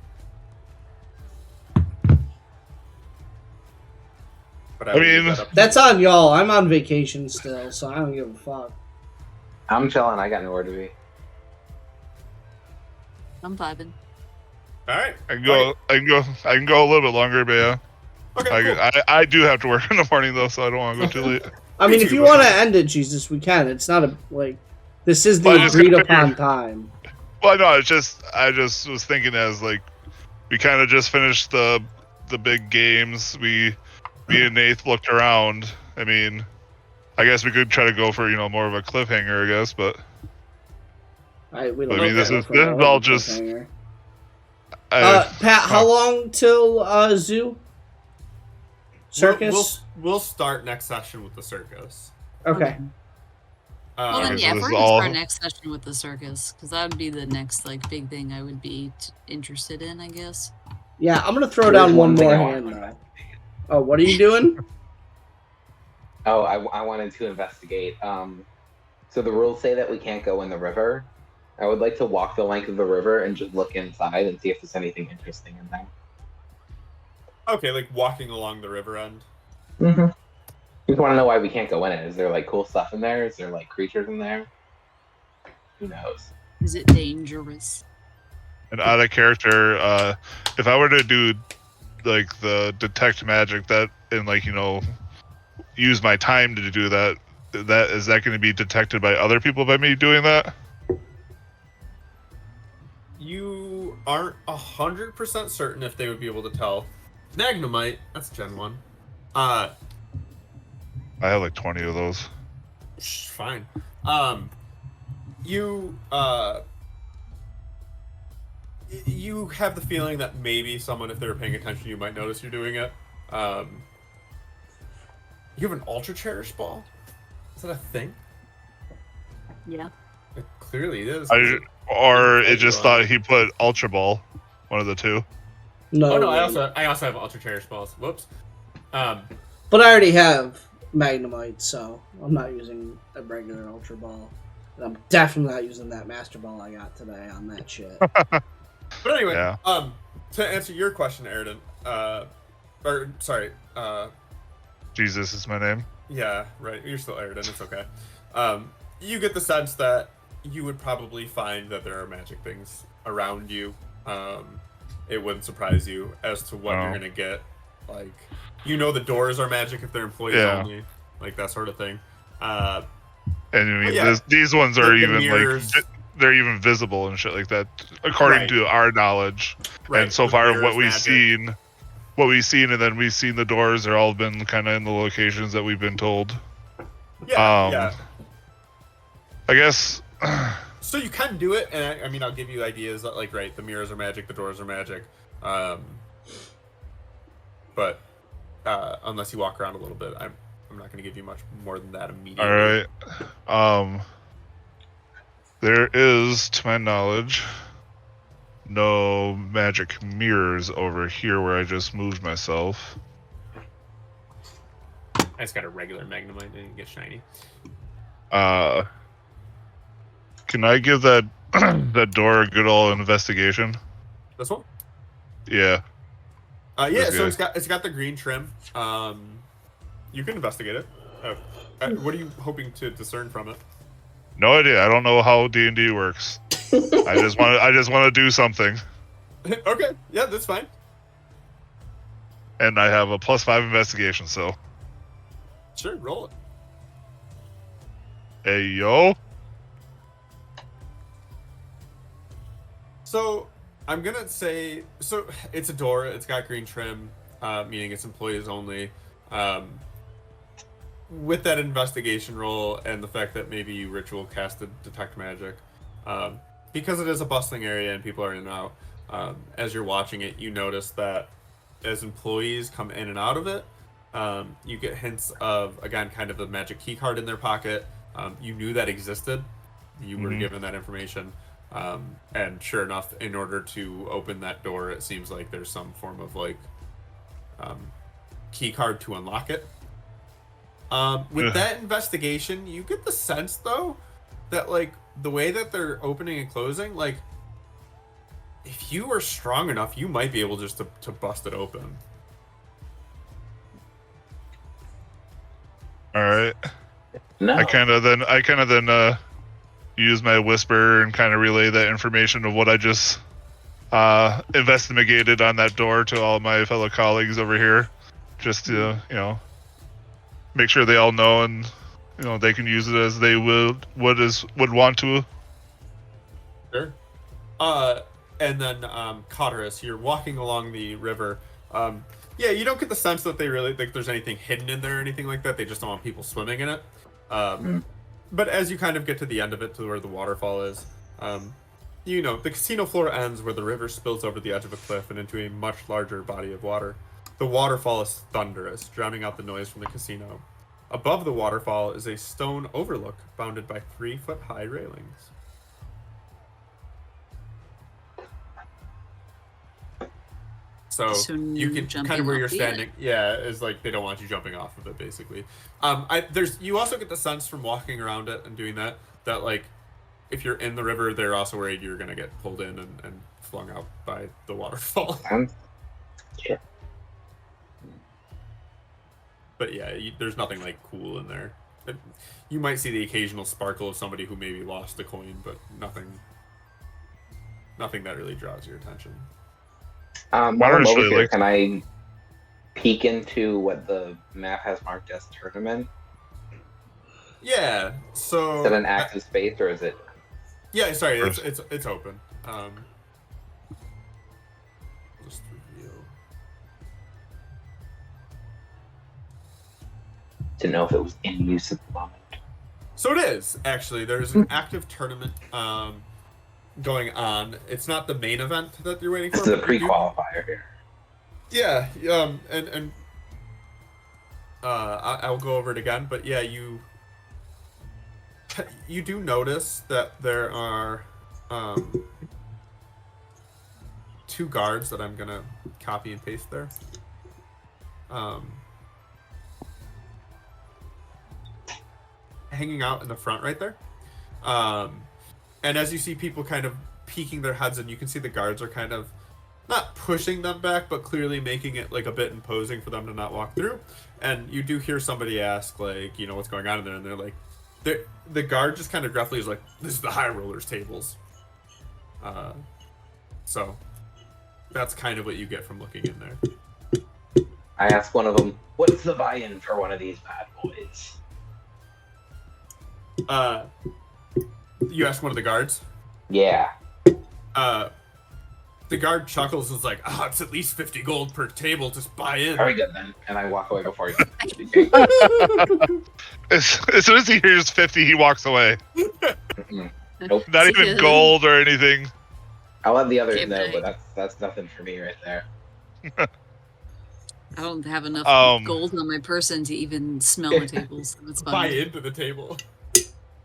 But I mean, That's on y'all. I'm on vacation still, so I don't give a fuck. I'm chilling. I got nowhere to be. I'm vibing. All right. I can go a little bit longer, but yeah. Okay, cool. I do have to work in the morning though, so I don't want to go too late. I mean, if you want to end it, Jesus, we can. It's not this is the agreed upon time. Well, no, I just was thinking as like we kind of just finished the big games. Me and Nath looked around. I mean, I guess we could try to go for more of a cliffhanger, I guess, but We don't this is all just. Pat, how long till zoo? Circus? We'll start next session with the circus. Okay. Well, then, Okay, yeah, so if this we're is gonna all- start next session with the circus, because that would be the next big thing I would be interested in, I guess. Yeah, I'm gonna throw There's down one one thing more I want hand to though. investigate. Oh, what are you doing? Oh, I wanted to investigate. So the rules say that we can't go in the river. I would like to walk the length of the river and just look inside and see if there's anything interesting in there. Okay, like walking along the river end. Mm-hmm. Just want to know why we can't go in it. Is there like cool stuff in there? Is there like creatures in there? Who knows? Is it dangerous? And out of character, if I were to do like the detect magic that and like use my time to do that, is that going to be detected by other people by me doing that? You aren't 100% certain if they would be able to tell. Magnemite, that's Gen 1. I have like 20 of those. Fine. You you have the feeling that maybe someone, if they were paying attention, you might notice you're doing it. You have an ultra cherish ball? Is that a thing? Yeah. It clearly is. Or it just thought he put Ultra Ball, one of the two. No. Oh no, I also have ultra cherish balls. Whoops. But I already have Magnemite, so I'm not using a regular Ultra Ball. And I'm definitely not using that Master Ball I got today on that shit. But anyway, Yeah. To answer your question, Aridin, or sorry, Jesus is my name. yeah, right. You're still Aridin. It's okay. You get the sense that you would probably find that there are magic things around you. It wouldn't surprise you as to what you're gonna get. Like, the doors are magic if they're employees only, like that sort of thing. And I mean, yeah, these ones are even mirrors, like they're even visible and shit like that, according to our knowledge. Right. And so the far, mirrors what we've magic. seen, and then we've seen the doors. They're all been kind of in the locations that we've been told. Yeah, yeah. I guess. So you can do it, and I mean, I'll give you ideas. Like, right, the mirrors are magic, the doors are magic. But unless you walk around a little bit, I'm not going to give you much more than that immediately. All right. There is, to my knowledge, no magic mirrors over here where I just moved myself. I just got a regular Magnemite, didn't get shiny. Can I give that that door a good old investigation? This one? Yeah. Yeah. So it's got the green trim. You can investigate it. What are you hoping to discern from it? No idea. I don't know how D&D works. I just want to do something. Okay. Yeah, that's fine. And I have a +5 investigation, so. Sure, roll it. Hey yo. So I'm gonna say, so it's a door. It's got green trim, meaning it's employees only. With that investigation roll and the fact that maybe you ritual casted detect magic, because it is a bustling area and people are in and out. As you're watching it, you notice that as employees come in and out of it, you get hints of, again, kind of the magic key card in their pocket. You knew that existed. You were given that information. And sure enough, in order to open that door, it seems like there's some form of like key card to unlock it. With that investigation, you get the sense though that like the way that they're opening and closing, like if you were strong enough, you might be able just to bust it open. All right. No. I kind of then use my whisper and kind of relay that information of what I just investigated on that door to all my fellow colleagues over here, just to make sure they all know and they can use it as they would want to. Sure. And then Cotterus, you're walking along the river. Yeah, you don't get the sense that they really think there's anything hidden in there or anything like that. They just don't want people swimming in it. But as you kind of get to the end of it, to where the waterfall is, the casino floor ends where the river spills over the edge of a cliff and into a much larger body of water. The waterfall is thunderous, drowning out the noise from the casino. Above the waterfall is a stone overlook bounded by 3-foot-high railings. So you can kind of where you're standing. Yeah, is like they don't want you jumping off of it, basically. You also get the sense from walking around it and doing that like if you're in the river, they're also worried you're gonna get pulled in and flung out by the waterfall. Sure. But yeah, there's nothing like cool in there. You might see the occasional sparkle of somebody who maybe lost a coin, but nothing that really draws your attention. While I'm Water's over really here, like- can I peek into what the map has marked as tournament? Yeah. So Is it an active space or is it? yeah, sorry, it's open. Just reveal. To know if it was in use at the moment. So it is actually. There's an active tournament going on. It's not the main event that you're waiting for. This is a but you do- pre-qualifier here. Yeah. And I'll go over it again. But yeah, you do notice that there are 2 guards that I'm gonna copy and paste there. Hanging out in the front right there. And as you see people kind of peeking their heads, and you can see the guards are kind of not pushing them back, but clearly making it like a bit imposing for them to not walk through. And you do hear somebody ask, like, you know, what's going on in there, and they're like, the guard just kind of gruffly is like, "This is the high rollers tables." So that's kind of what you get from looking in there. I asked one of them, "What's the buy-in for one of these bad boys?" You ask one of the guards. Yeah. The guard chuckles and is like, it's at least 50 gold per table. Just buy in. Very good then. And I walk away before you. As soon as he hears 50, he walks away. Nope. Not even gold or anything. I'll let the others Can't know, pay. but that's nothing for me right there. I don't have enough Um, gold on my person to even smell the tables. So that's Buy fine. into the table.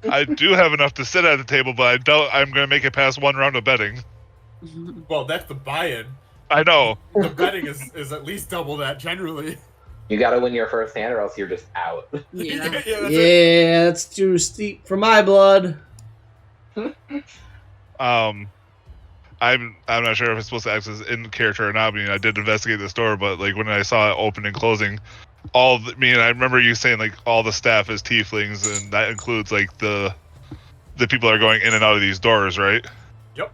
I do have enough to sit at the table, but I doubt I'm going to make it past 1 round of betting. Well, that's the buy-in. I know. The betting is at least double that generally. You gotta win your first hand or else you're just out. Yeah. That's it. Yeah, it's too steep for my blood. I'm not sure if it's supposed to access in character or not. I mean, I did investigate the store, but like when I saw it open and closing, I remember you saying like all the staff is tieflings, and that includes like the people that are going in and out of these doors, right? Yep.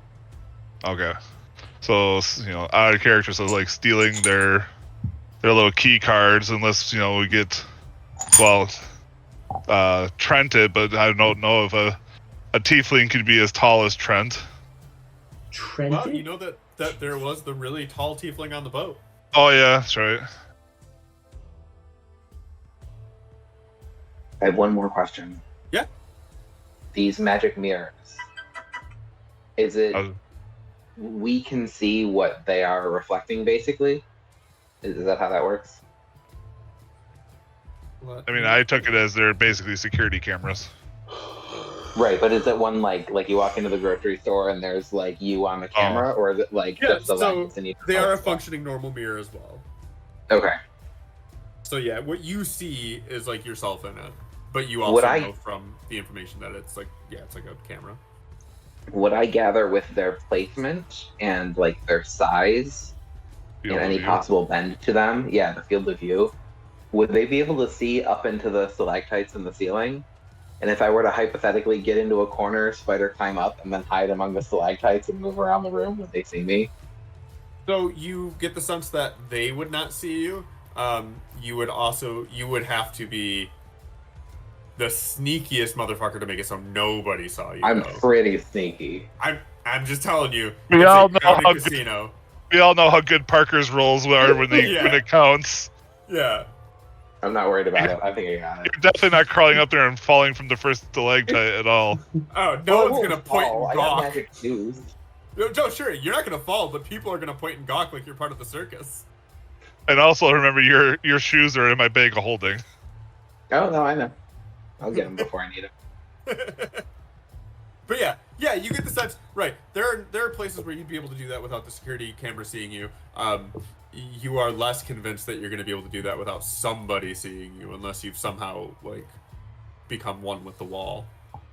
Okay. So out of character, so like stealing their little key cards, unless we get Trented, but I don't know if a tiefling could be as tall as Trent. Trent. Well, you know that there was the really tall tiefling on the boat. Oh yeah, that's right. I have one more question. Yeah. These magic mirrors. Is it we can see what they are reflecting basically? Is that how that works? I mean, I took it as they're basically security cameras. Right, but is it one like you walk into the grocery store and there's like you on the camera, or is it like Yeah, just the so lens and you they are a functioning normal mirror as well. Okay. So yeah, what you see is like yourself in it, but you Would also I- know from the information that it's like it's like a camera. Would I gather with their placement and like their size Field and of any view. possible bend to them? Yeah, the field of view. Would they be able to see up into the stalactites in the ceiling? And if I were to hypothetically get into a corner, spider climb up, and then hide among the stalactites and move around the room, would they see me? So you get the sense that they would not see you. You would have to be the sneakiest motherfucker to make it so nobody saw you. I'm though. pretty sneaky. I'm just telling you. We it's all a know crowded how good- casino. We all know how good Parker's rolls are when Yeah. when it counts. Yeah. I'm not worried about it. I think I got it. You're definitely not crawling up there and falling from the first stalactite at all. Oh, no Well, I one's won't gonna point fall. and I got gawk. magic shoes. No, sure, you're not gonna fall, but people are gonna point and gawk like you're part of the circus. And also remember, your shoes are in my bag of holding. Oh no, I know. I'll get them before I need them. But yeah, you get the sense. Right, there are places where you'd be able to do that without the security camera seeing you. You are less convinced that you're going to be able to do that without somebody seeing you, unless you've somehow like become one with the wall.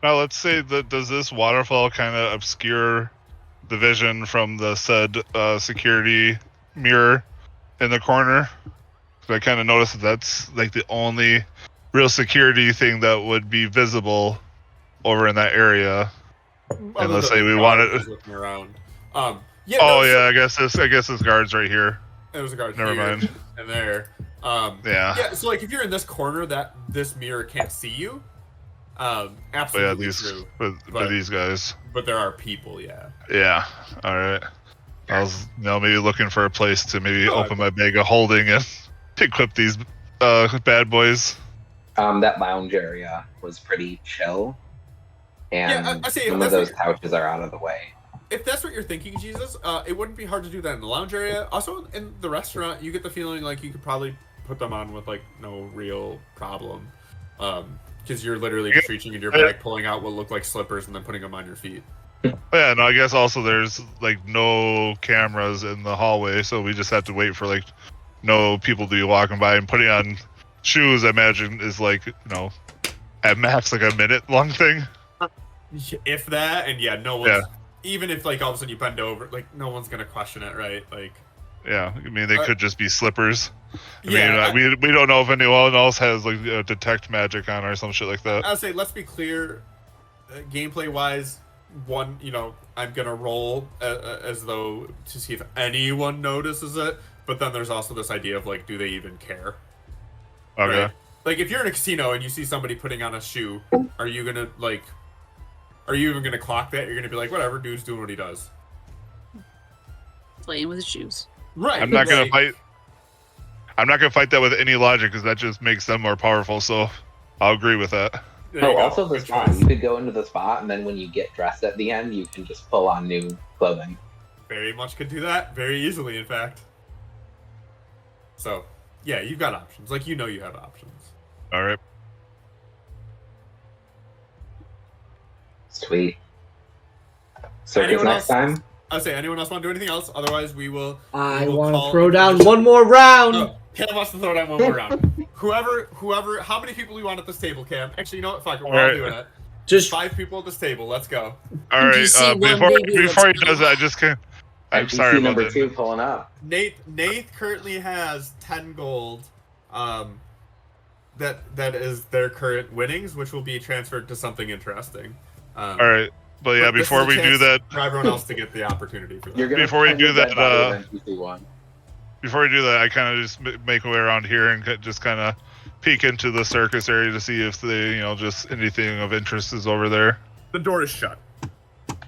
Now, let's say that does this waterfall kind of obscure the vision from the said security mirror in the corner? 'Cause I kind of noticed that that's like the only real security thing that would be visible over in that area. And let's say we guard wanted. who's looking around. Yeah, Oh no, yeah, so I guess this guard's right here. there's a guard Never here mind. and there. Yeah. Yeah, so like if you're in this corner, that this mirror can't see you. But yeah, Absolutely these true. for But- these guys. But there are people, yeah. Yeah. All right. I was maybe looking for a place to maybe No, open my bag of holding and equip these bad boys. That lounge area was pretty chill, and Yeah, I say if some of that's those what couches are out of the way. If that's what you're thinking, Jesus, it wouldn't be hard to do that in the lounge area. Also, in the restaurant, you get the feeling like you could probably put them on with like no real problem, because you're literally just reaching into your bag, pulling out what look like slippers, and then putting them on your feet. Yeah, no, I guess also there's like no cameras in the hallway, so we just have to wait for like no people to be walking by, and putting on shoes. I imagine is like at max like a minute long thing. If that, and yeah, no one's. Yeah. Even if like all of a sudden you bend over, like no one's gonna question it, right? Like. Yeah, I mean they could just be slippers. Yeah, we don't know if anyone else has like detect magic on or some shit like that. I'd say let's be clear, gameplay wise. One, I'm gonna roll as though to see if anyone notices it, but then there's also this idea of like, do they even care? Okay. Right? Like, if you're in a casino and you see somebody putting on a shoe, are you gonna like? Are you even gonna clock that? You're gonna be like, whatever, dude's doing what he does. Playing with his shoes. Right. I'm not gonna like, fight. I'm not gonna fight that with any logic because that just makes them more powerful. So I'll agree with that. there you Oh, go. also the Good spot. choice. You could go into the spot, and then when you get dressed at the end, you can just pull on new clothing. Very much could do that very easily, in fact. So, yeah, you've got options. Like, you have options. All right. Sweet. Circus Anyone next else? time? I'd say, anyone else want to do anything else? Otherwise, we will. I we will want to call throw it down quits. one more round. Oh, Cam wants to throw down one more round. Whoever, how many people do you want at this table, Cam? Actually, you know what? Fuck it, we're all Alright. doing it. Just 5 people at this table. Let's go. All Do you right. see one Before baby before he that's does that, I just can't. I'm NPC sorry about number that. 2 pulling up. Nate currently has 10 gold. That is their current winnings, which will be transferred to something interesting. All right. But yeah, But this before is a we do chance that, for everyone else to get the opportunity for that. You're gonna Before we find do your dead that, body with NPC 1. I kind of just make my way around here and just kind of peek into the circus area to see if they, just anything of interest is over there. The door is shut.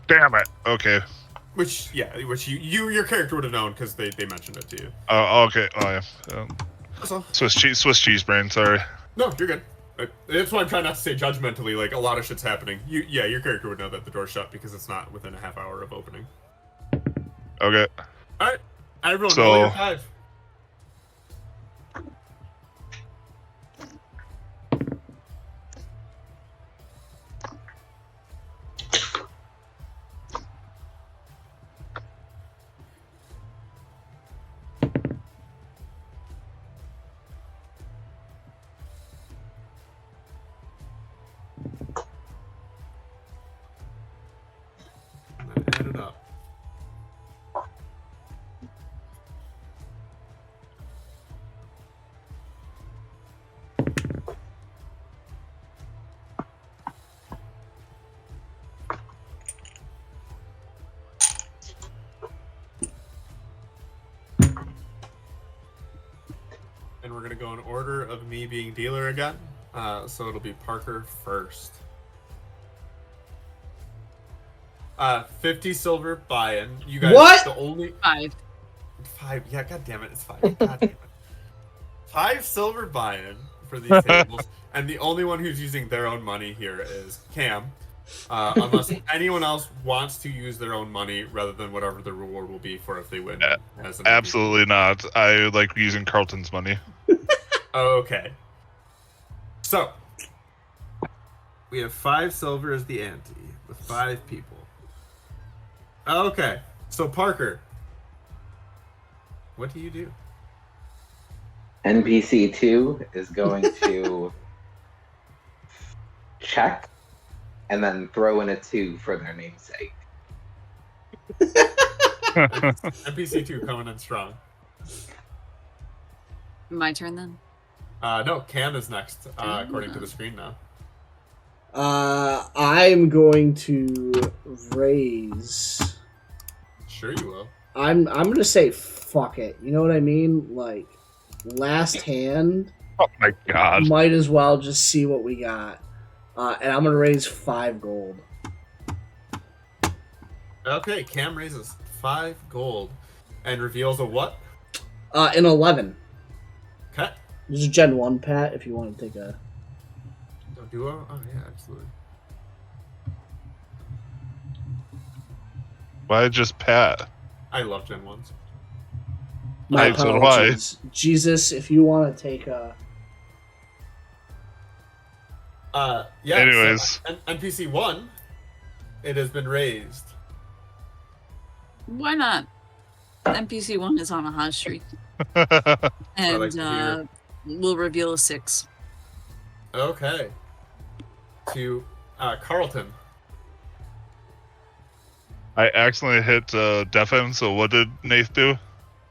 Damn it. Okay. Which your character would have known because they mentioned it to you. Oh, okay. Oh yeah. So, Swiss cheese brain. Sorry. no, you're good. That's why I'm trying not to say judgmentally. Like, a lot of shit's happening. Your character would know that the door's shut because it's not within a half hour of opening. Okay. All right, I rolled So- roll your 5. And then add it up. And we're gonna go in order of me being dealer again. So it'll be Parker first. 50 silver buy-in. You guys, What? The only 5. 5. Yeah, god damn it, it's 5. God damn it. 5 silver buy-in for these tables, and the only one who's using their own money here is Cam. Unless anyone else wants to use their own money rather than whatever the reward will be for if they win. As an Absolutely not. I like using Carlton's money. Okay. So, we have 5 silver as the ante with 5 people. Okay. So, Parker, what do you do? NPC 2 is going to check and then throw in a 2 for their namesake. NPC 2 coming in strong. My turn then? No, Cam is next, according to the screen now. I'm going to raise. Sure you will. I'm gonna say fuck it. You know what I mean? Like, last hand. Oh my god. Might as well just see what we got. And I'm gonna raise 5 gold. Okay, Cam raises 5 gold and reveals a what? An 11. Okay. This is Gen 1, Pat, if you want to take a... A duo? Oh, yeah, absolutely. Why just Pat? I love Gen 1s. My Right, so do I. apologies. Jesus, if you want to take a... Yeah. Anyways. So, NPC 1, it has been raised. Why not? NPC 1 is on a hot streak. And like to hear. we'll reveal a 6. Okay. To Carlton. I accidentally hit Deafen, so what did Nath do?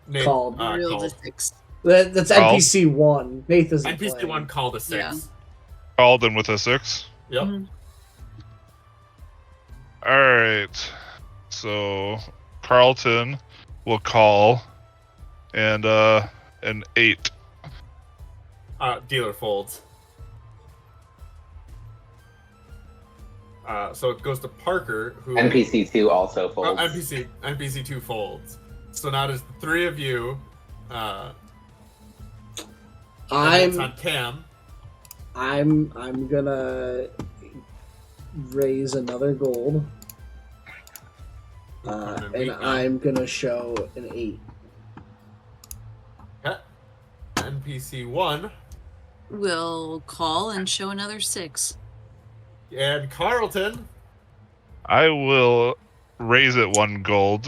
Nate, Called. Revealed a called. 6. That's Called. NPC 1. Nathan's NPC 1 called a 6. Yeah. Called him with a 6. Yep. Mhm. Alright. So Carlton will call and an 8. Dealer folds. So it goes to Parker, who NPC 2 also folds. NPC 2 folds. So now there's the 3 of you. And it's on Cam. I'm gonna raise another gold. And I'm gonna show an 8. Okay. NPC 1 We'll call and show another 6. and Carlton. I will raise it 1 gold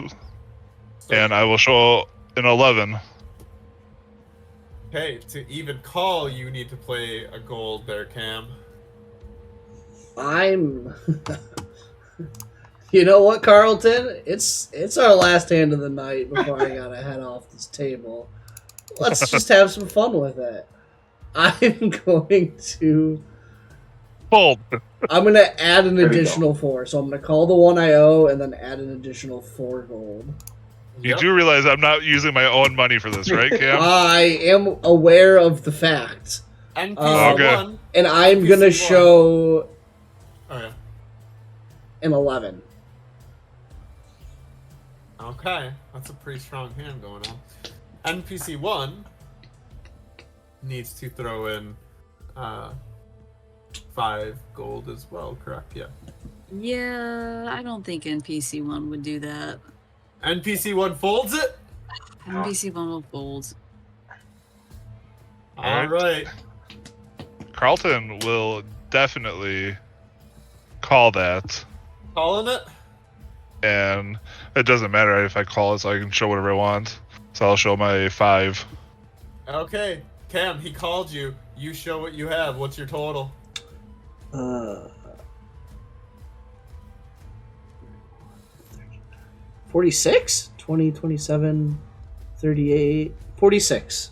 So, and I will show an 11. hey, to even call, you need to play a gold there, Cam. I'm. You know what, Carlton? It's our last hand of the night before I gotta head off this table. Let's just have some fun with it. I'm going to. Fold. I'm gonna add an There we additional 4. So I'm gonna call the one I owe and then add an additional 4 gold. You Yep. do realize I'm not using my own money for this, right, Cam? I am aware of the fact, NPC Okay. 1. and I'm gonna NPC1. show Oh, yeah. an 11. Okay, that's a pretty strong hand going on. NPC 1 needs to throw in 5 gold as well, correct? Yeah. Yeah, I don't think NPC 1 would do that. NPC 1 folds it? NPC 1 will fold. Alright. Carlton will definitely call that. Calling it? And it doesn't matter if I call it, so I can show whatever I want. So I'll show my 5. Okay. Cam, he called you. You show what you have. What's your total? 46? 20, 27, 38, 46.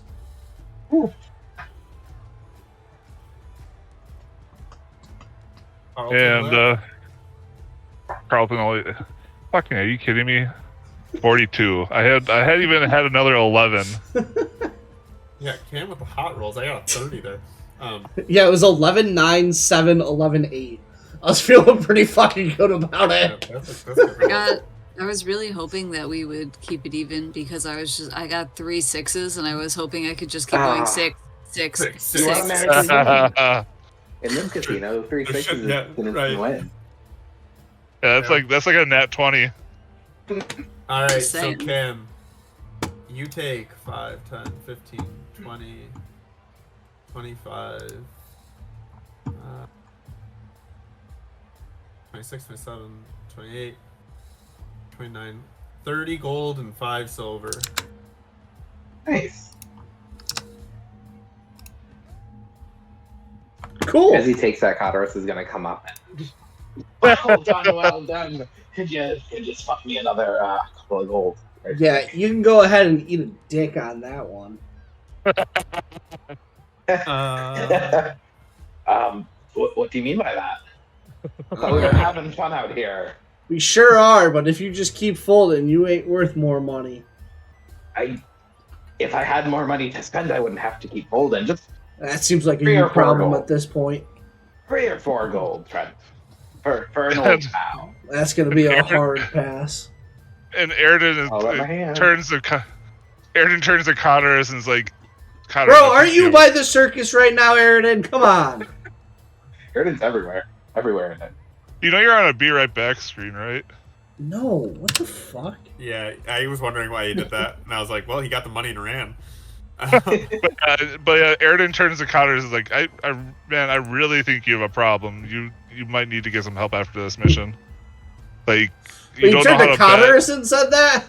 Carlton And left. Carlton only. Fucking, are you kidding me? 42. I had even had another 11. Yeah, Cam with the hot rolls. I got a 30 there. Yeah, it was 11, 9, 7, 11, 8. I was feeling pretty fucking good about Yeah, it. that's a good I was really hoping that we would keep it even because I got 3 6s and I was hoping I could just keep going 6, 6, Six, 6. six. Yeah, In this casino, 3 There 6s should- is yeah, an instant right. win. that's like a nat 20. Alright, Just so saying. Cam, you take 5, 10, 15, 20, 25, 26, 27, 28, 29, 30 gold and 5 silver. Nice. Cool. As he takes that, Kodoros is going to come up and Well done, well done. Could you just fuck me another couple of gold? Right Yeah, quick? you can go ahead and eat a dick on that one. What do you mean by that? I thought we were having fun out here. We sure are, but if you just keep folding, you ain't worth more money. If I had more money to spend, I wouldn't have to keep holding. Just That seems like a 3 you or 4 problem gold. at this point. 3 or 4 gold, Trent. For an old pal. That's gonna be a hard pass. And Airden I'll let my hand. turns to Connors and is like, Connors, Bro, I are think you by the circus right now, Aridin? Come on. Erden's everywhere. Everywhere in it. You know you're on a Be Right Back screen, right? No, what the fuck? Yeah, I was wondering why he did that, and I was like, well, he got the money and ran. But Airden turns to Connors and is like, man, I really think you have a problem. You might need to get some help after this mission. Like, You don't turned know to how to bet. Connors and said that?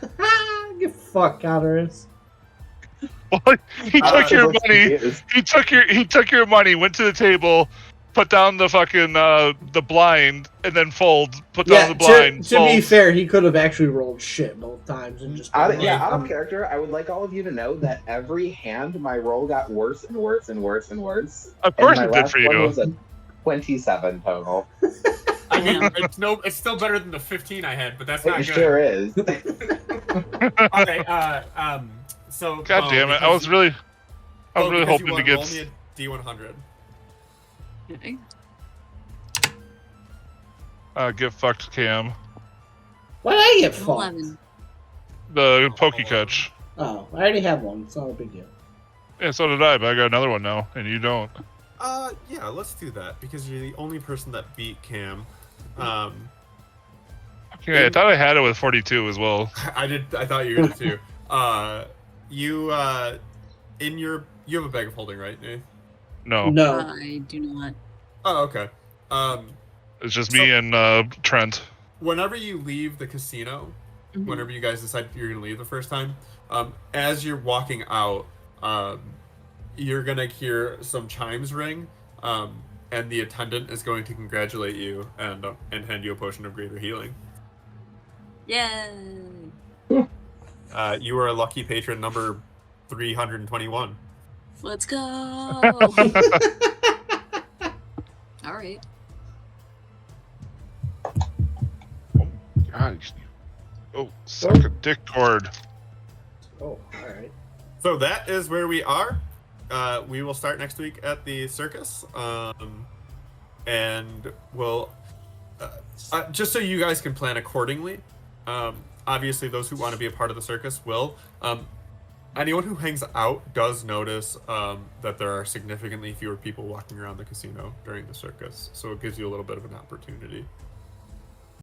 Get fucked, Connors. Well, he took your Look, money. is- He took your money. Went to the table, put down the fucking the blind, and then put down Yeah, the blind. to be folds. fair, he could have actually rolled shit both times and just Out been of, like, out of character, I would like all of you to know that every hand my roll got worse and worse and worse and worse. Of course and it my did last for one you. was a 27 total. I mean, it's still better than the 15 I had, but that's not It good. sure is. Okay, so God Bo, damn it! I because was really because you hoping to won, get. roll me a D100. Okay. Get fucked, Cam. why did I get fucked? 11. The pokey catch. Oh, I already have one. It's not a big deal. Yeah, so did I, but I got another one now, and you don't. Yeah, let's do that because you're the only person that beat Cam. Okay, I thought I had it with 42 as well. I did. I thought you were gonna too. You have a bag of holding, right, Nate? No, No. I do not. Oh, okay. it's just me and Trent. Whenever you leave the casino, Mhm. whenever you guys decide you're gonna leave the first time, as you're walking out, you're gonna hear some chimes ring, and the attendant is going to congratulate you and hand you a potion of greater healing. Yay! You are a lucky patron number 321. Let's go! Alright. God, suck a dick cord. Oh, alright. So that is where we are. We will start next week at the circus, and we'll just so you guys can plan accordingly. Obviously, those who want to be a part of the circus will. Anyone who hangs out does notice that there are significantly fewer people walking around the casino during the circus, so it gives you a little bit of an opportunity.